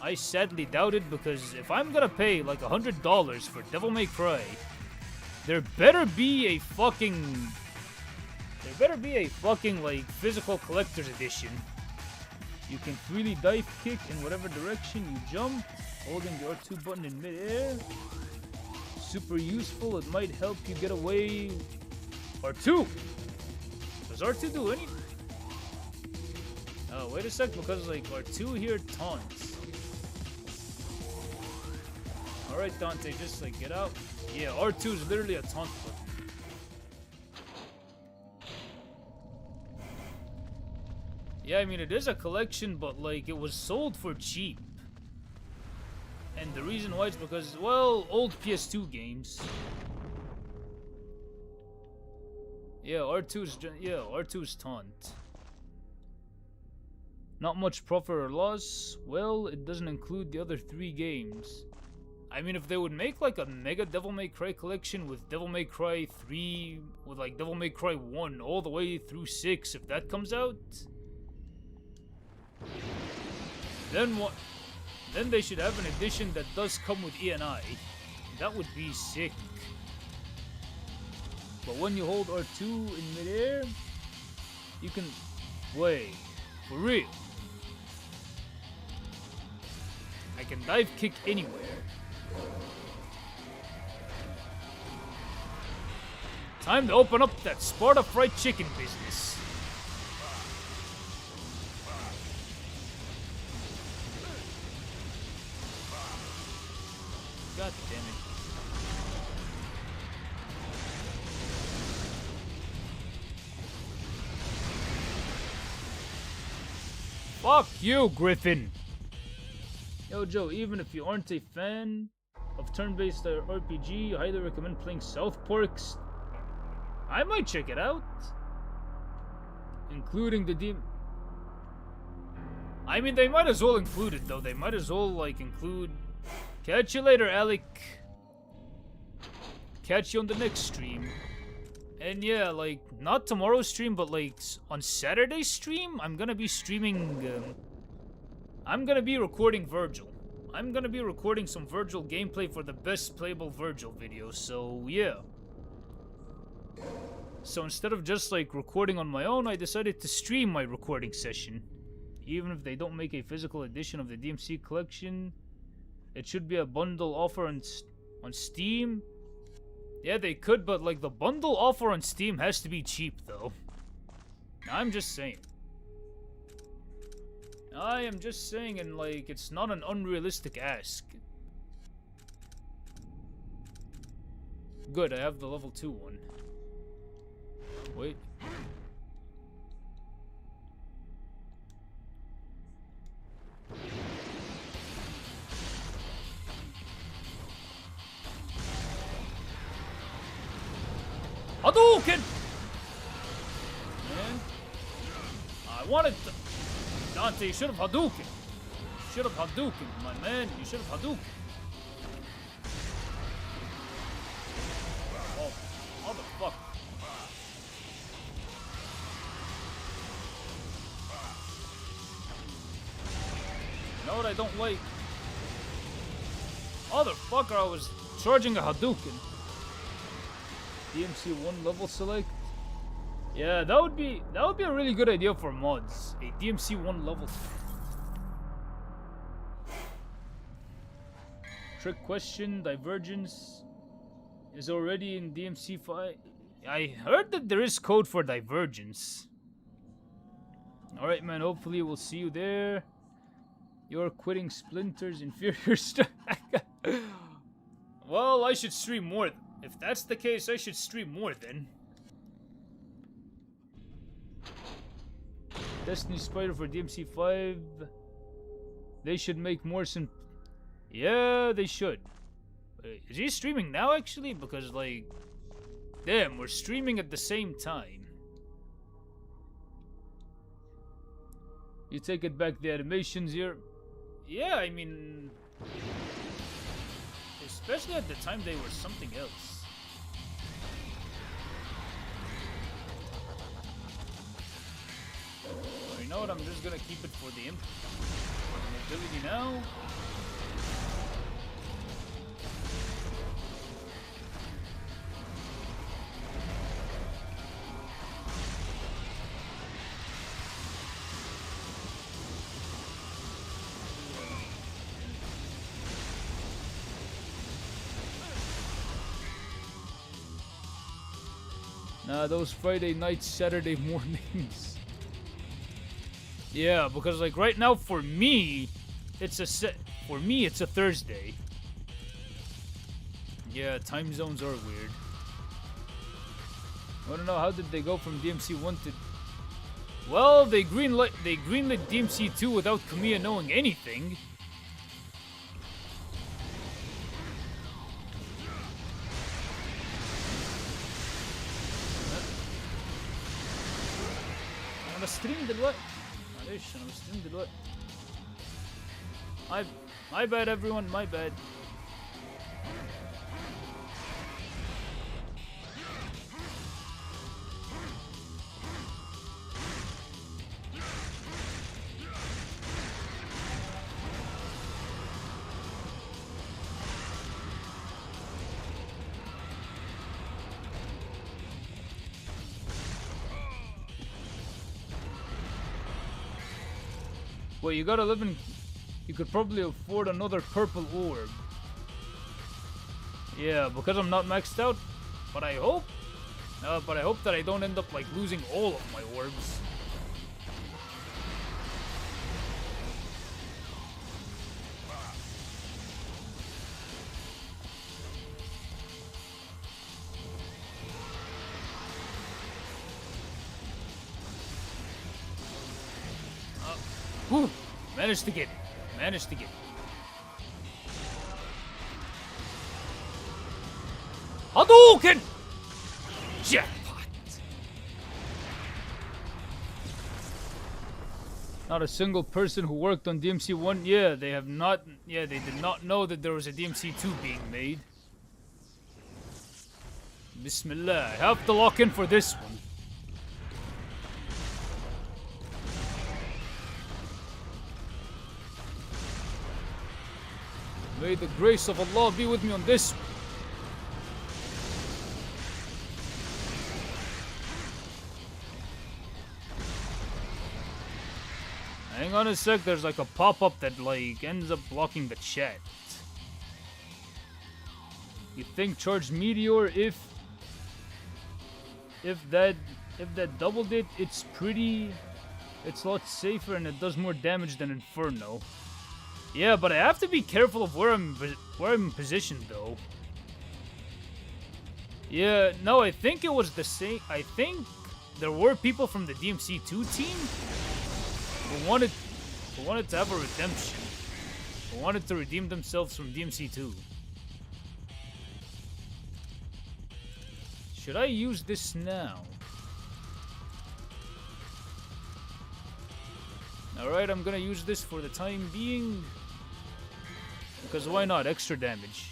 I sadly doubt it, because if I'm gonna pay like $100 for Devil May Cry, there better be a fucking like physical collector's edition. You can freely dive kick in whatever direction you jump, holding the R2 button in midair. Super useful, it might help you get away. R2! Does R2 do anything? Oh, wait a sec, because like R2 here taunts. Alright, Dante, just like get out. Yeah, R2 is literally a taunt button. Yeah, I mean, it is a collection, but like it was sold for cheap. And the reason why is because, well, old PS2 games. Yeah, R2's taunt. Not much profit or loss. Well, it doesn't include the other 3 games. I mean, if they would make like a mega Devil May Cry collection with Devil May Cry 3, with like Devil May Cry 1 all the way through 6, if that comes out, then what? Then they should have an edition that does come with ENI. That would be sick. But when you hold R2 in midair, you can... Wait, for real? I can dive kick anywhere. Time to open up that Sparta fried chicken business. God damn it. Fuck you, Griffin. Yo, Joe, even if you aren't a fan of turn-based RPG, I highly recommend playing South Park's. I might check it out. Including the I mean, they might as well include it, though. They might as well, like, include... Catch you later, Alec. Catch you on the next stream. And yeah, like, not tomorrow's stream, but like, on Saturday's stream, I'm gonna be streaming, I'm gonna be recording Virgil. I'm gonna be recording some Virgil gameplay for the best playable Virgil video, so yeah. So instead of just like recording on my own, I decided to stream my recording session. Even if they don't make a physical edition of the DMC collection, it should be a bundle offer on Steam. Yeah, they could, but like the bundle offer on Steam has to be cheap though. I'm just saying. I am just saying, and like, it's not an unrealistic ask. Good, I have the level 2 one. Wait. Hadouken! Man. I wanted to... Dante, you should have Hadouken. You should have Hadouken, my man. You should have Hadouken. Oh, motherfucker. You know what I don't like? Motherfucker, I was charging a Hadouken. DMC1 level select. Yeah, that would be a really good idea for mods. A DMC1 level. Trick question, Divergence is already in DMC5. I heard that there is code for Divergence. Alright, man, hopefully we'll see you there. You're quitting Splinter's inferior stuff. Well, I should stream more. If that's the case, I should stream more then. Destiny Spider for DMC5. They should make more Yeah, they should. Wait, is he streaming now actually? Because like, damn, we're streaming at the same time. You take it back, the animations here. Yeah, I mean, especially at the time they were something else. know what? I'm just gonna keep it for the mobility now. Nah, those Friday nights, Saturday mornings. Yeah, because like right now for me, it's a Thursday. Yeah, time zones are weird. I don't know, how did they go from DMC1 to... Well, they greenlit DMC2 without Kamiya knowing anything. أنا بستريم دلوقتي. معلش أنا بستريم دلوقتي. My bad everyone, my bad. Well, you gotta live in... You could probably afford another purple orb. Yeah, because I'm not maxed out. But I hope that I don't end up like losing all of my orbs. Whew, managed to get it. Managed to get it. Hadouken! Jackpot! Not a single person who worked on DMC1. Yeah, they have not. Yeah, they did not know that there was a DMC2 being made. Bismillah. I have to lock in for this one. May the grace of Allah be with me on this one. Hang on a sec, there's like a pop-up that like ends up blocking the chat. You think charged meteor if that doubled it, it's a lot safer and it does more damage than Inferno. Yeah, but I have to be careful of where I'm positioned though. Yeah, no, I think it was the same. I think there were people from the DMC2 team who wanted to have a redemption. Who wanted to redeem themselves from DMC2. Should I use this now? Alright, I'm gonna use this for the time being. Because why not? Extra damage.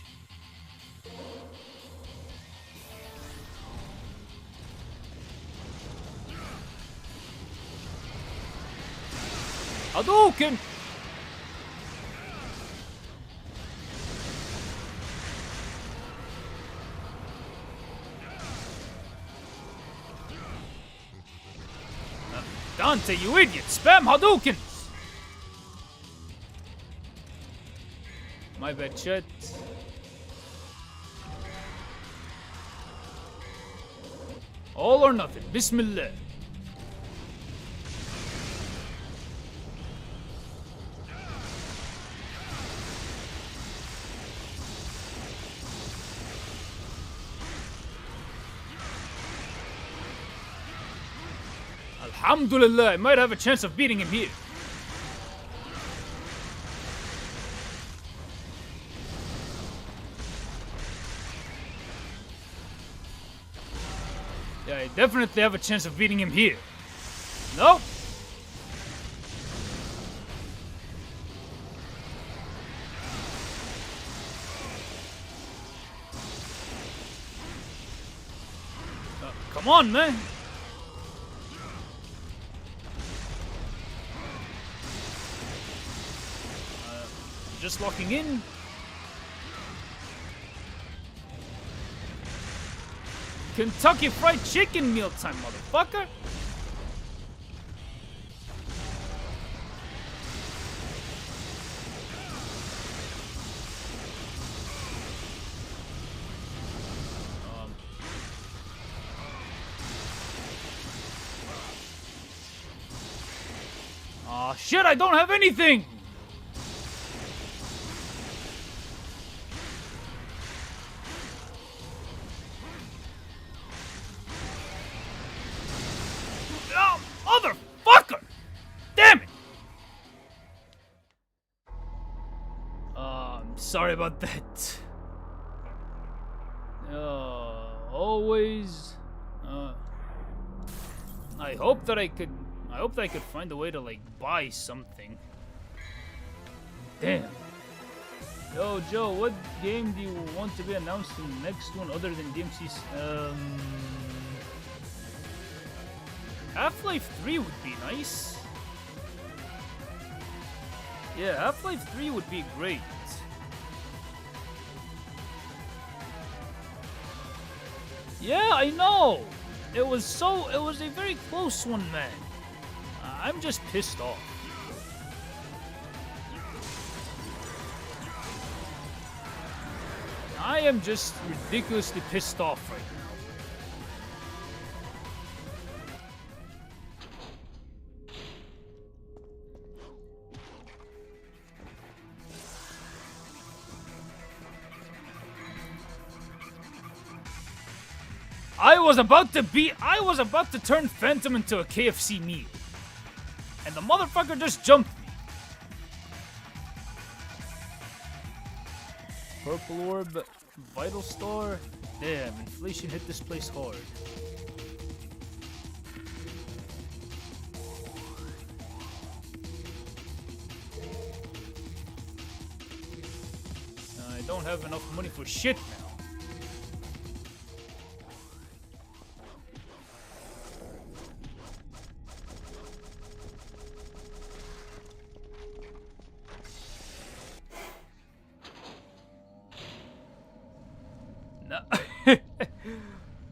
Hadouken! Dante, you idiot! Spam Hadouken! My bad, chat. All or nothing. Bismillah. Alhamdulillah, I might have a chance of beating him here. Yeah, I definitely have a chance of beating him here. Nope. Come on, man. just locking in. Kentucky Fried Chicken mealtime, motherfucker. Aw, shit, I don't have anything! Oh, motherfucker! Damn it! I'm sorry about that. Always... I hope that I could find a way to, like, buy something. Damn. Yo, Joe, what game do you want to be announced in the next one other than DMC's? Half-Life 3 would be nice. Yeah, Half-Life 3 would be great. Yeah, I know! It was a very close one, man. I'm just pissed off. I am just ridiculously pissed off right now. I was about to turn Phantom into a KFC meal. And the motherfucker just jumped me. Purple Orb, Vital Star. Damn, inflation hit this place hard. I don't have enough money for shit now.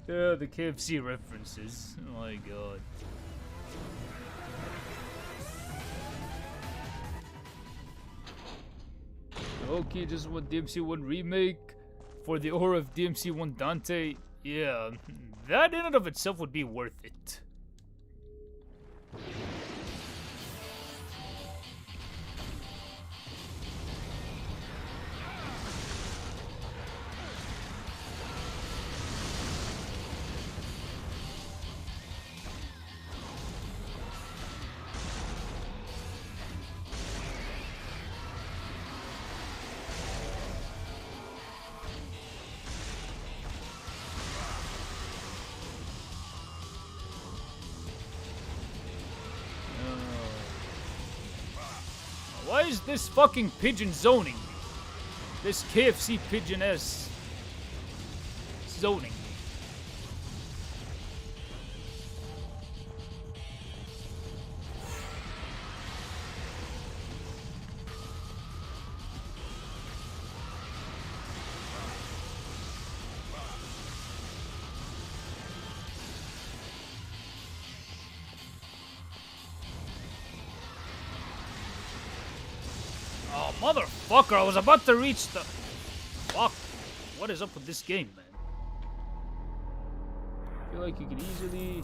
Yeah, the KFC references. Oh my god. Okay, just want DMC1 remake for the aura of DMC1 Dante. Yeah, that in and of itself would be worth it. Why is this fucking pigeon zoning me? This KFC pigeon S zoning me. Oh, motherfucker, I was about to reach the... Fuck. What is up with this game, man? I feel like you could easily...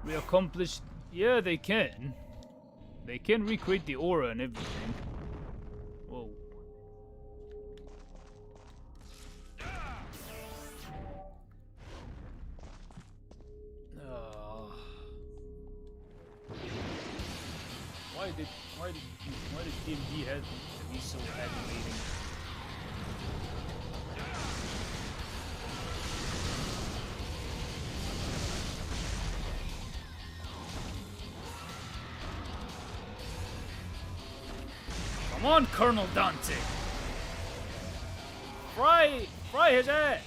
reaccomplish... Yeah, they can. They can recreate the aura and everything. Whoa. Why did DMD have to be so aggravating? Come on, Colonel Dante. Fry his ass.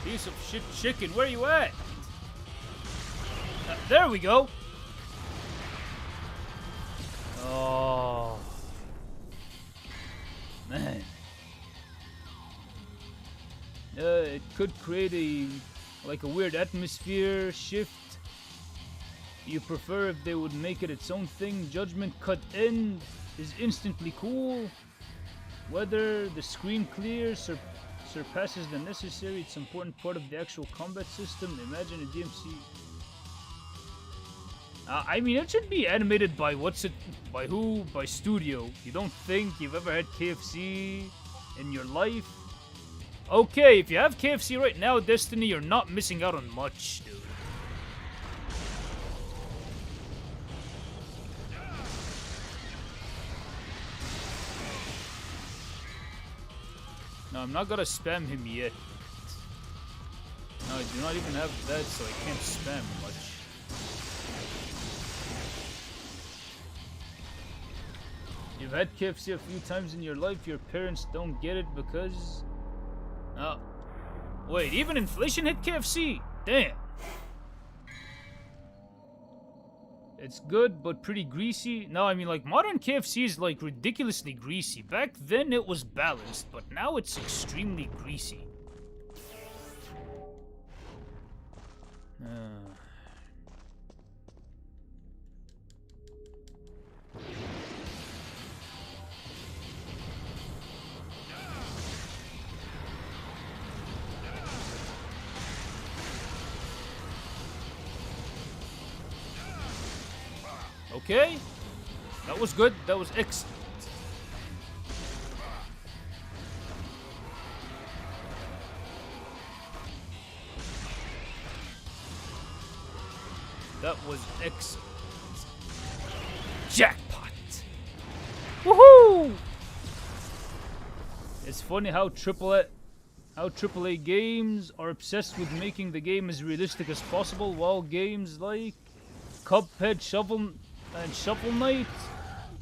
Piece of shit chicken, where you at? There we go. Oh. Man. It could create a weird atmosphere shift. You prefer if they would make it its own thing. Judgment cut in is instantly cool. Whether the screen clears surpasses the necessary, it's an important part of the actual combat system. Imagine a DMC. I mean, it should be animated by by who? By studio. You don't think you've ever had KFC in your life? Okay, if you have KFC right now, Destiny, you're not missing out on much, dude. No, I'm not gonna spam him yet. No, I do not even have that, so I can't spam much. You've had KFC a few times in your life, your parents don't get it because... Oh. Wait, even inflation hit KFC? Damn. It's good, but pretty greasy. No, I mean, like, modern KFC is, like, ridiculously greasy. Back then, it was balanced, but now it's extremely greasy. Okay, that was good. That was excellent. That was excellent. Jackpot! Woohoo! It's funny how AAA games are obsessed with making the game as realistic as possible, while games like Cuphead, Shovel Knight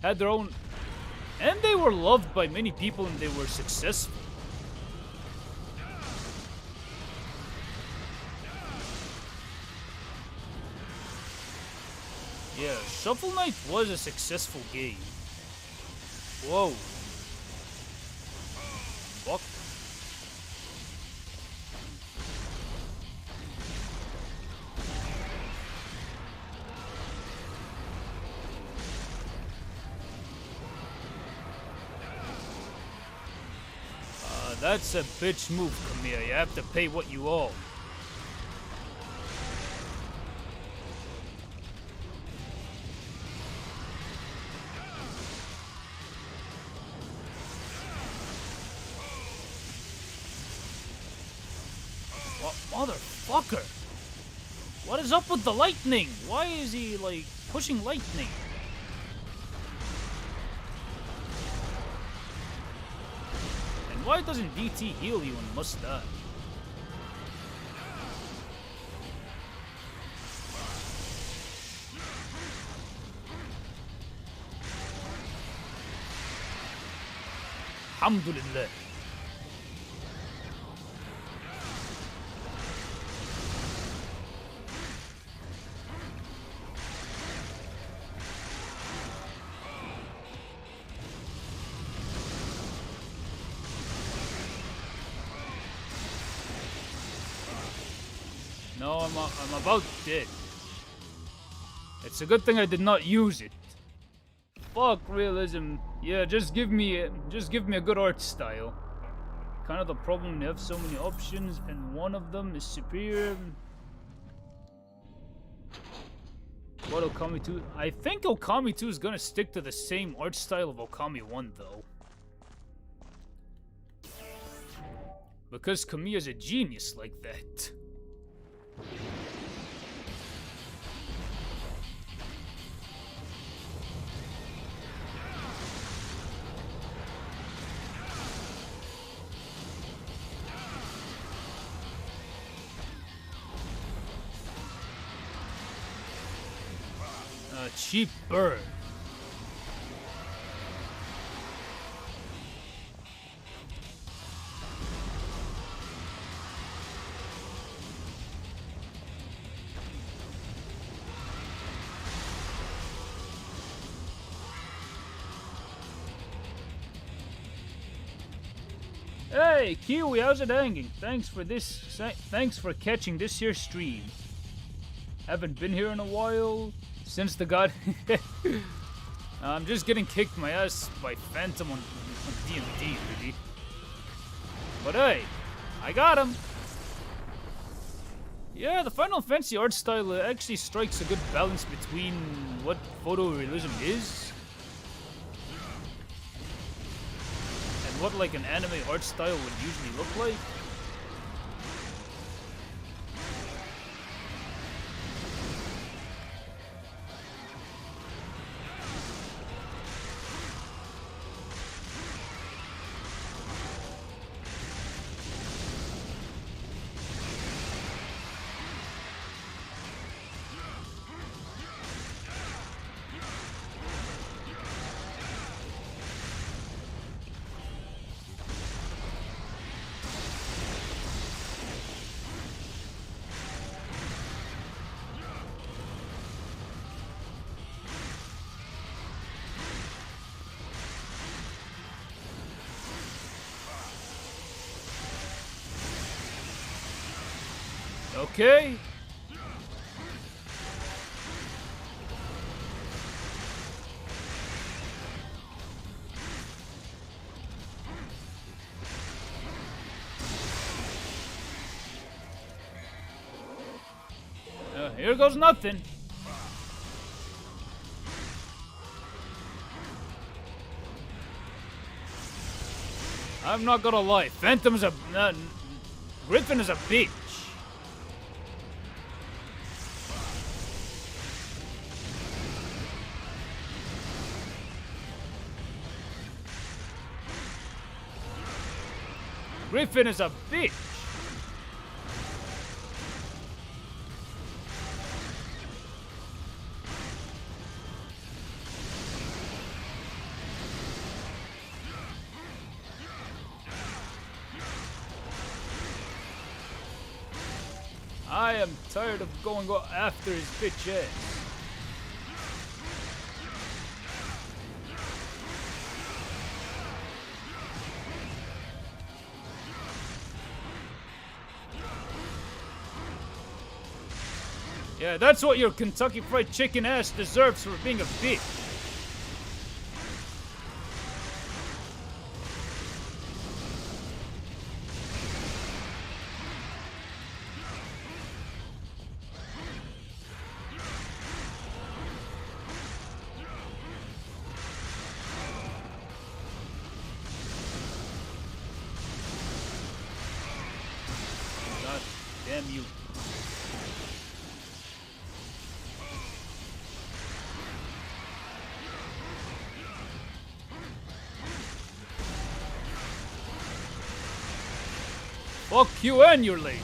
had their own, and they were loved by many people and they were successful. Yeah, Shovel Knight was a successful game. Whoa. Fuck. That's a bitch move, Kamiya. You have to pay what you owe. What motherfucker? What is up with the lightning? Why is he, like, pushing lightning? Why doesn't DT heal you and must die? Alhamdulillah. No, I'm about dead. It's a good thing I did not use it. Fuck realism. Yeah, just give me a good art style. Kind of the problem, you have so many options and one of them is superior. What, Okami 2? I think Okami 2 is gonna stick to the same art style of Okami 1 though. Because Kamiya's a genius like that. Cheap bird. Hey, Kiwi, how's it hanging? Thanks for catching this here stream. Haven't been here in a while since the god. I'm just getting kicked my ass by Phantom on D&D, really. But hey, I got him. Yeah, the Final Fantasy art style actually strikes a good balance between what photorealism is and what like an anime art style would usually look like. Okay. Here goes nothing. I'm not gonna lie, Phantom's a... Griffin is a bitch. Griffin is a bitch. I am tired of going after his bitch ass. Yeah, that's what your Kentucky Fried Chicken ass deserves for being a bitch. God damn you. Fuck you and your lasers.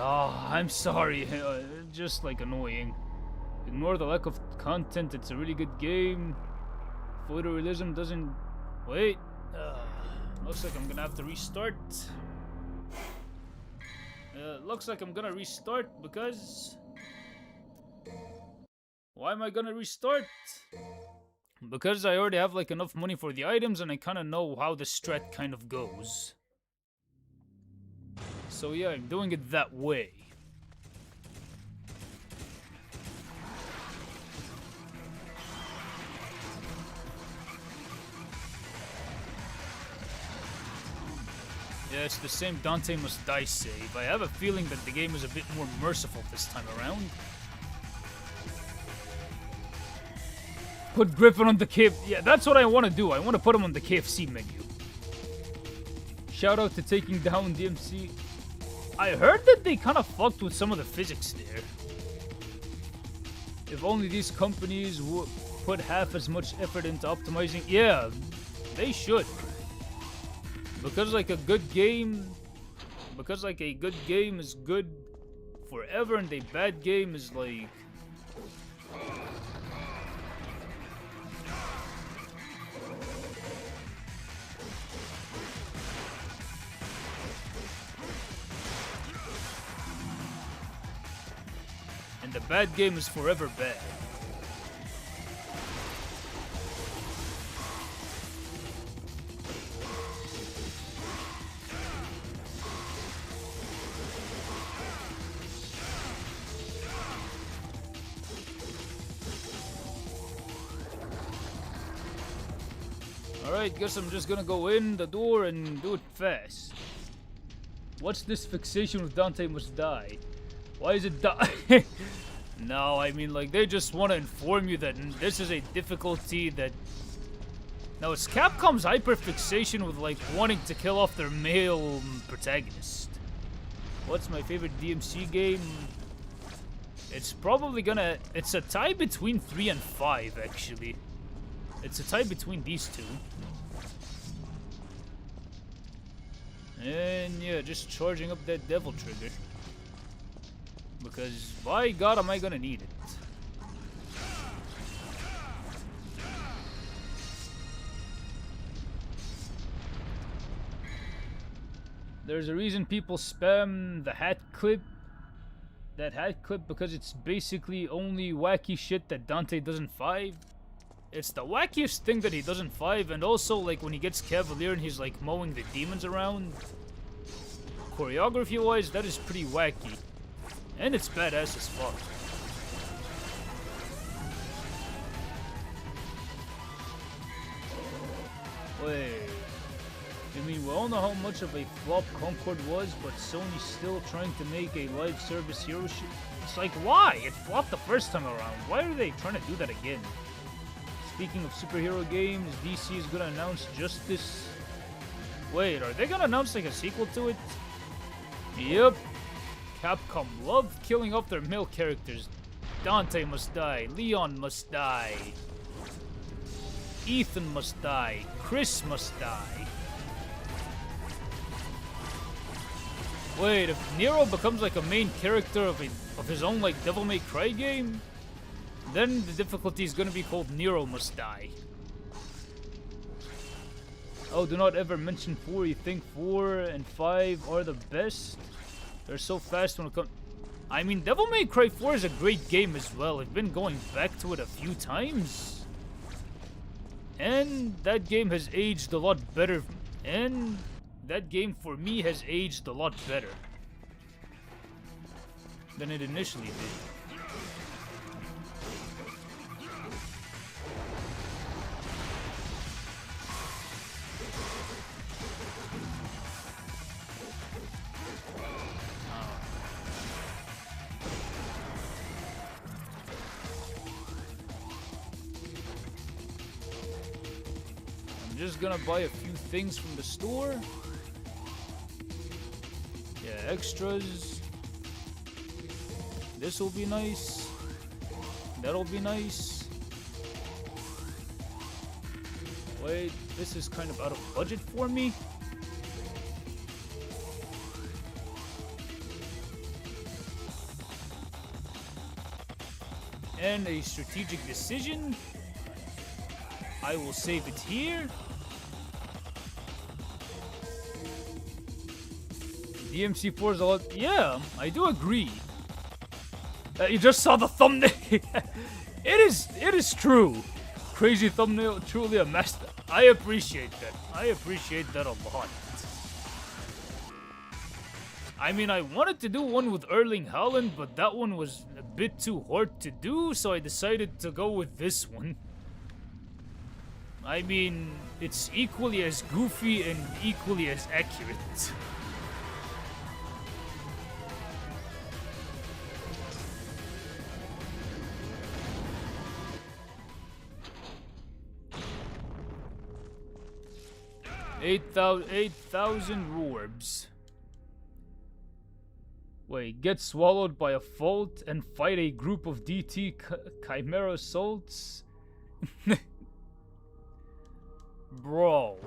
Oh, I'm sorry. Just like annoying. Ignore the lack of content. It's a really good game. Photorealism doesn't... Wait. Looks like I'm gonna have to restart. Looks like I'm gonna restart because... Why am I gonna restart? Because I already have like enough money for the items and I kind of know how the strat kind of goes. So yeah, I'm doing it that way. Yeah, it's the same Dante must die save. I have a feeling that the game is a bit more merciful this time around. Put Griffin on the KFC. Yeah, that's what I want to do. I want to put him on the KFC menu. Shout out to taking down DMC. I heard that they kind of fucked with some of the physics there. If only these companies would put half as much effort into optimizing. Yeah, they should. Because like a good game... Because like a good game is good forever and a bad game is like... And the bad game is forever bad. Alright, guess I'm just gonna go in the door and do it fast. What's this fixation with Dante must die? Why is it die? No, I mean, like, they just want to inform you that this is a difficulty that... No, it's Capcom's hyperfixation with, like, wanting to kill off their male protagonist. What's my favorite DMC game? It's probably gonna... It's a tie between 3 and 5, actually. It's a tie between these two. And, yeah, just charging up that devil trigger. Because, by God, am I gonna need it. There's a reason people spam the hat clip. That hat clip because it's basically only wacky shit that Dante does in 5. It's the wackiest thing that he does in 5, and also, like, when he gets Cavalier and he's, like, mowing the demons around. Choreography-wise, that is pretty wacky. And it's badass as fuck. Wait. I mean, we all know how much of a flop Concord was, but Sony's still trying to make a live service hero shit. It's like, why? It flopped the first time around. Why are they trying to do that again? Speaking of superhero games, DC is gonna announce Justice. Wait, are they gonna announce like a sequel to it? Yep. Capcom love killing off their male characters. Dante must die. Leon must die. Ethan must die. Chris must die. Wait, if Nero becomes like a main character of his own like Devil May Cry game, then the difficulty is gonna be called Nero must die. Oh, do not ever mention 4. You think 4 and 5 are the best? They're so fast when it comes... I mean, Devil May Cry 4 is a great game as well. I've been going back to it a few times. And that game has aged a lot better. And that game, for me, has aged a lot better than it initially did. I'm just gonna buy a few things from the store. Yeah, extras. This will be nice. That'll be nice. Wait, this is kind of out of budget for me. And a strategic decision. I will save it here. DMC4 is a lot. Yeah, I do agree. You just saw the thumbnail. It is true. Crazy thumbnail, truly a master. I appreciate that. I appreciate that a lot. I mean, I wanted to do one with Erling Haaland, but that one was a bit too hard to do, so I decided to go with this one. I mean, it's equally as goofy and equally as accurate. $8,000 Rorbs. Wait, get swallowed by a fault and fight a group of DT Chimera assaults? Bro.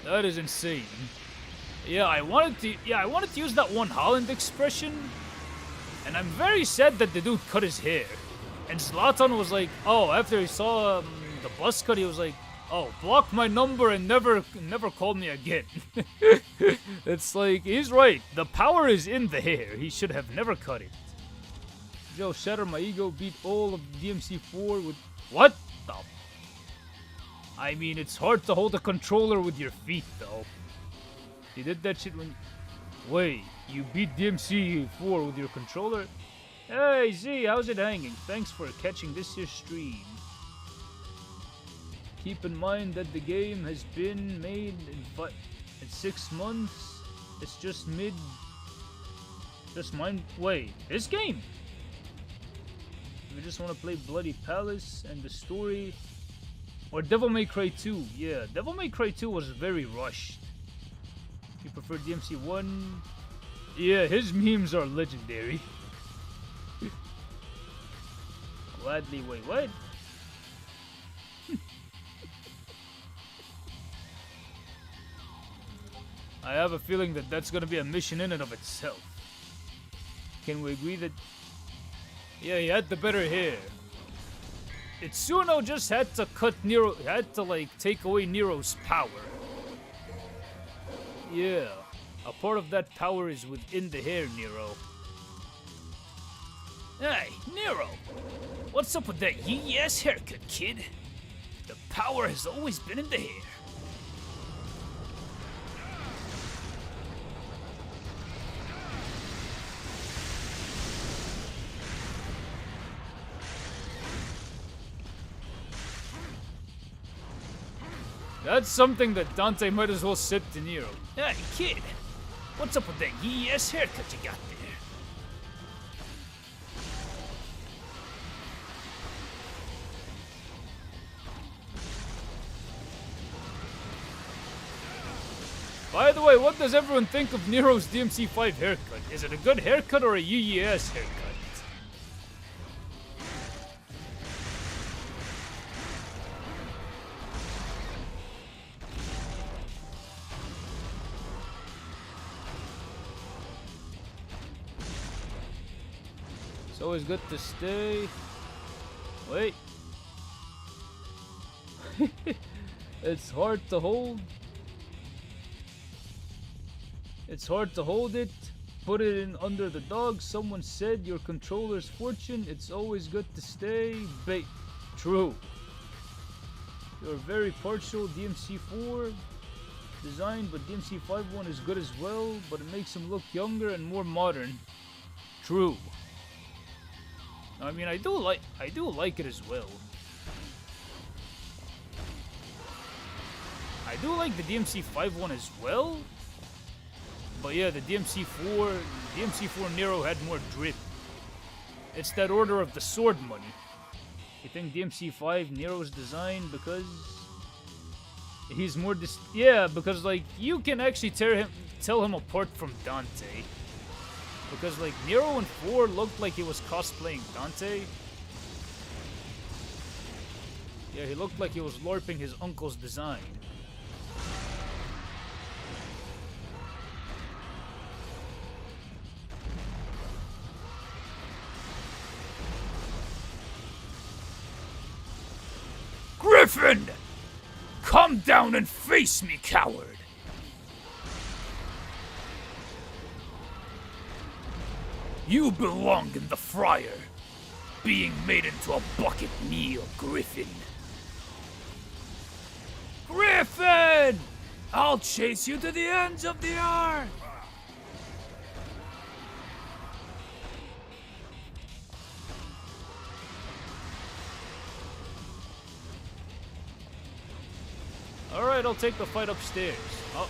That is insane. Yeah, I wanted to use that one Holland expression. And I'm very sad that the dude cut his hair. And Zlatan was like, oh, after he saw the buzz cut, he was like, oh, block my number and never call me again. It's like, he's right. The power is in the hair. He should have never cut it. Joe, shatter my ego, beat all of DMC4 with... What the... I mean, it's hard to hold a controller with your feet, though. You did that shit when... Wait, you beat DMC4 with your controller? Hey, Z, how's it hanging? Thanks for catching this year's stream. Keep in mind that the game has been made in 6 months. It's just wait, this game? We just want to play Bloody Palace and the story. Or Devil May Cry 2. Yeah, Devil May Cry 2 was very rushed. You prefer DMC1? Yeah, his memes are legendary. Gladly, wait, what? I have a feeling that that's gonna be a mission in and of itself. Can we agree that... Yeah, he had the better hair. Itsuno just had to cut Nero... had to, like, take away Nero's power. Yeah. A part of that power is within the hair, Nero. Hey, Nero! What's up with that yee-ass haircut, kid? The power has always been in the hair. That's something that Dante might as well sit to Nero. Hey, kid! What's up with that yee-ass haircut you got there? By the way, what does everyone think of Nero's DMC5 haircut? Is it a good haircut or a yee-ass haircut? It's always good to stay. Wait. It's hard to hold. It's hard to hold it. Put it in under the dog. Someone said your controller's fortune. It's always good to stay. True. You're very partial. DMC4 design, but DMC5 is good as well, but it makes him look younger and more modern. True. I mean, I do like it as well. I do like the DMC5 one as well. But yeah, the DMC4 Nero had more drip. It's that Order of the Sword money. You think DMC5 Nero's design because he's more yeah, because like you can actually tell him apart from Dante. Because like Nero in 4 looked like he was cosplaying Dante. Yeah, he looked like he was LARPing his uncle's design. Griffin! Come down and face me, coward! You belong in the fryer, being made into a bucket meal, Griffin. Griffin! I'll chase you to the ends of the earth! Alright, I'll take the fight upstairs.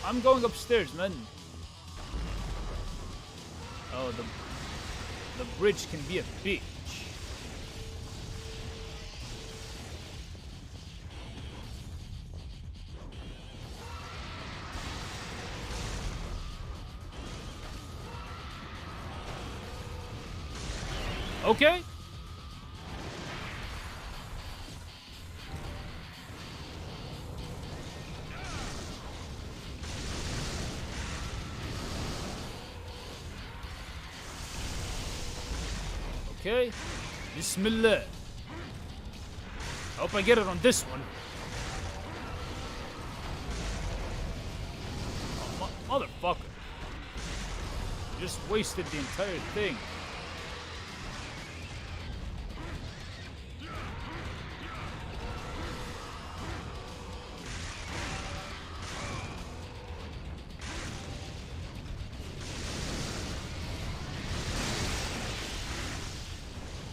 I'm going upstairs, man. Oh, the bridge can be a bitch. Okay. Okay, Bismillah. I hope I get it on this one. Oh, motherfucker. Just wasted the entire thing.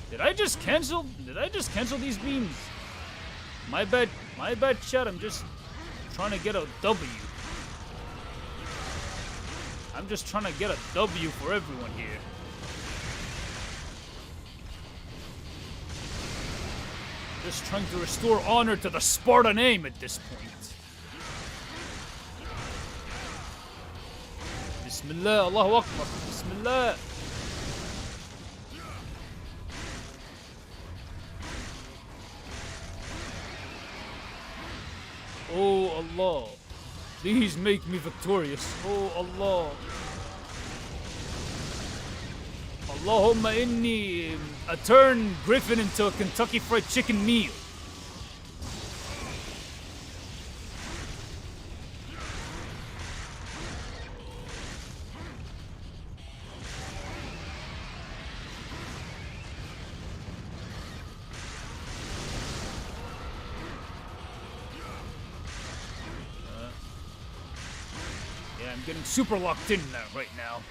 Did I just cancel these beams? My bad. My bad, chat. I'm just trying to get a W. I'm just trying to get a W for everyone here. Just trying to restore honor to the Sparta name at this point. Bismillah, Allahu Akbar. Bismillah. Oh Allah, please make me victorious. Oh Allah. Allahumma inni turn Griffin into a Kentucky Fried Chicken meal. Yeah, I'm getting super locked in now, right now.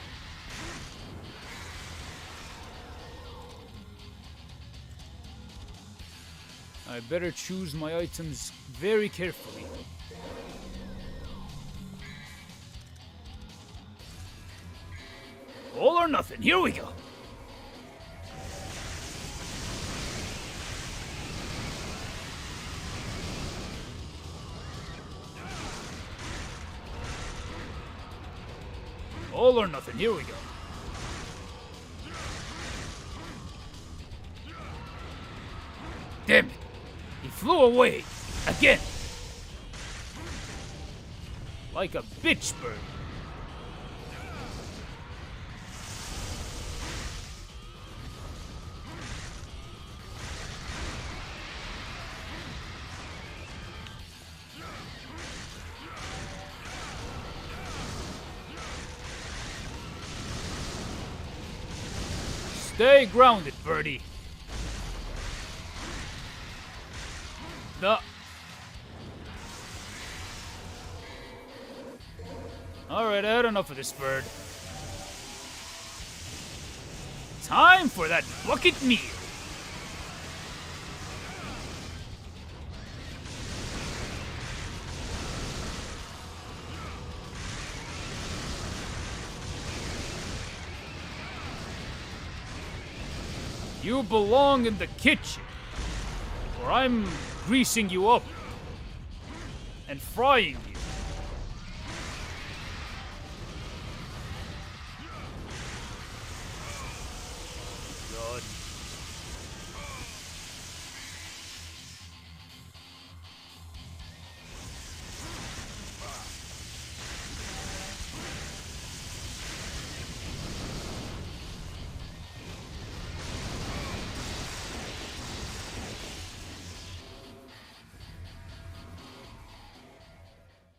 I better choose my items very carefully. All or nothing, here we go. All or nothing, here we go. Damn it. He flew away. Again. Like a bitch bird. Stay grounded, birdie. No. Alright, I had enough of this bird. Time for that bucket meal. You belong in the kitchen, or I'm greasing you up and frying you. God.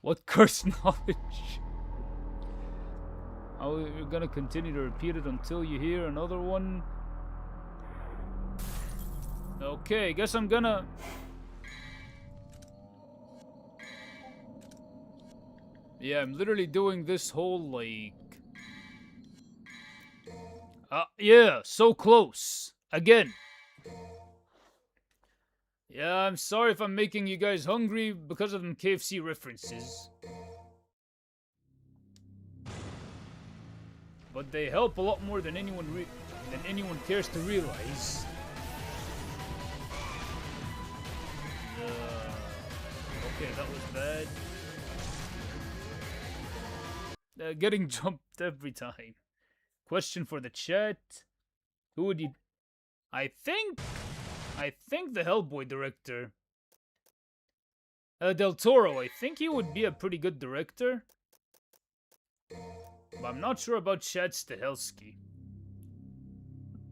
What cursed knowledge? How you're gonna continue to repeat it until you hear another one? Okay, guess I'm gonna... Yeah, I'm literally doing this whole, like... yeah, so close. Again. Yeah, I'm sorry if I'm making you guys hungry because of them KFC references. But they help a lot more than anyone cares to realize. Okay, that was bad. Getting jumped every time. Question for the chat. Who would you... I think the Hellboy director, Del Toro, I think he would be a pretty good director. But I'm not sure about Chad Stahelski.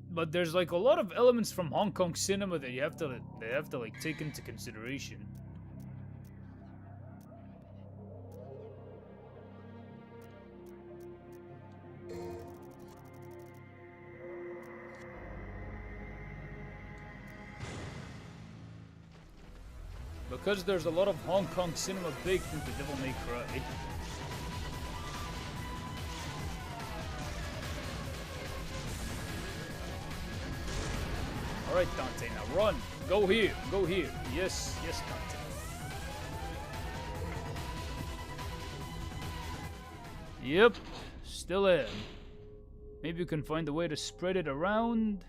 But there's like a lot of elements from Hong Kong cinema that they have to like take into consideration. Because there's a lot of Hong Kong cinema baked into Devil May Cry. Alright, Dante, now run. Go here. Go here. Yes, yes, Dante. Yep, still am. Maybe you can find a way to spread it around,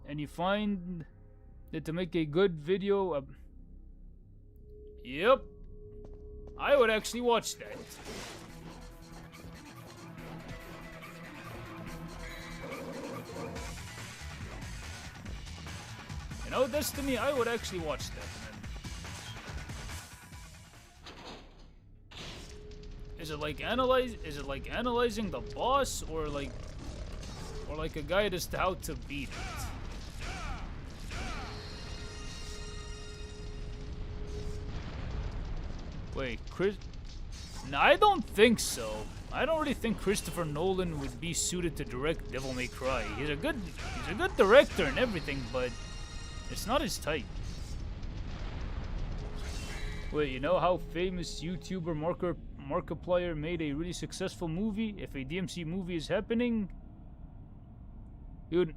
and you find that to make a good video. Yep, I would actually watch that. You know, Destiny, I would actually watch that, man. Is it like analyzing the boss, or like a guide as to how to beat it? Wait, No, I don't think so. I don't really think Christopher Nolan would be suited to direct Devil May Cry. He's a good director and everything, but it's not his type. Wait, you know how famous YouTuber Markiplier made a really successful movie? If a DMC movie is happening, dude,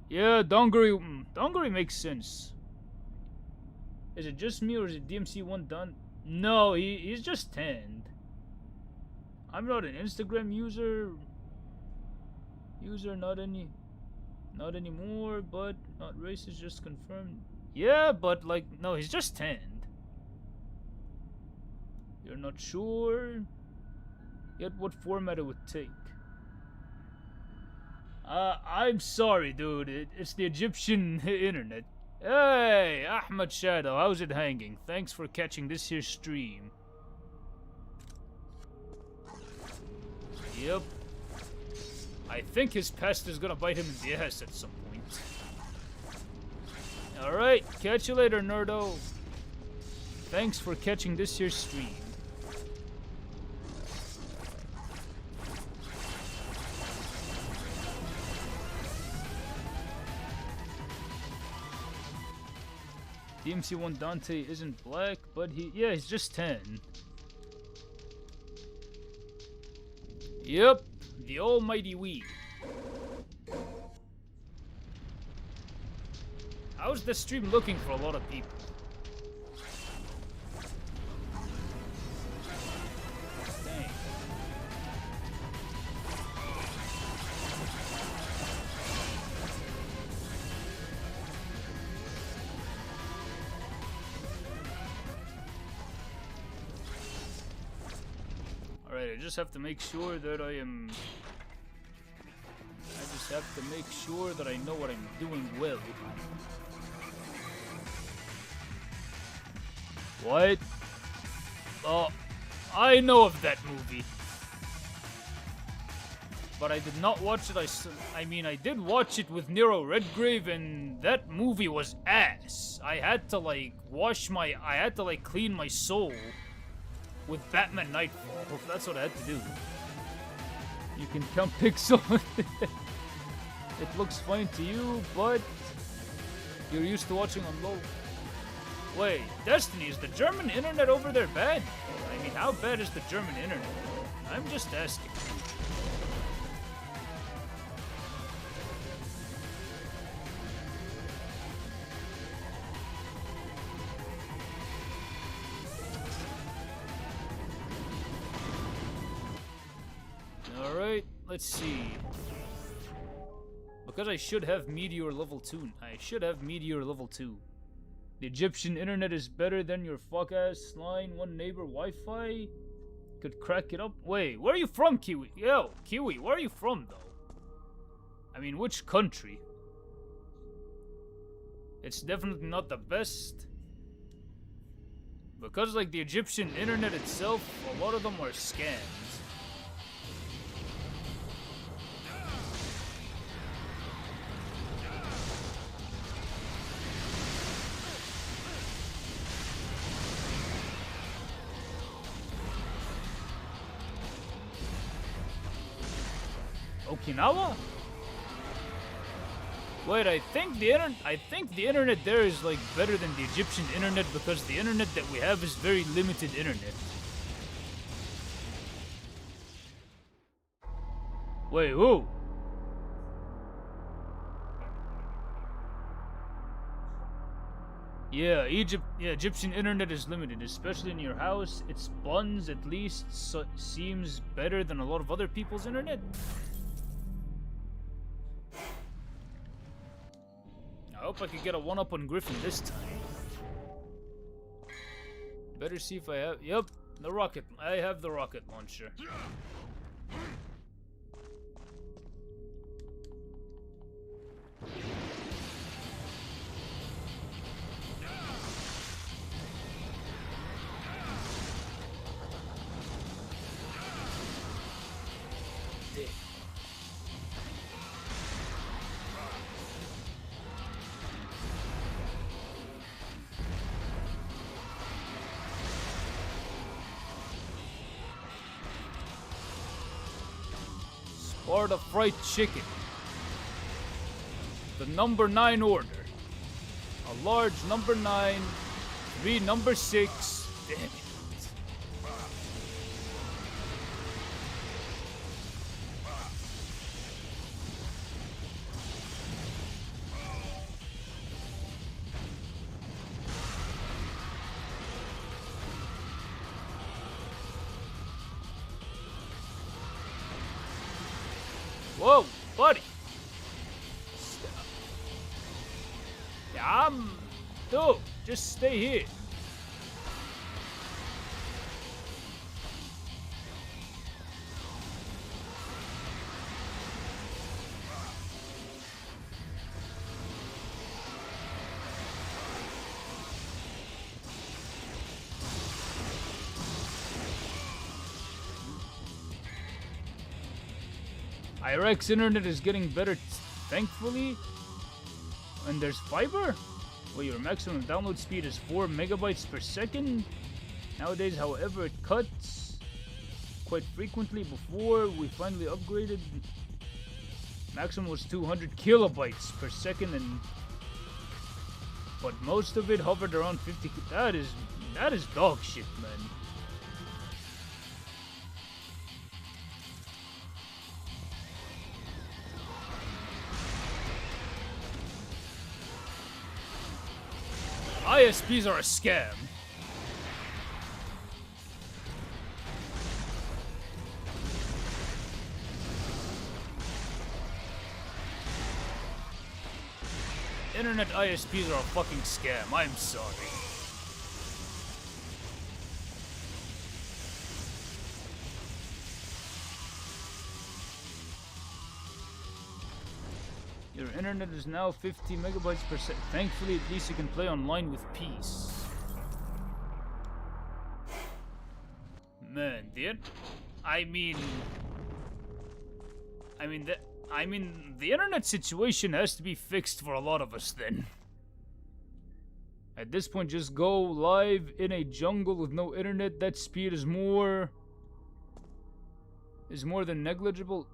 yeah, Dongari makes sense. Is it just me or is it DMC1 done? No, he's just tanned. I'm not an Instagram user, not anymore, but not racist, just confirmed. Yeah, but like, no, he's just tanned. You're not sure yet what format it would take. I'm sorry, dude. It's the Egyptian internet. Hey, Ahmed Shadow, how's it hanging? Thanks for catching this here stream. Yep. I think his pest is gonna bite him in the ass at some point. Alright, catch you later, nerdo. Thanks for catching this here stream. DMC1 Dante isn't black, but he's just 10. Yep, the almighty Wii. How's the stream looking for a lot of people? Dang. Alright, I just have to make sure that I just have to make sure that I know what I'm doing well. What? Oh, I know of that movie. But I did not watch it. I mean, I did watch it with Nero Redgrave, and that movie was ass. I had to, like, clean my soul with Batman Nightfall. That's what I had to do. You can count pixel. It looks fine to you, but you're used to watching on low. Wait, Destiny, is the German internet over there bad? I mean, how bad is the German internet? I'm just asking. Alright, let's see. Because I should have Meteor level 2. I should have Meteor level 2. The Egyptian internet is better than your fuck-ass line. One neighbor Wi-Fi could crack it up. Wait, where are you from, Kiwi? Yo, Kiwi, where are you from, though? I mean, which country? It's definitely not the best. Because, like, the Egyptian internet itself, a lot of them are scams. Okinawa? Wait, I think the internet there is like better than the Egyptian internet because the internet that we have is very limited internet. Wait, who? Yeah, Egyptian internet is limited, especially in your house. Its buns, at least, seems better than a lot of other people's internet. I hope I could get a one-up on Griffin this time. Better see if I have... Yep, the rocket. I have the rocket launcher. Sparta fried chicken. The number 9 order. A large number 9, 3 number 6. Damn it. Whoa, buddy. Stop. Yeah, dude, just stay here. Iraq's internet is getting better, thankfully. And there's fiber? Well, your maximum download speed is 4 megabytes per second. Nowadays, however, it cuts quite frequently. Before we finally upgraded, maximum was 200 kilobytes per second, but most of it hovered around 50. That is dog shit, man. ISPs are a scam. Internet ISPs are a fucking scam. I'm sorry. Your internet is now 50 megabytes per second. Thankfully, at least you can play online with peace. Man, the internet situation has to be fixed for a lot of us then. At this point, just go live in a jungle with no internet. That speed is more than negligible.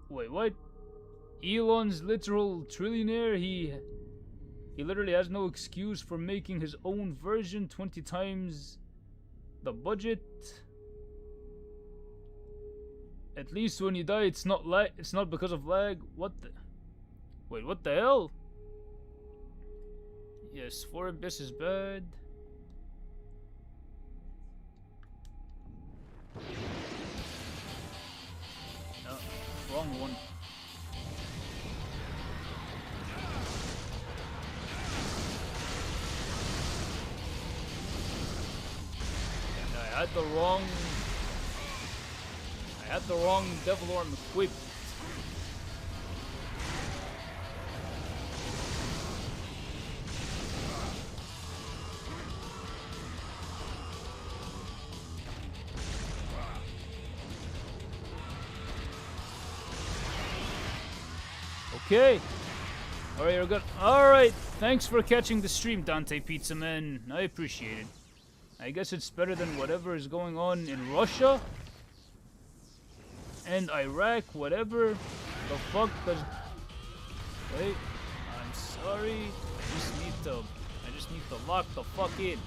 Wait, what? Elon's literal trillionaire. He literally has no excuse for making his own version 20 times the budget. At least when you die, it's not because of lag. What the? Wait, what the hell? Yes, 4 Mbps is bad. No, wrong one. I had the wrong devil arm equipped. Okay. Alright, you're good. Alright, thanks for catching the stream, Dante Pizza Man. I appreciate it. I guess it's better than whatever is going on in Russia and Iraq, whatever the fuck does... Wait, I'm sorry. I just need to lock the fuck in.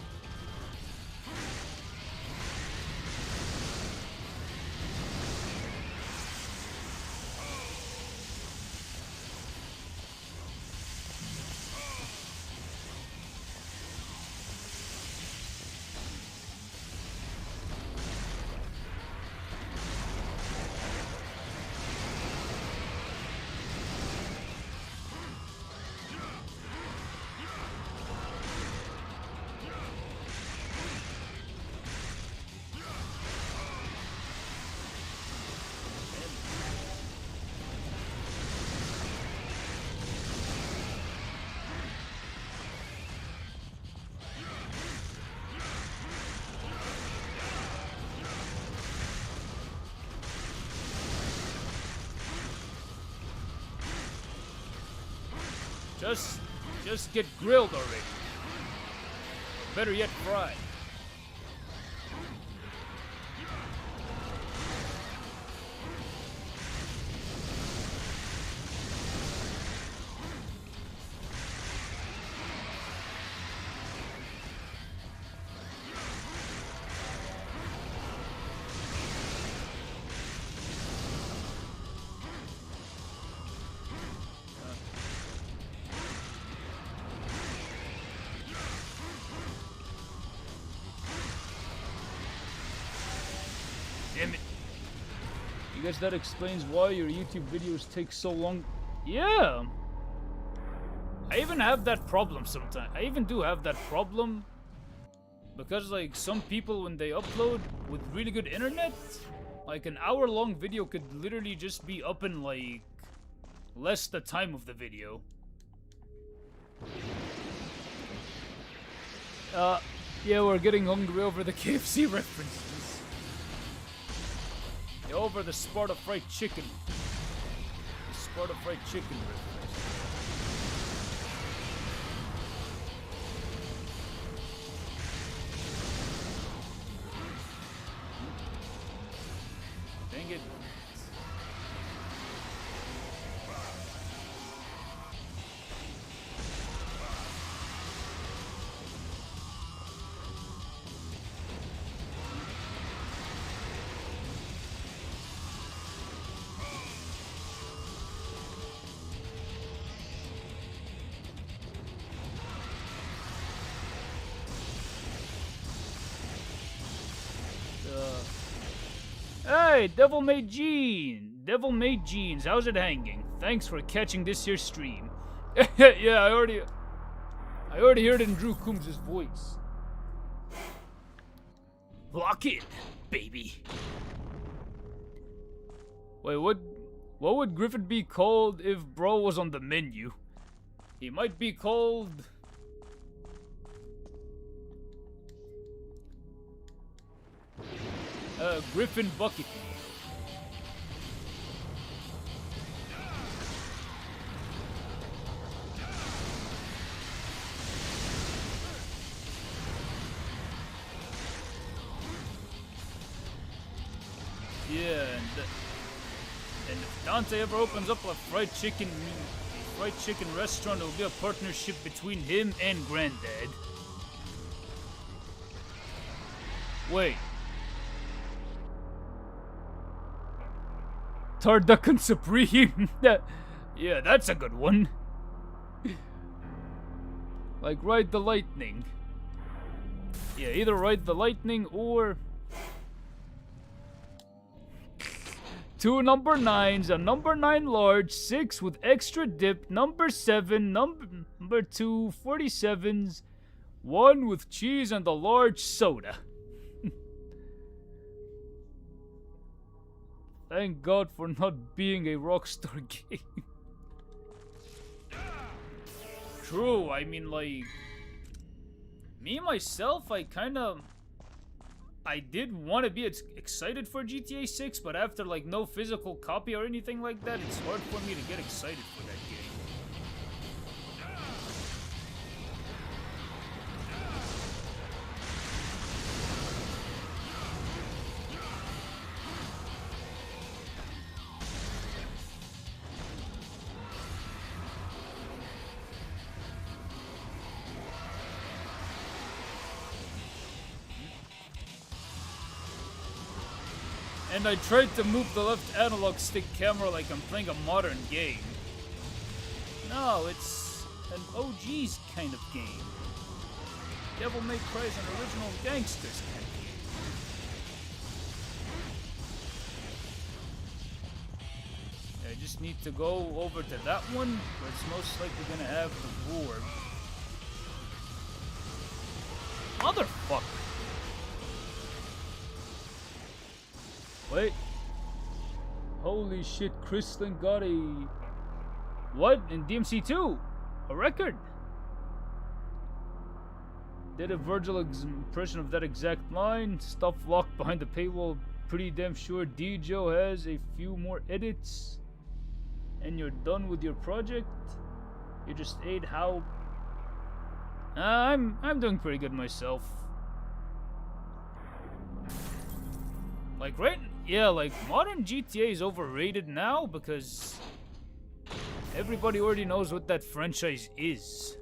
Just get grilled already. Or better yet, fried. Damn it. I guess that explains why your YouTube videos take so long. Yeah. I even have that problem sometimes. I even do have that problem. Because like some people when they upload with really good internet, like an hour-long video could literally just be up in like less the time of the video. Yeah, we're getting hungry over the KFC references. Over the Sparta fried chicken. The Sparta fried chicken reference. Dang it. Hey, Devil Made Jeans, how's it hanging? Thanks for catching this here stream. Yeah, I already heard it in Drew Coombs' voice. Lock in, baby. Wait, what would Griffin be called if bro was on the menu? He might be called... Griffin Bucket. Yeah, and if Dante ever opens up a fried chicken restaurant, it'll be a partnership between him and Granddad. Wait. Turducken Supreme. Yeah, that's a good one. Like Ride the Lightning. Yeah, either Ride the Lightning or 2 number 9s, a number 9 large, 6 with extra dip, number 7, number 2, 47s, 1 with cheese and a large soda. Thank God for not being a Rockstar game. True, I mean, like... Me, myself, I did want to be excited for GTA 6, but after, like, no physical copy or anything like that, it's hard for me to get excited for that game. And I tried to move the left analog stick camera like I'm playing a modern game. No, it's an OG's kind of game. Devil May Cry is an original gangsters kind of game. I just need to go over to that one, where it's most likely gonna have the war. Motherfucker! Wait. Holy shit, Kristlin got a... What? In DMC2? A record? Did a Virgil impression of that exact line. Stuff locked behind the paywall. Pretty damn sure Djo has a few more edits. And you're done with your project? You just ate how? I'm doing pretty good myself. Like like modern GTA is overrated now because everybody already knows what that franchise is.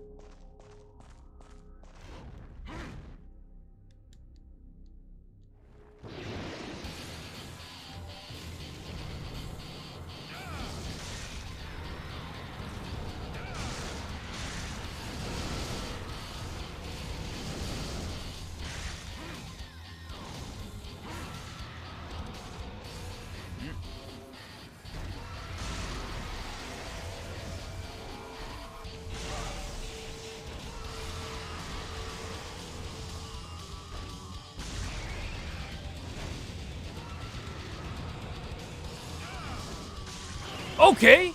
Okay.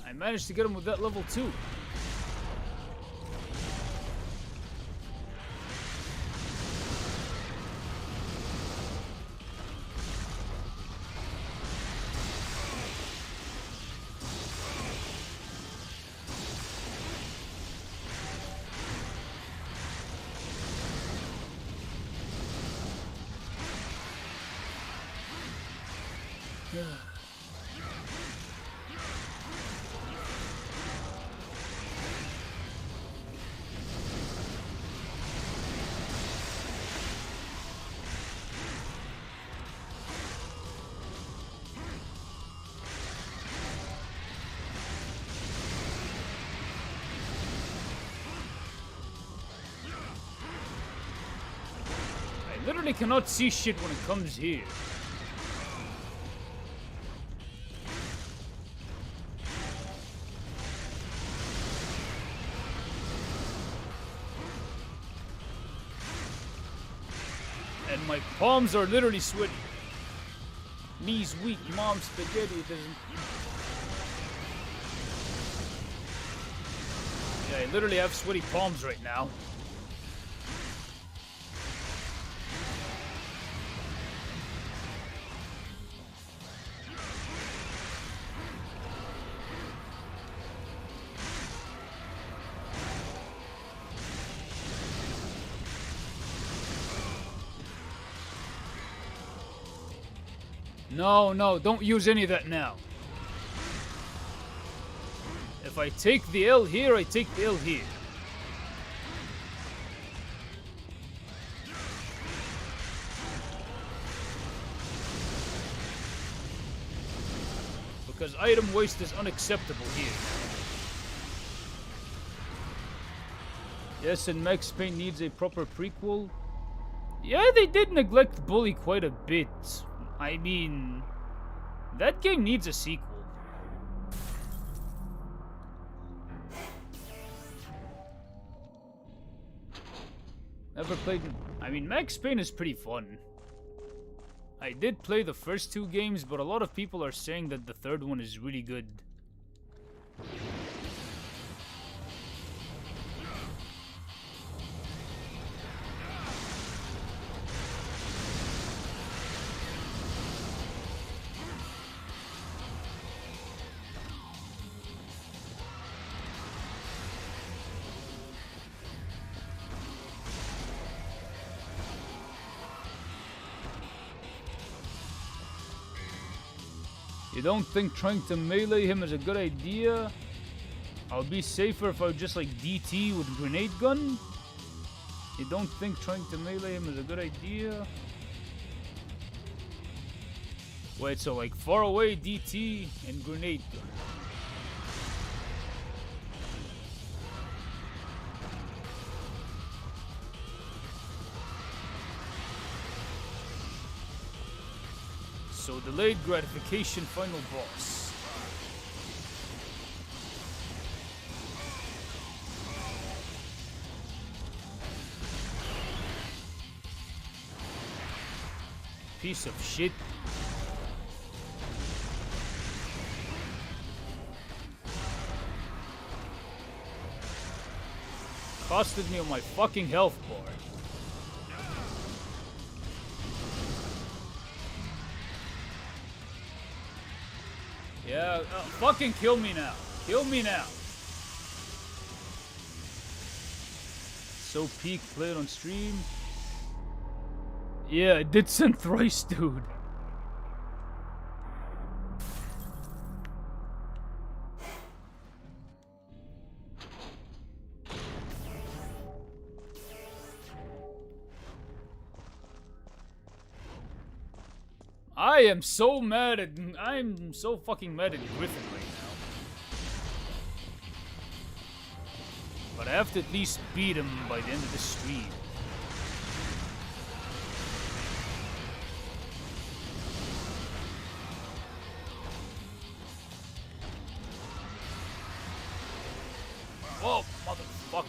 I managed to get him with that level 2. I literally cannot see shit when it comes here. And my palms are literally sweaty. Knees weak, mom spaghetti doesn't... Yeah, I literally have sweaty palms right now. No, don't use any of that now. If I take the L here, I take the L here. Because item waste is unacceptable here. Yes, and Max Payne needs a proper prequel. Yeah, they did neglect Bully quite a bit. I mean, that game needs a sequel. Never played... I mean, Max Payne is pretty fun. I did play the first 2 games, but a lot of people are saying that the third one is really good. You don't think trying to melee him is a good idea? I'll be safer if I just like DT with grenade gun? You don't think trying to melee him is a good idea? Wait, so like far away DT and grenade gun. So delayed gratification final boss. Piece of shit. Costed me on my fucking health bar. Yeah, fucking kill me now. Kill me now. So peak, play it on stream. Yeah, I did send thrice, dude. I am so mad at... I'm so fucking mad at Griffin right now. But I have to at least beat him by the end of the stream. Oh, motherfucker.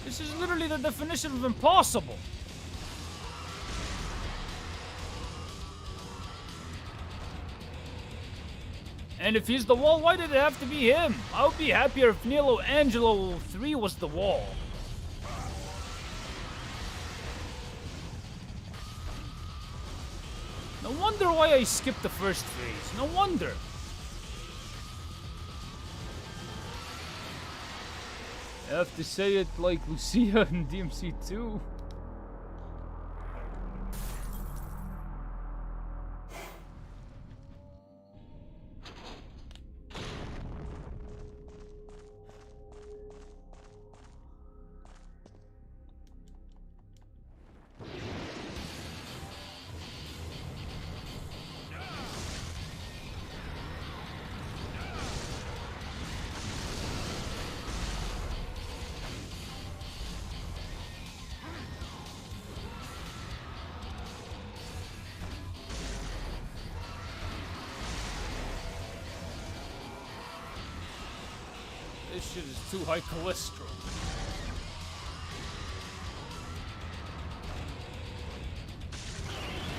This is literally the definition of impossible. And if he's the wall, why did it have to be him? I would be happier if Nilo Angelo 3 was the wall. No wonder why I skipped the first phase. No wonder. I have to say it like Lucia in DMC2. This shit is too high cholesterol.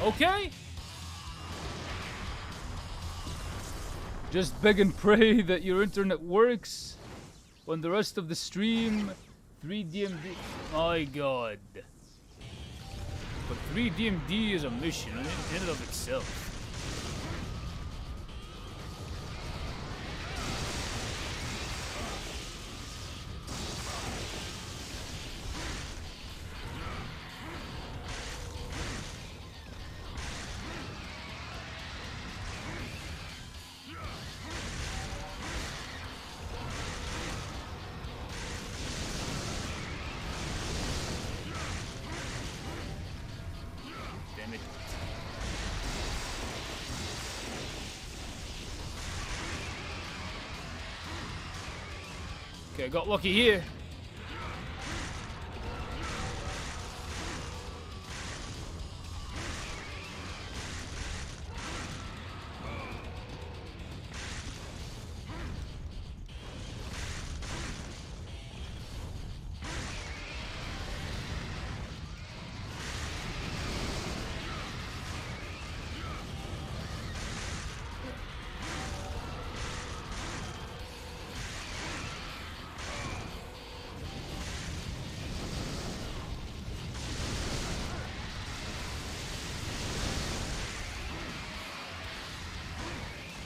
Okay. Just beg and pray that your internet works when the rest of the stream 3 DMD. My god. But 3 DMD is a mission in and of itself. Okay, got lucky here.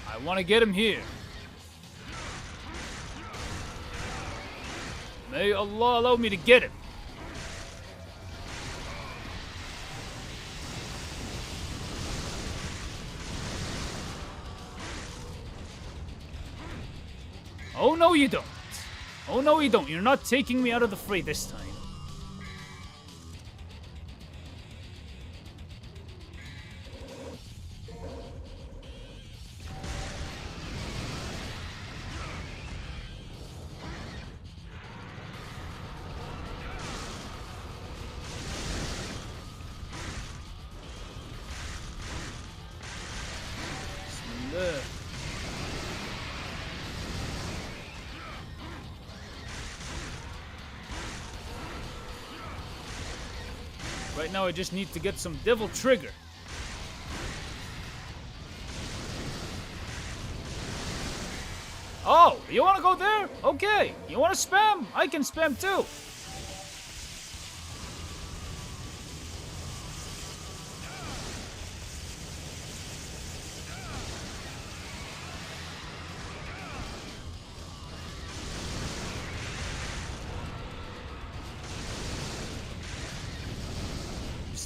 I want to get him here. May Allah allow me to get him. Oh no you don't. Oh no you don't. You're not taking me out of the fray this time. Right now I just need to get some devil trigger. Oh, you want to go there? Okay. You want to spam? I can spam too.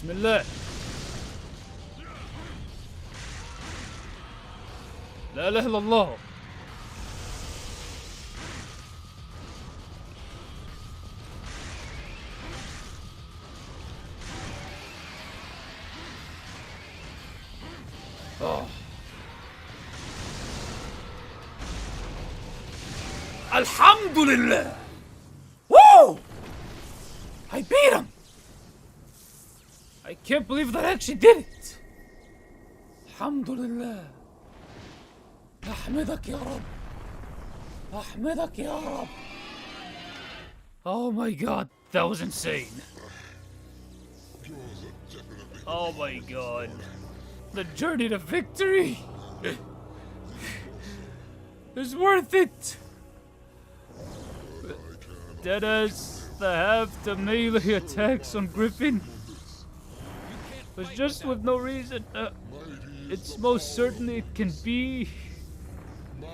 Bismillah. La ilaha illallah. Oh. Alhamdulillah. Woo! I beat him. I can't believe that I actually did it. Alhamdulillah. أحمدك يا رب. أحمدك يا رب. Oh my god, that was insane. Oh my god. The journey to victory is worth it. Deadass, the half the melee attacks on Griffin was just with no reason. It's most certainly it can be.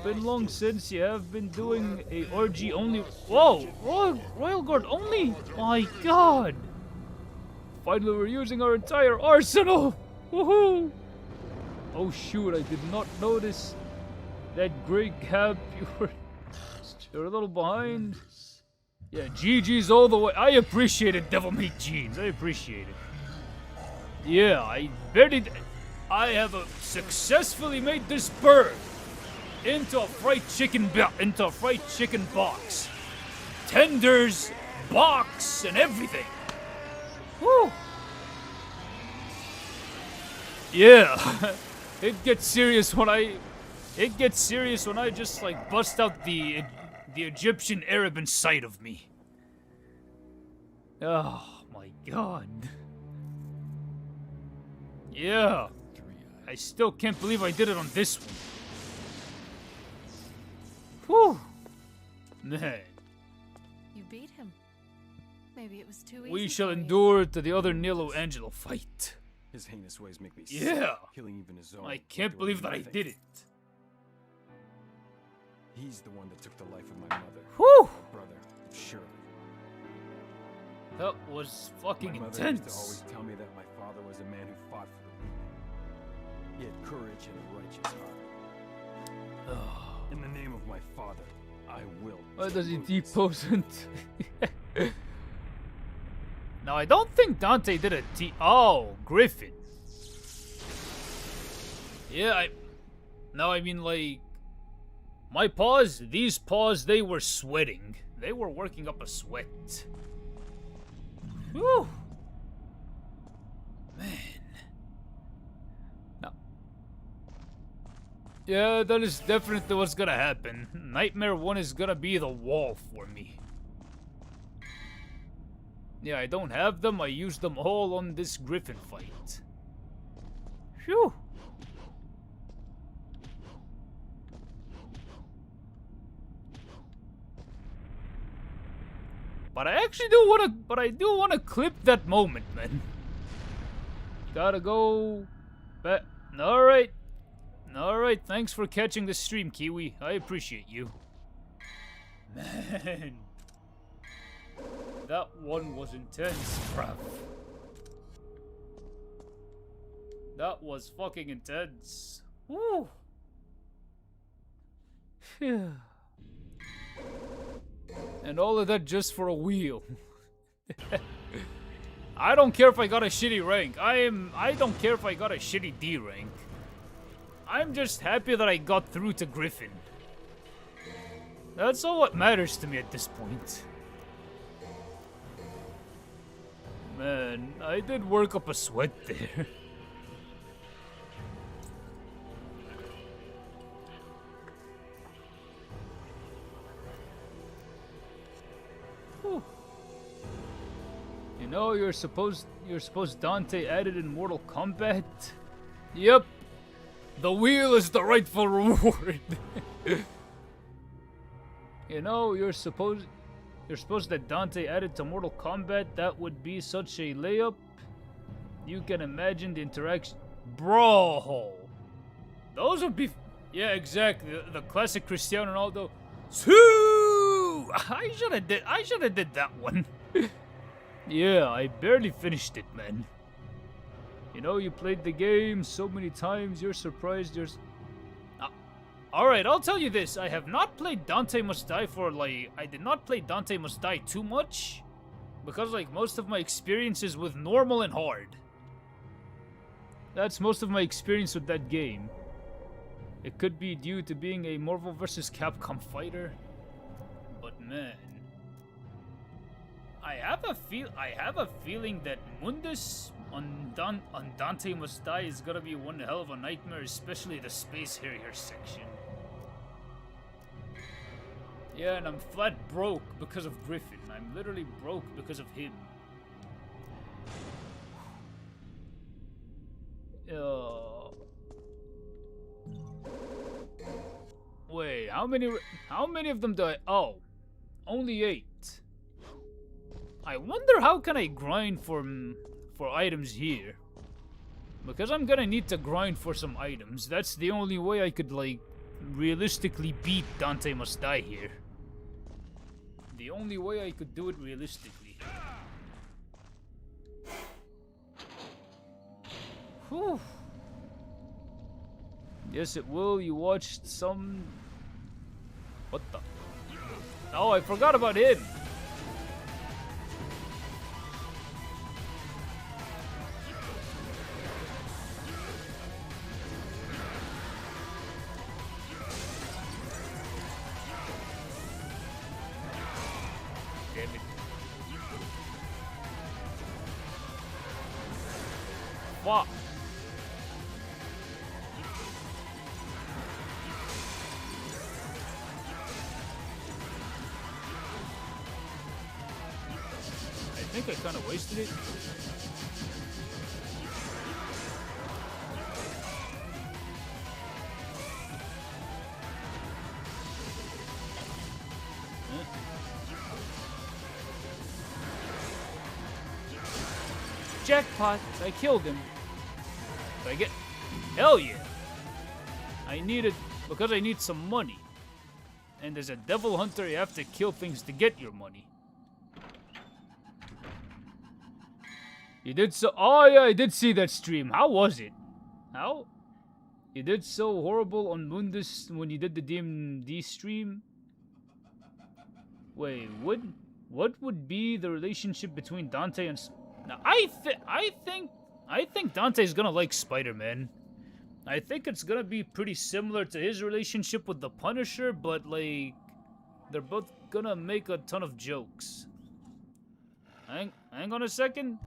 Been long since you have been doing a RG only. Whoa, Royal Guard only. My God! Finally, we're using our entire arsenal. Woohoo! Oh shoot! I did not notice that great gap. You're a little behind. Yeah, GG's all the way. I appreciate it, Devil Meat Jeans. I appreciate it. Yeah, I have successfully made this bird into a fried chicken box. Tenders, box, and everything. Woo! Yeah, it gets serious when I just like bust out the Egyptian Arab inside of me. Oh my god. Yeah. I still can't believe I did it on this one. Whew. Man. You beat him. Maybe it was too easy. We shall endure to the other Nilo Angelo fight. His heinous ways make me sick, killing even his own. I can't believe that I did it. He's the one that took the life of my mother. Whew. My brother, Shirley. That was fucking my mother intense. Used to always tell me that my father was a man who fought for the weak. He had courage and a righteous heart. In the name of my father, I will. Why does he depose it? Now, I don't think Dante did a Oh, Griffin. Yeah, I mean, like, my paws, these paws, they were sweating. They were working up a sweat. Whew. Man. No. Yeah, that is definitely what's gonna happen. Nightmare 1 is gonna be the wall for me. Yeah, I don't have them. I used them all on this Griffin fight. Phew. But I actually do want to clip that moment, man. Gotta go back. Alright, thanks for catching the stream, Kiwi. I appreciate you. Man. That one was intense, bruv. That was fucking intense. Woo. Phew. And all of that just for a wheel. I don't care if I got a shitty rank. I don't care if I got a shitty D rank. I'm just happy that I got through to Griffin. That's all what matters to me at this point. Man, I did work up a sweat there. Whew. You know, you're supposed Dante added in Mortal Kombat? Yep. The wheel is the rightful reward. You know, you're supposed that Dante added to Mortal Kombat. That would be such a layup. You can imagine the interaction. Bro! Those would be... Yeah, exactly. The classic Cristiano Ronaldo. Sue! I should have did that one. Yeah, I barely finished it, man. You know, you played the game so many times, you're surprised you're... Alright, I'll tell you this. I have not played Dante Must Die for, like... I did not play Dante Must Die too much. Because, like, most of my experiences with normal and hard. That's most of my experience with that game. It could be due to being a Marvel vs. Capcom fighter. But, man... I have a feeling that Mundus on Dante Must Die is gonna be one hell of a nightmare, especially the Space Harrier section. Yeah, and I'm flat broke because of Griffin. I'm literally broke because of him. Wait, how many of them do I... Oh, only 8. I wonder how can I grind for items here. Because I'm gonna need to grind for some items. That's the only way I could, like, realistically beat Dante Must Die here. The only way I could do it realistically. Whew. Yes, it will. You watched some... What the... Oh, I forgot about him. Damn it. Fuck. I think I kind of wasted it. Jackpot! I killed him. Did I get... Hell yeah! I need it because I need some money. And as a devil hunter, you have to kill things to get your money. You did so... Oh yeah, I did see that stream. How was it? How? You did so horrible on Mundus when you did the DMD stream? Wait, what would be the relationship between Dante and... Now, I think Dante's gonna like Spider-Man. I think it's gonna be pretty similar to his relationship with the Punisher, but, like, they're both gonna make a ton of jokes. Hang on a second.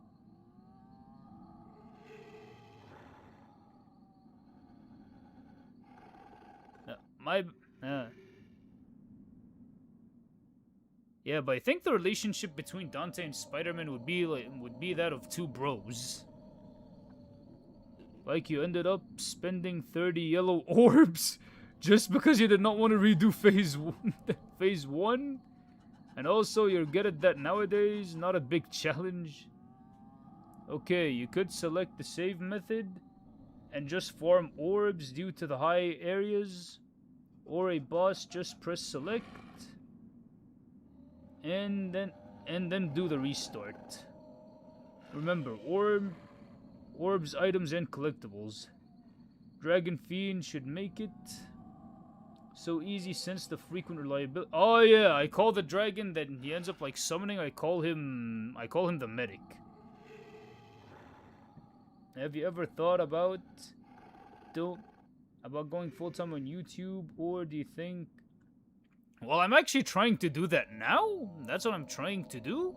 Yeah, but I think the relationship between Dante and Spider-Man would be that of two bros. Like you ended up spending 30 yellow orbs just because you did not want to redo phase 1? And also you're good at that nowadays, not a big challenge. Okay, you could select the save method and just farm orbs due to the high areas. Or a boss, just press select. And then do the restart. Remember, orbs, items, and collectibles. Dragon Fiend should make it so easy since the frequent reliability. Oh yeah, I call the dragon that he ends up like summoning. I call him the medic. Have you ever thought about going full time on YouTube, or do you think? Well, I'm actually trying to do that now. That's what I'm trying to do.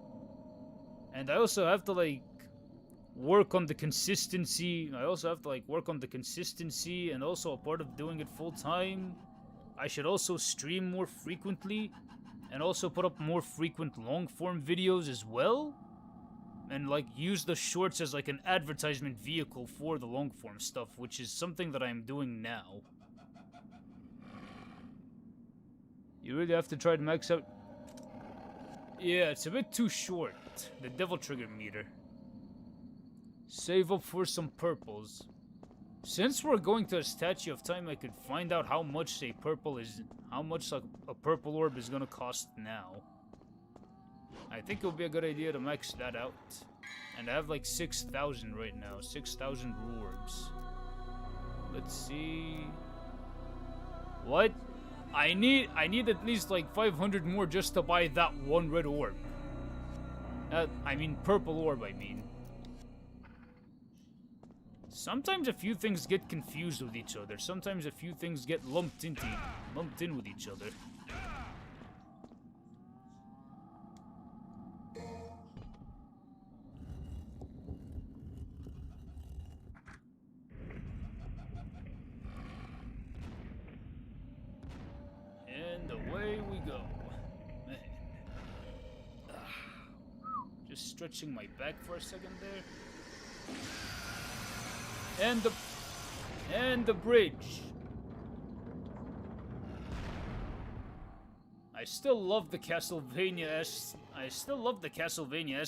And I also have to, like, work on the consistency. And also a part of doing it full time, I should also stream more frequently. And also put up more frequent long form videos as well. And, like, use the shorts as, like, an advertisement vehicle for the long form stuff, which is something that I'm doing now. You really have to try to max out... Yeah, it's a bit too short. The Devil Trigger meter. Save up for some purples. Since we're going to a Statue of Time, I could find out how much a purple is... How much like, a purple orb is gonna cost now. I think it would be a good idea to max that out. And I have like 6,000 right now. 6,000 orbs. Let's see. What? I need at least like 500 more just to buy that one red orb. I mean purple orb, I mean. Sometimes a few things get confused with each other. Sometimes a few things get lumped in with each other. And away we go. Man. Just stretching my back for a second there. And the bridge. I still love the Castlevania-esque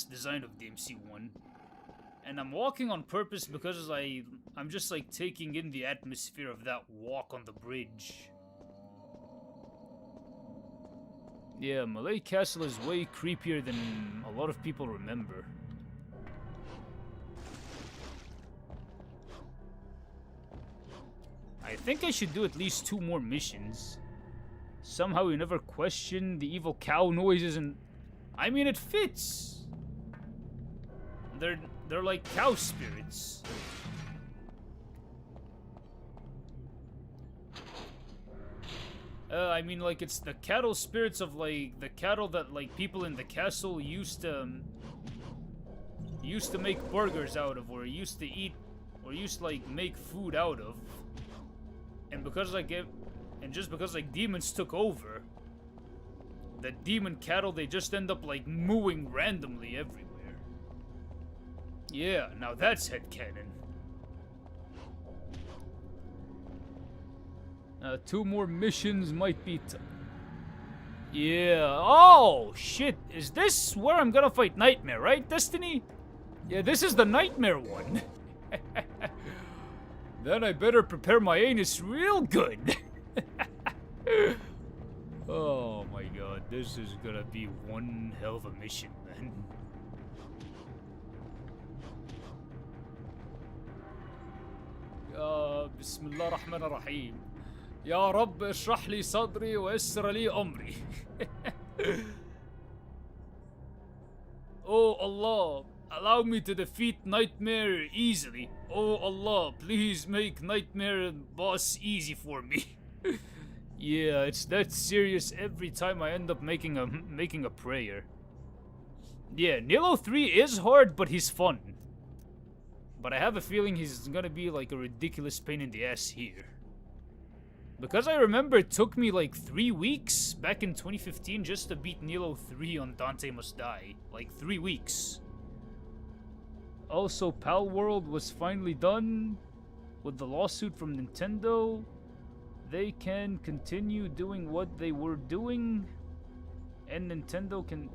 design of DMC1. And I'm walking on purpose because I'm just like taking in the atmosphere of that walk on the bridge. Yeah, Malay Castle is way creepier than a lot of people remember. I think I should do at least 2 more missions. Somehow we never questioned the evil cow noises, and I mean it fits. They're like cow spirits. I mean like it's the cattle spirits of like the cattle that like people in the castle used to make burgers out of, or used to eat, or used to like make food out of. And because just because like demons took over, the demon cattle, they just end up like mooing randomly everywhere. Yeah, now that's headcanon. 2 more missions might be yeah. Oh shit, is this where I'm gonna fight Nightmare, right, Destiny? Yeah, this is the Nightmare one. Then I better prepare my anus real good. Oh my god, this is gonna be one hell of a mission, man. Bismillah ar-Rahman ar-Rahim. Ya Rabb, ishrah li sadri wa yassir li amri. Oh Allah, allow me to defeat Nightmare easily. Oh Allah, please make Nightmare boss easy for me. Yeah, it's that serious every time I end up making a prayer. Yeah, Nilo 3 is hard, but he's fun. But I have a feeling he's gonna be like a ridiculous pain in the ass here. Because I remember it took me like 3 weeks back in 2015 just to beat Nilo 3 on Dante Must Die. Like 3 weeks. Also, Pal World was finally done with the lawsuit from Nintendo. They can continue doing what they were doing, and Nintendo can...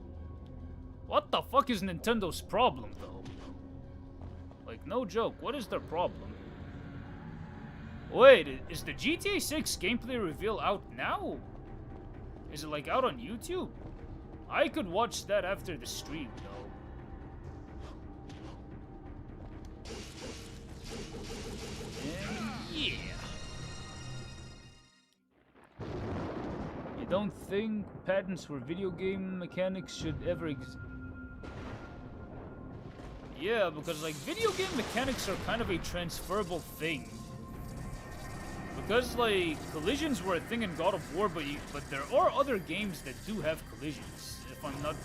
What the fuck is Nintendo's problem, though? Like, no joke, what is their problem? Wait, is the GTA 6 gameplay reveal out now? Is it, like, out on YouTube? I could watch that after the stream, though. Yeah. You don't think patents for video game mechanics should ever exist? Yeah, because like video game mechanics are kind of a transferable thing. Because like collisions were a thing in God of War, but there are other games that do have collisions. If I'm not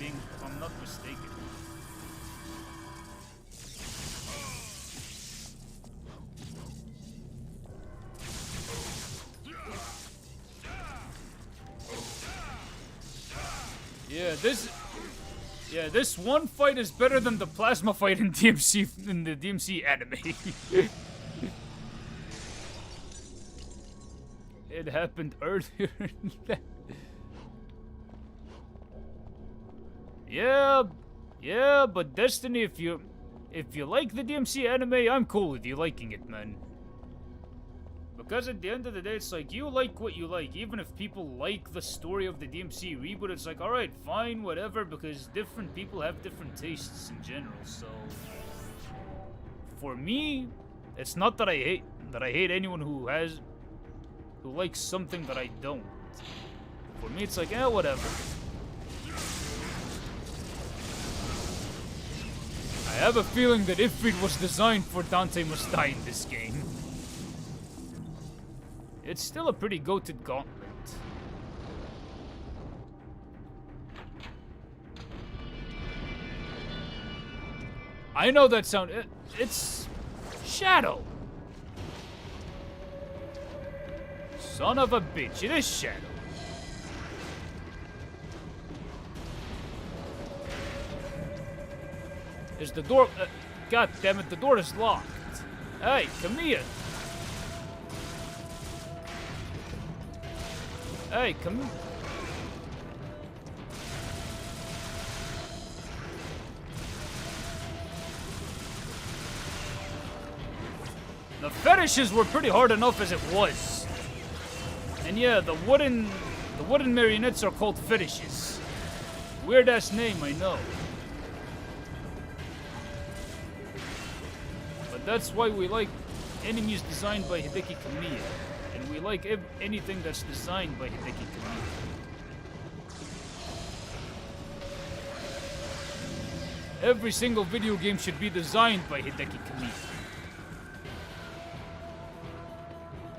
mistaken. This one fight is better than the plasma fight in the DMC anime. It happened earlier. Yeah, but Destiny, if you like the DMC anime, I'm cool with you liking it, man. Because at the end of the day, it's like, you like what you like. Even if people like the story of the DMC reboot, it's like, alright, fine, whatever, because different people have different tastes in general, so... For me, it's not that I hate anyone who likes something that I don't. For me, it's like, whatever. I have a feeling that Ifrit was designed for Dante must die in this game. It's still a pretty goated gauntlet. I know that sound. It's Shadow. Son of a bitch, it is Shadow. Is the door... God damn it, the door is locked. Hey, come here. Hey, come here. The fetishes were pretty hard enough as it was. And yeah, the wooden marionettes are called fetishes. Weird ass name, I know. But that's why we like enemies designed by Hideki Kamiya. And we like anything that's designed by Hideki Kamiya. Every single video game should be designed by Hideki Kamiya.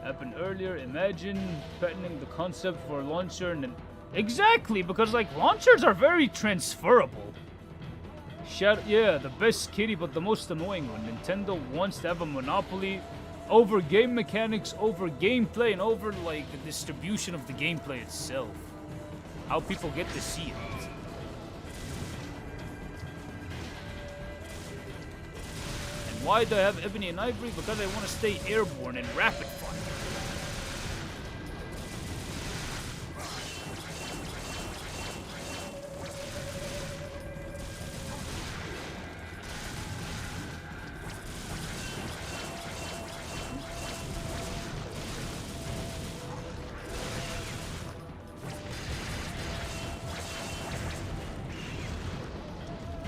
Happened earlier, imagine patenting the concept for a launcher and then... Exactly, because like launchers are very transferable. Yeah, the best kitty, but the most annoying one. Nintendo wants to have a monopoly over game mechanics, over gameplay, and over like the distribution of the gameplay itself. How people get to see it. And why do I have Ebony and Ivory? Because I want to stay airborne and rapid fire.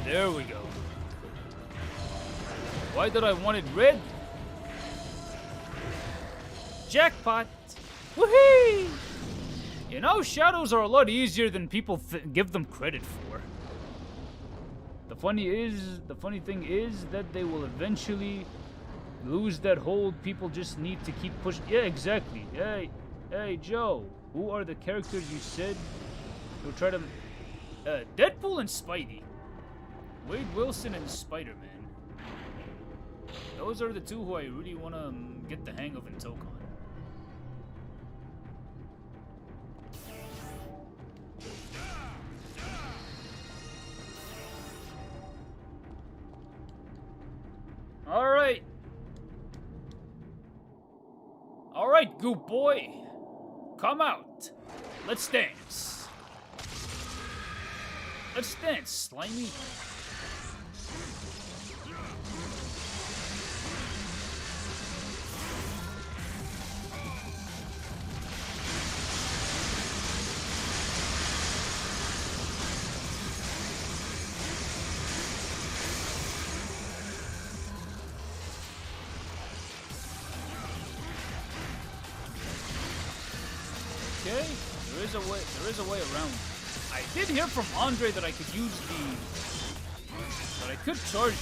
There we go. Why did I want it red? Jackpot! Woohoo! You know, shadows are a lot easier than people give them credit for. The funny thing is that they will eventually lose that hold. People just need to keep pushing. Yeah, exactly. Hey, Joe. Who are the characters you said you'll try to... Deadpool and Spidey. Wade Wilson and Spider-Man. Those are the two who I really want to get the hang of in Tokon. Alright. Alright, Goop Boy. Come out. Let's dance. Let's dance, Slimy. Okay, there is a way around. I did hear from Andre that I could use that I could charge him.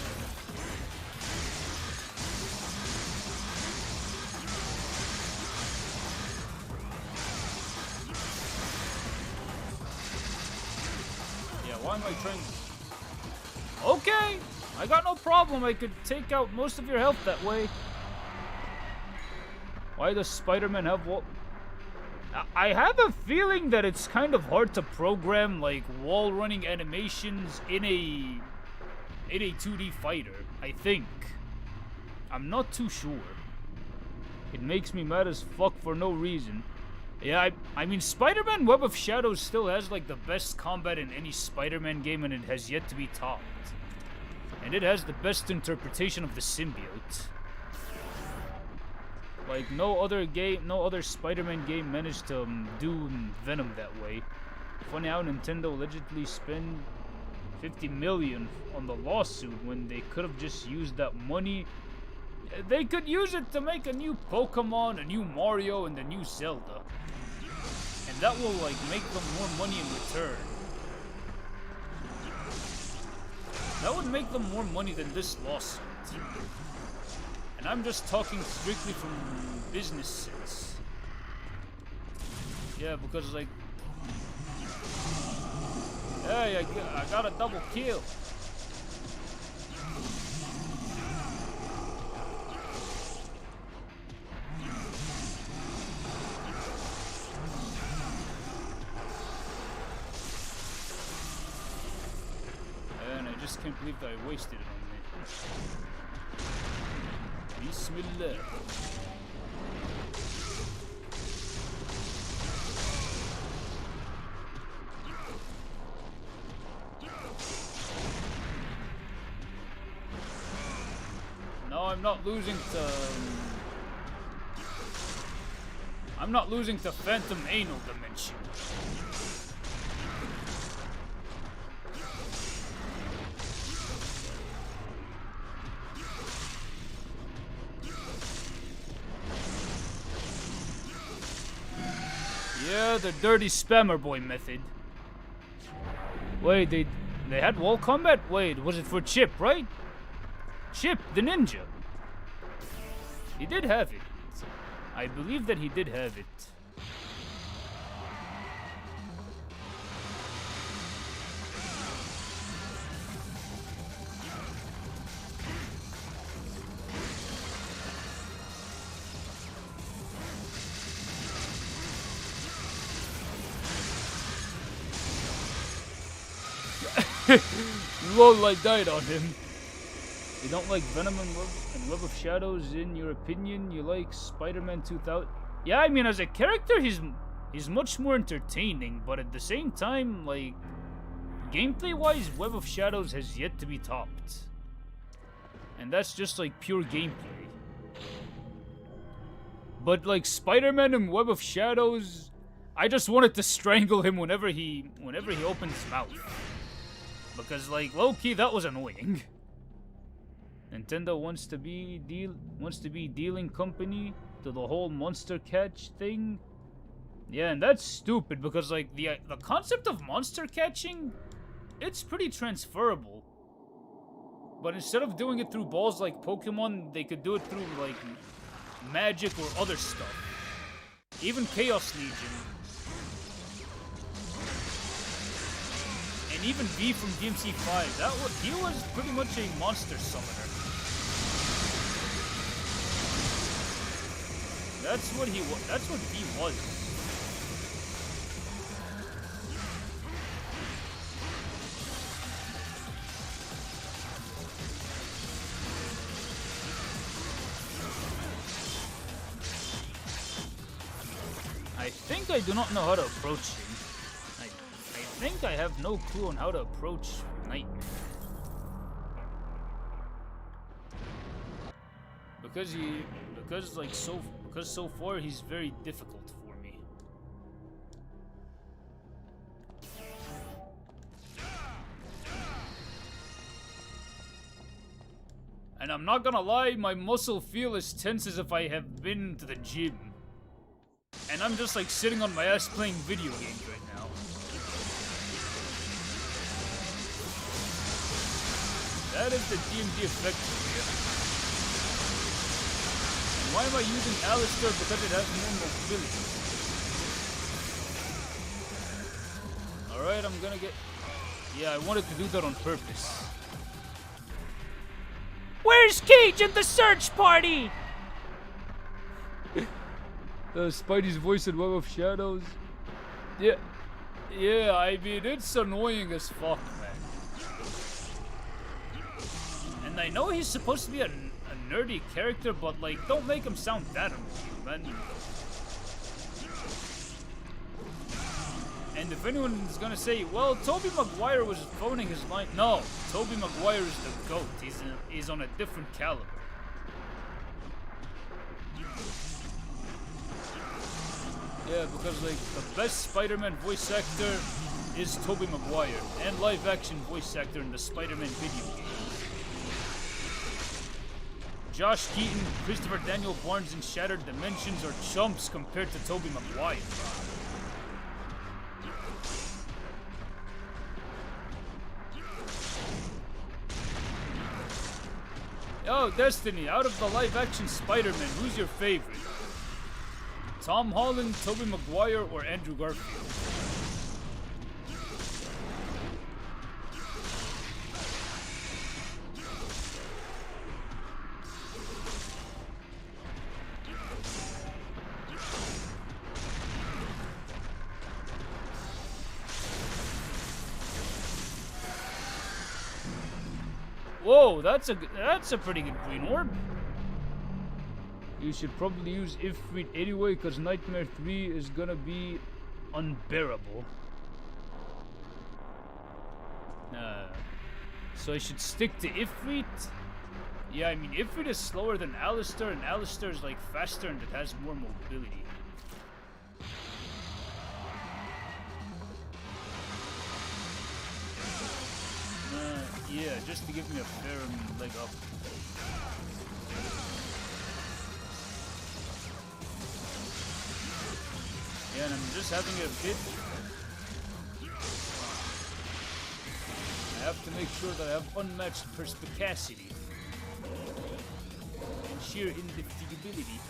Yeah, why am I trying? Okay, I got no problem. I could take out most of your health that way. Why does Spider-Man have what? I have a feeling that it's kind of hard to program like wall running animations in a 2D fighter, I think. I'm not too sure. It makes me mad as fuck for no reason. Yeah, I mean Spider-Man Web of Shadows still has like the best combat in any Spider-Man game, and it has yet to be topped. And it has the best interpretation of the symbiote. Like, no other Spider-Man game managed to do Venom that way. Funny how Nintendo allegedly spent 50 million on the lawsuit when they could have just used that money. They could use it to make a new Pokemon, a new Mario, and a new Zelda. And that will, like, make them more money in return. That would make them more money than this lawsuit. And I'm just talking strictly from business sense. Yeah, because, like... Hey, I got a double kill. And I just can't believe that I wasted it on me. Bismillah. No, I'm not losing to... I'm not losing to Phantom Anal Dimension. Yeah, the dirty spammer boy method. Wait, they had wall combat? Wait, was it for Chip, right? Chip, the ninja. He did have it. I believe that he did have it. Lol, I died on him. You don't like Venom and Web of Shadows, in your opinion? You like Spider-Man 2000? Yeah, I mean, as a character, he's much more entertaining, but at the same time, like, gameplay-wise, Web of Shadows has yet to be topped. And that's just, like, pure gameplay. But, like, Spider-Man and Web of Shadows, I just wanted to strangle him whenever he opened his mouth. Because, like, low-key, that was annoying. Nintendo wants to be dealing company to the whole monster catch thing. Yeah, and that's stupid because, like, the concept of monster catching, it's pretty transferable. But instead of doing it through balls like Pokemon, they could do it through, like, magic or other stuff. Even Chaos Legion. And even V from DMC5, he was pretty much a monster summoner. That's what he was. That's what he was. I think I do not know how to approach him. I think I have no clue on how to approach Nightmare. Because so far he's very difficult for me. And I'm not gonna lie, my muscle feel as tense as if I have been to the gym. And I'm just like sitting on my ass playing video games right now. That is the DMD effect for you. Why am I using Alistair? Because it has more mobility. Alright, I'm gonna get... Yeah, I wanted to do that on purpose. Where's Cage and the search party? Spidey's voice in Web of Shadows. Yeah, I mean, it's annoying as fuck, man. And I know he's supposed to be a nerdy character, but, like, don't make him sound that annoying, man. And if anyone's gonna say, well, Tobey Maguire was phoning his line, no, Tobey Maguire is the GOAT. He's on a different caliber. Yeah, because like the best Spider-Man voice actor is Tobey Maguire, and live-action voice actor in the Spider-Man video game. Josh Keaton, Christopher Daniel Barnes in Shattered Dimensions are chumps compared to Tobey Maguire. Oh, Destiny, out of the live-action Spider-Man, who's your favorite? Tom Holland, Tobey Maguire, or Andrew Garfield? Whoa, that's a pretty good green orb. You should probably use Ifrit anyway, because Nightmare 3 is gonna be unbearable. So I should stick to Ifrit? Yeah, I mean, Ifrit is slower than Alistair, and Alistair is like faster and it has more mobility. Yeah, just to give me a fair leg up. Yeah, and I'm just having a bit. I have to make sure that I have unmatched perspicacity and sheer indefatigability.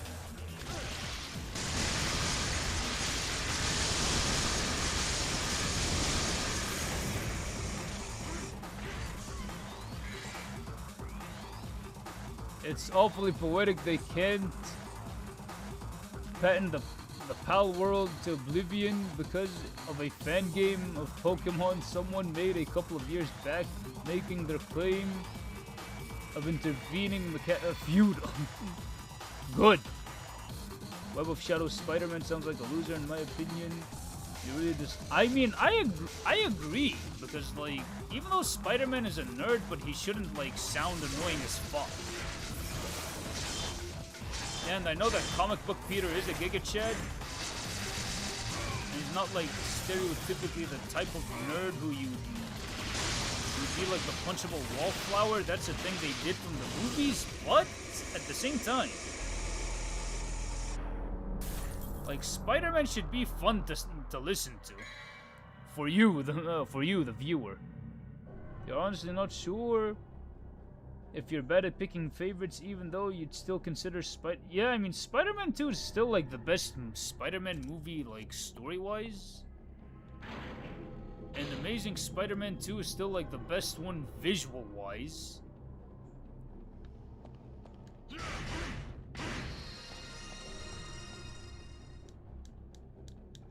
It's awfully poetic they can't patent the PAL world to oblivion because of a fan game of Pokemon someone made a couple of years back, making their claim of intervening feud. Good. Web of Shadows Spider-Man sounds like a loser in my opinion. You really just... I mean, I agree, because, like, even though Spider-Man is a nerd, but he shouldn't, like, sound annoying as fuck. And I know that comic book Peter is a Giga Chad. He's not like stereotypically the type of nerd who you'd be like the punchable wallflower. That's a thing they did from the movies, but at the same time, like Spider-Man should be fun to listen to. For you, the viewer. You're honestly not sure if you're bad at picking favorites, even though you'd still consider Yeah, I mean, Spider-Man 2 is still, like, the best Spider-Man movie, like, story-wise. And Amazing Spider-Man 2 is still, like, the best one visual-wise.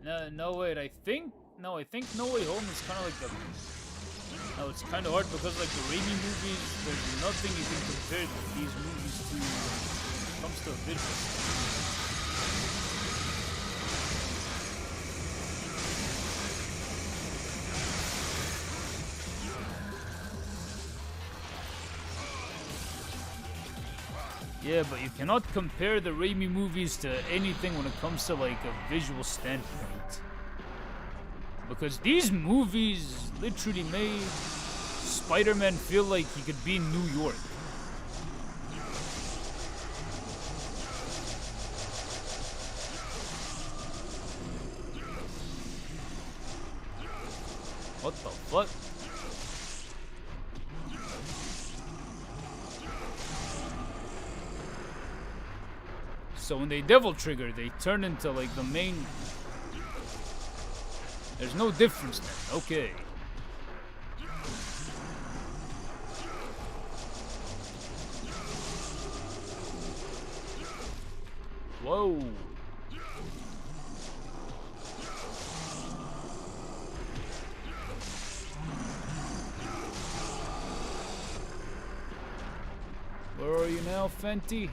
No, wait, I think No Way Home is kind of like the... No, it's kind of hard because, like, the Raimi movies, there's nothing you can compare these movies to when it comes to visual. Yeah, but you cannot compare the Raimi movies to anything when it comes to, like, a visual standpoint. Because these movies literally made Spider-Man feel like he could be in New York. What the fuck? So when they Devil Trigger, they turn into like the main... There's no difference then. Okay. Whoa. Where are you now, Fenty?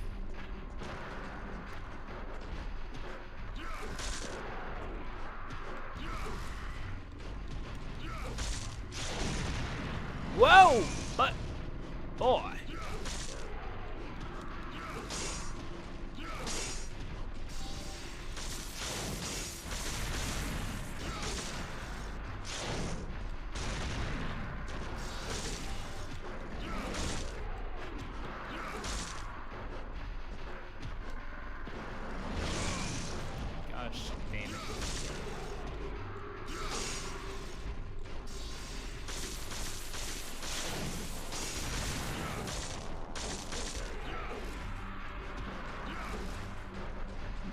Whoa! But, boy.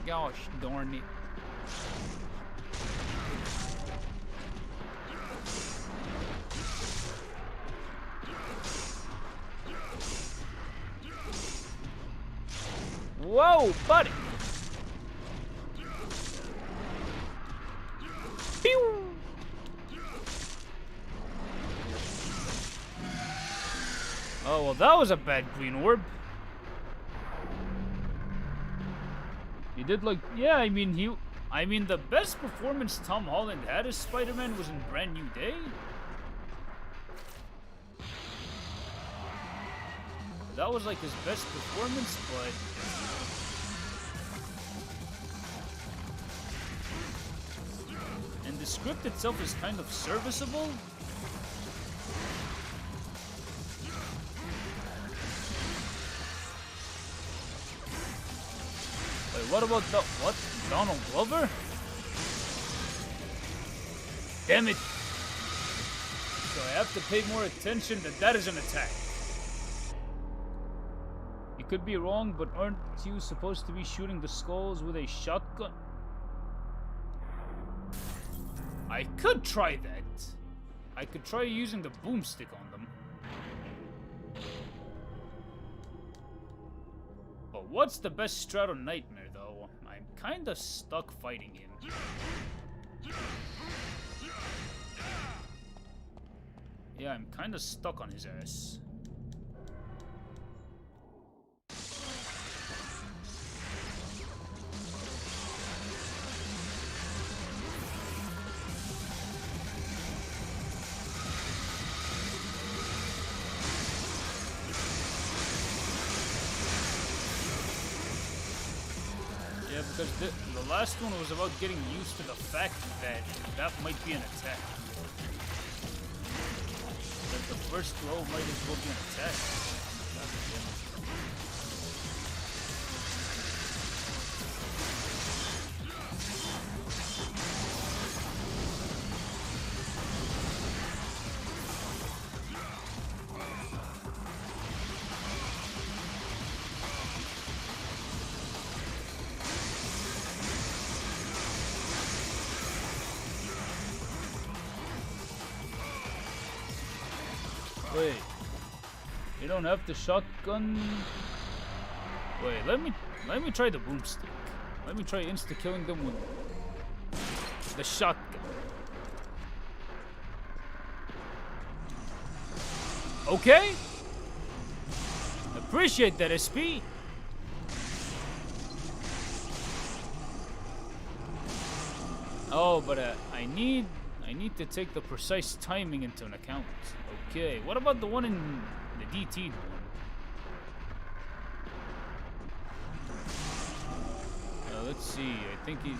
Gosh darn it. Whoa, buddy! Pew! Oh, well, that was a bad green orb. He did like, yeah, I mean, the best performance Tom Holland had as Spider-Man was in Brand New Day. That was like his best performance, but and the script itself is kind of serviceable. Wait, what about what? Donald Glover? Damn it! So I have to pay more attention that is an attack. You could be wrong, but aren't you supposed to be shooting the skulls with a shotgun? I could try that. I could try using the boomstick on them. But what's the best strat on Nightmare, though? I'm kinda stuck fighting him. Yeah, I'm kinda stuck on his ass. Yeah, because the last one was about getting used to the fact that that might be an attack. That the first throw might as well be an attack. God damn it. Wait, you don't have the shotgun. Wait, let me try the boomstick. Let me try insta-killing them with the shotgun. Okay. Appreciate that, SP. Oh, but I need to take the precise timing into an account. Okay, what about the one in the DT one? Let's see, I think he's...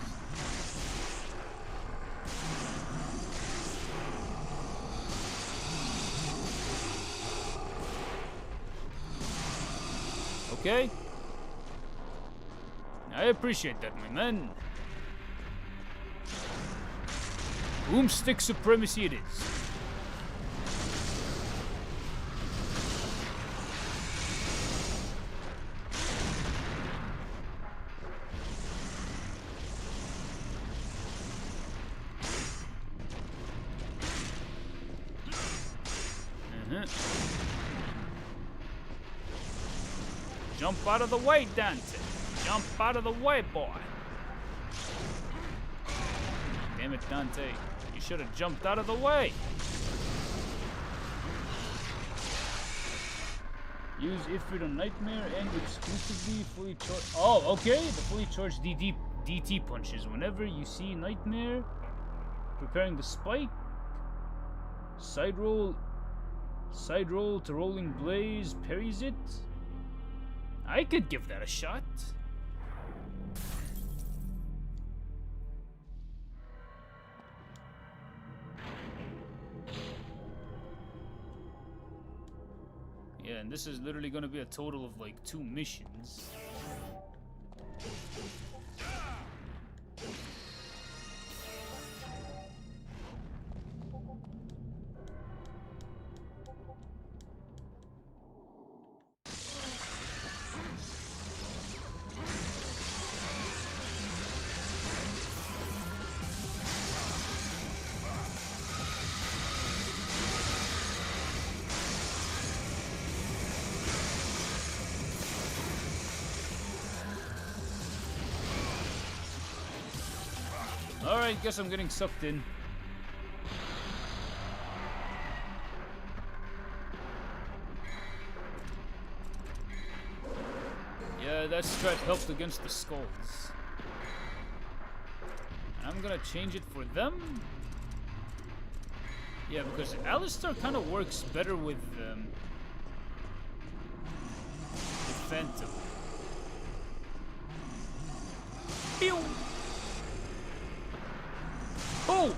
Okay. I appreciate that, my man. Boomstick supremacy it is. Jump out of the way, Dante. Jump out of the way, boy. Damn it, Dante. You should have jumped out of the way. Use Ifrit on Nightmare and exclusively fully charged. Oh, okay. The fully charged DT punches. Whenever you see Nightmare preparing the spike, side roll to Rolling Blaze, parries it. I could give that a shot. Yeah, and this is literally going to be a total of like 2 missions. Alright, guess I'm getting sucked in. Yeah, that strat helped against the skulls. I'm gonna change it for them. Yeah, because Alistair kind of works better with Phantom. Pew! Oh!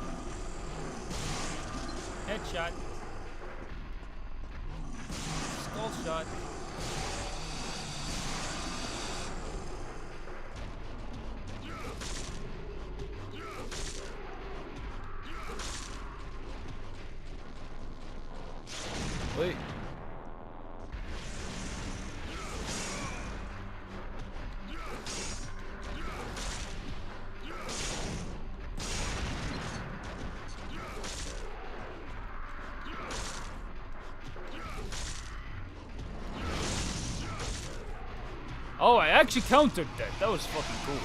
Headshot. Skull shot. Wait. Oh, I actually countered that. That was fucking cool.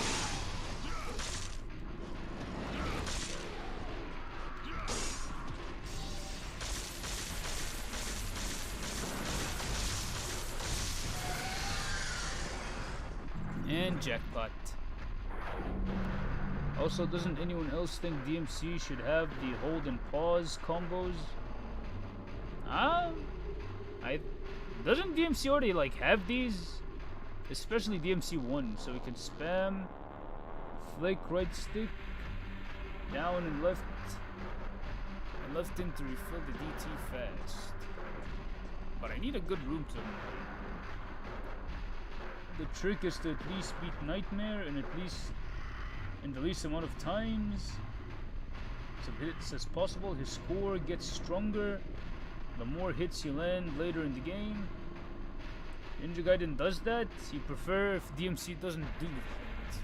And jackpot. Also, doesn't anyone else think DMC should have the hold and pause combos? Doesn't DMC already like have these? Especially DMC1, so we can spam flick right stick, down and left him to refill the DT fast. But I need a good room to. The trick is to at least beat Nightmare in the least amount of times. Some hits as possible. His score gets stronger the more hits you land later in the game. Ninja Gaiden does that. You prefer if DMC doesn't do that.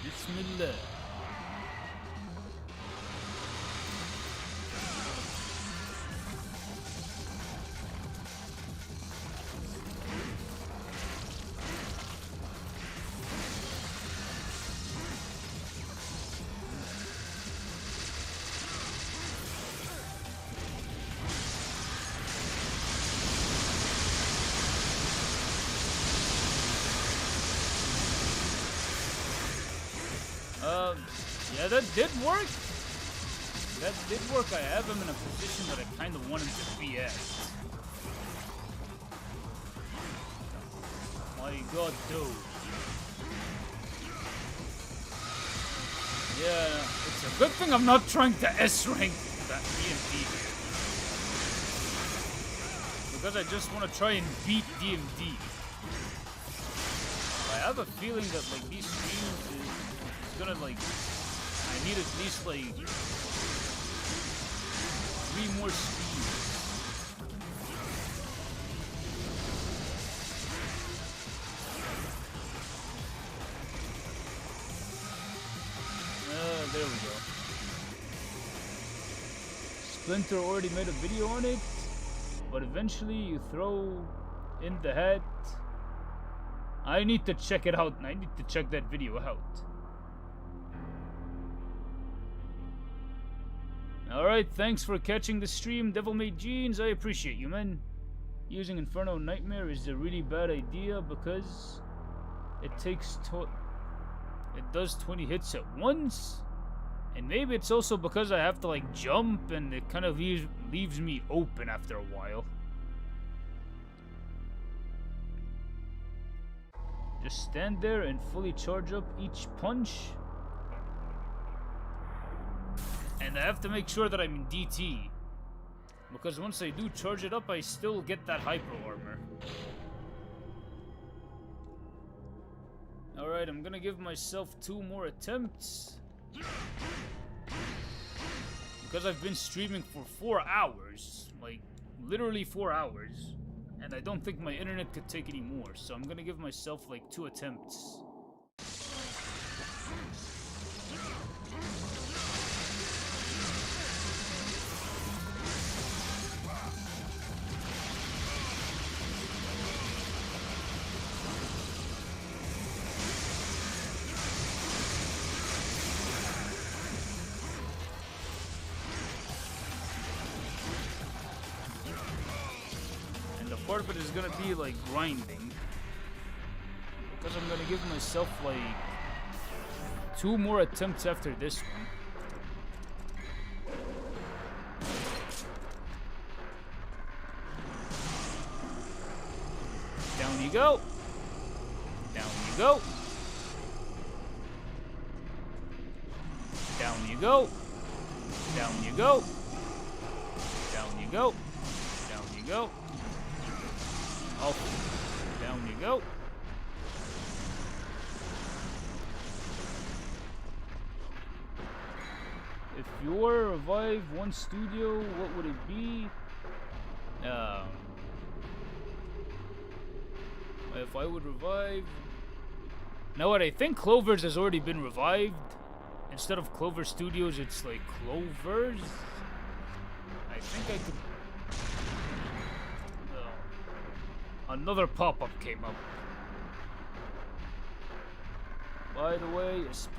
Bismillah. Yeah, that did work. That did work. I have him in a position that I kind of want him to be at. My god, dude. Yeah, it's a good thing I'm not trying to S-rank that DMD here. Because I just want to try and beat DMD. I have a feeling that like these streams is gonna like I need at least like 3 more speeds. There we go. Splinter already made a video on it, but eventually you throw in the hat. I need to check it out. I need to check that video out. Alright, thanks for catching the stream, Devil Made Jeans. I appreciate you, man. Using Inferno Nightmare is a really bad idea because it does 20 hits at once. And maybe it's also because I have to like jump and it kind of leaves me open after a while. Just stand there and fully charge up each punch. And I have to make sure that I'm in DT. Because once I do charge it up, I still get that hyper armor. Alright, I'm gonna give myself 2 more attempts. Because I've been streaming for 4 hours. Like, literally 4 hours. And I don't think my internet could take any more. So I'm gonna give myself like 2 attempts. of it is gonna be like grinding. Because I'm gonna give myself like 2 more attempts after this one. Down you go. Down you go. Down you go. Down you go. Down you go. Down you go. Oh. Down you go. If you were to revive one studio, what would it be? If I would revive... Now what, I think Clover's has already been revived. Instead of Clover Studios, it's like Clover's. I think I could... Another pop-up came up. By the way, SP...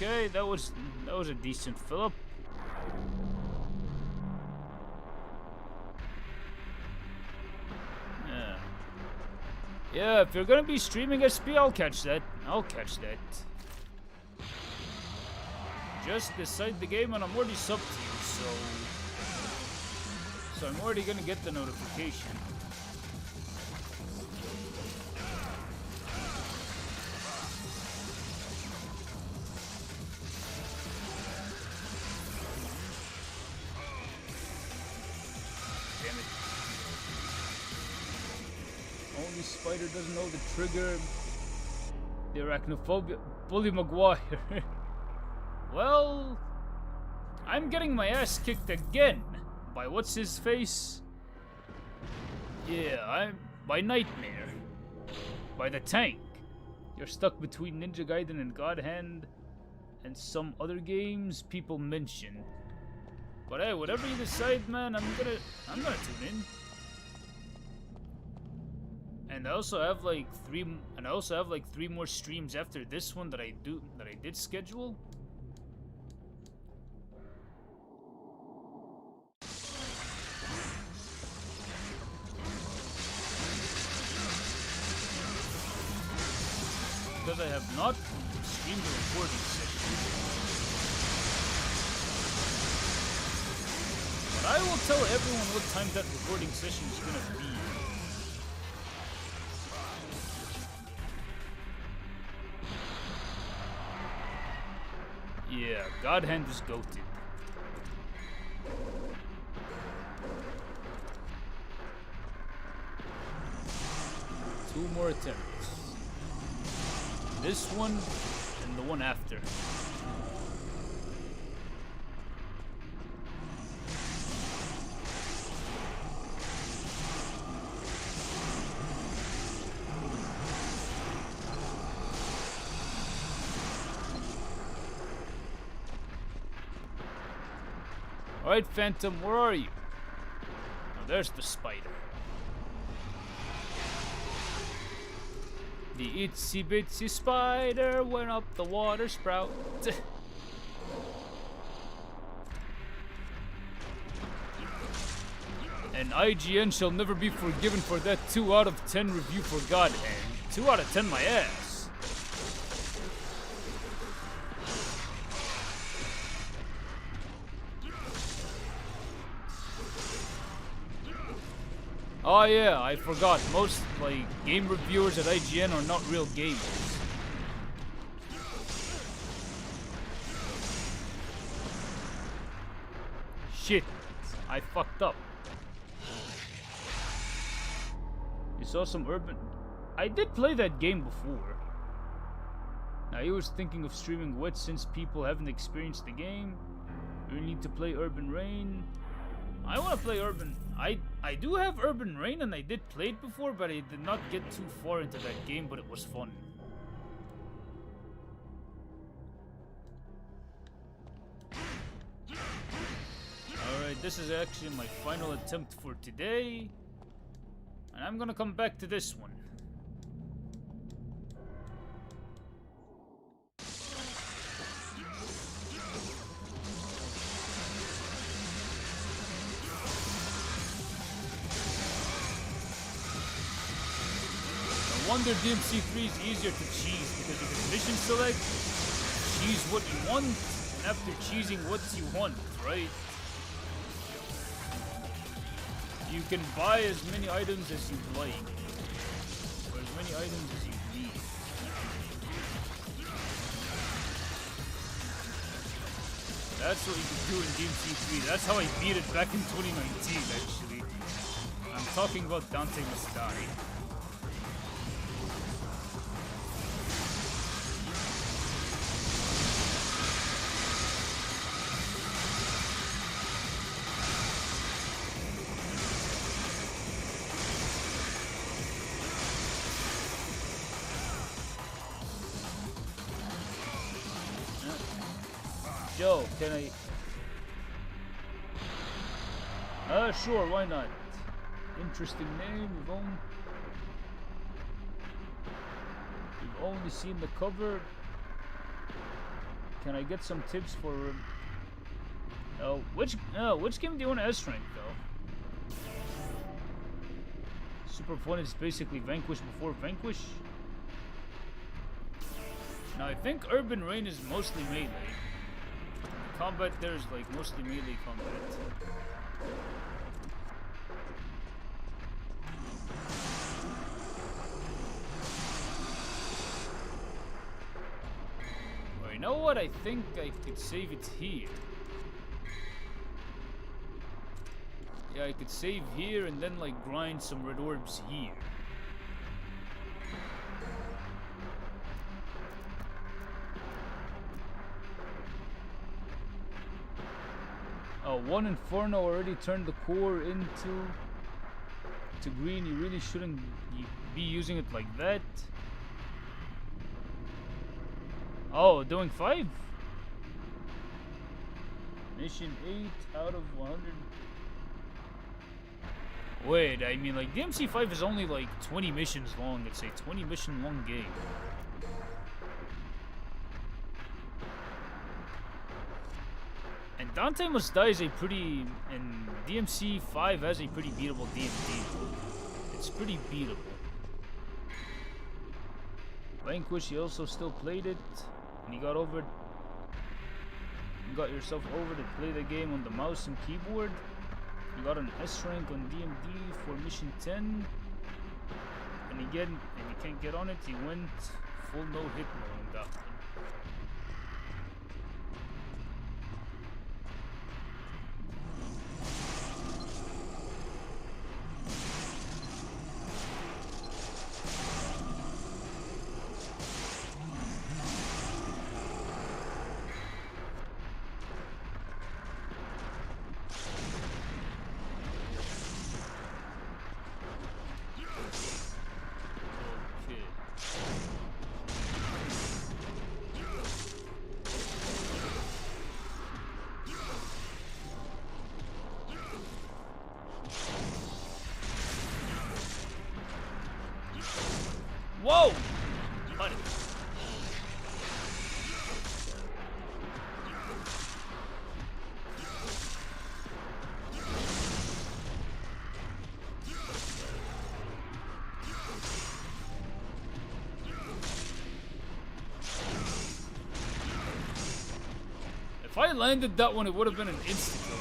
Okay, that was a decent fill-up. Yeah, if you're gonna be streaming SP, I'll catch that. I'll catch that. Just decide the game and I'm already subbed to you, so I'm already gonna get the notification. Only Spider doesn't know the trigger. The arachnophobia. Bully Maguire. Well, I'm getting my ass kicked again. By what's his face? Yeah, I'm by Nightmare. By the tank. You're stuck between Ninja Gaiden and God Hand and some other games people mention. But hey, whatever you decide, man, I'm gonna tune in. And I also have like 3 more streams after this one that I did schedule. Because I have not streamed the recording session. But I will tell everyone what time that recording session is gonna be. Yeah, God Hand is goated. Two more attempts. This one and the one after. Alright, Phantom, where are you? Oh, there's the spider. The itsy bitsy spider went up the water spout. And IGN shall never be forgiven for that 2 out of 10 review for God Hand. 2 out of 10 my ass. Oh yeah, I forgot. Most like game reviewers at IGN are not real gamers. Shit, I fucked up. You saw some urban... I did play that game before. Now he was thinking of streaming Wet since people haven't experienced the game. We need to play Urban Rain. I want to play Urban. I do have Urban Rain, and I did play it before, but I did not get too far into that game, but it was fun. Alright, this is actually my final attempt for today. And I'm gonna come back to this one. No wonder DMC3 is easier to cheese, because you can mission select, choose what you want, and after choosing what you want, right? You can buy as many items as you like, or as many items as you need. That's what you can do in DMC3. That's how I beat it back in 2019, actually. I'm talking about Dante Must Die. Joe, can I... sure, why not? Interesting name, we've only seen the cover. Can I get some tips for... which game do you want to S-rank, though? Super Fun is basically Vanquish before Vanquish. Now, I think Urban Rain is mostly melee. Combat there is like mostly melee combat. Well, you know what? I think I could save it here. Yeah, I could save here and then like grind some red orbs here. One Inferno already turned the core into green. You really shouldn't be using it like that. Oh, doing 5? Mission 8 out of 100. Wait, I mean like DMC5 is only like 20 missions long. It's a 20 mission long game. And Dante Must Die is a pretty... and DMC5 has a pretty beatable DMD. It's pretty beatable. Vanquish, you also still played it. And you got over... you got yourself over to play the game on the mouse and keyboard. You got an S rank on DMD for mission 10. And again, and you can't get on it, you went full no hit mode on that one. Whoa! Buddy. If I landed that one, it would have been an instant kill.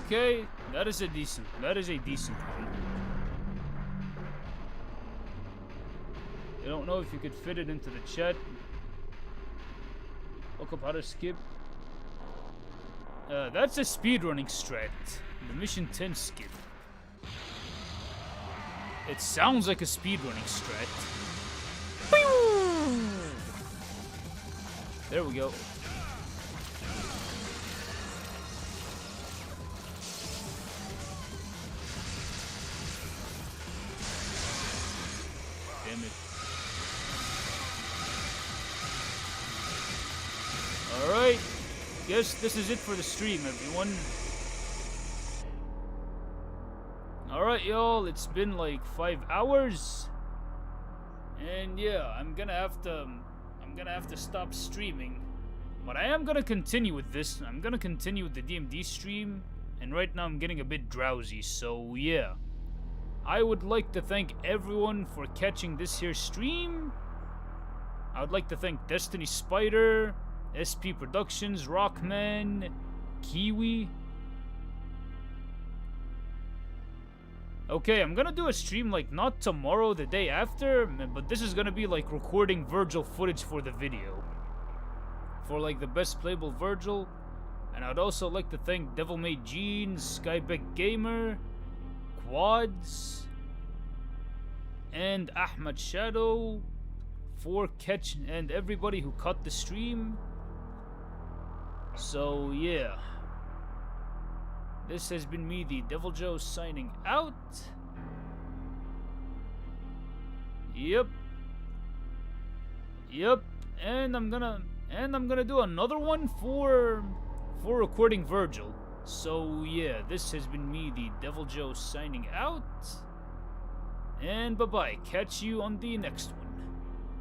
Okay, that is a decent one. I don't know if you could fit it into the chat. Look up how to skip. That's a speedrunning strat. The mission 10 skip. It sounds like a speedrunning strat. There we go. Damn it. Alright. Guess this is it for the stream, everyone. Alright, y'all. It's been like 5 hours. And yeah, I'm gonna have to stop streaming. But I am gonna continue with this. I'm gonna continue with the DMD stream. And right now I'm getting a bit drowsy, so yeah. I would like to thank everyone for catching this here stream. I would like to thank Destiny Spider, SP Productions, Rockman, Kiwi. Okay, I'm gonna do a stream like not tomorrow, the day after, but this is gonna be like recording Virgil footage for the video. For like the best playable Virgil. And I'd also like to thank Devil May Jeans, Skybeck Gamer, Quads, and Ahmad Shadow for catching, and everybody who caught the stream. So yeah. This has been me, the Devil Joe, signing out. Yep. And I'm gonna do another one for recording Virgil. So yeah, this has been me, the Devil Joe, signing out. And bye-bye. Catch you on the next one.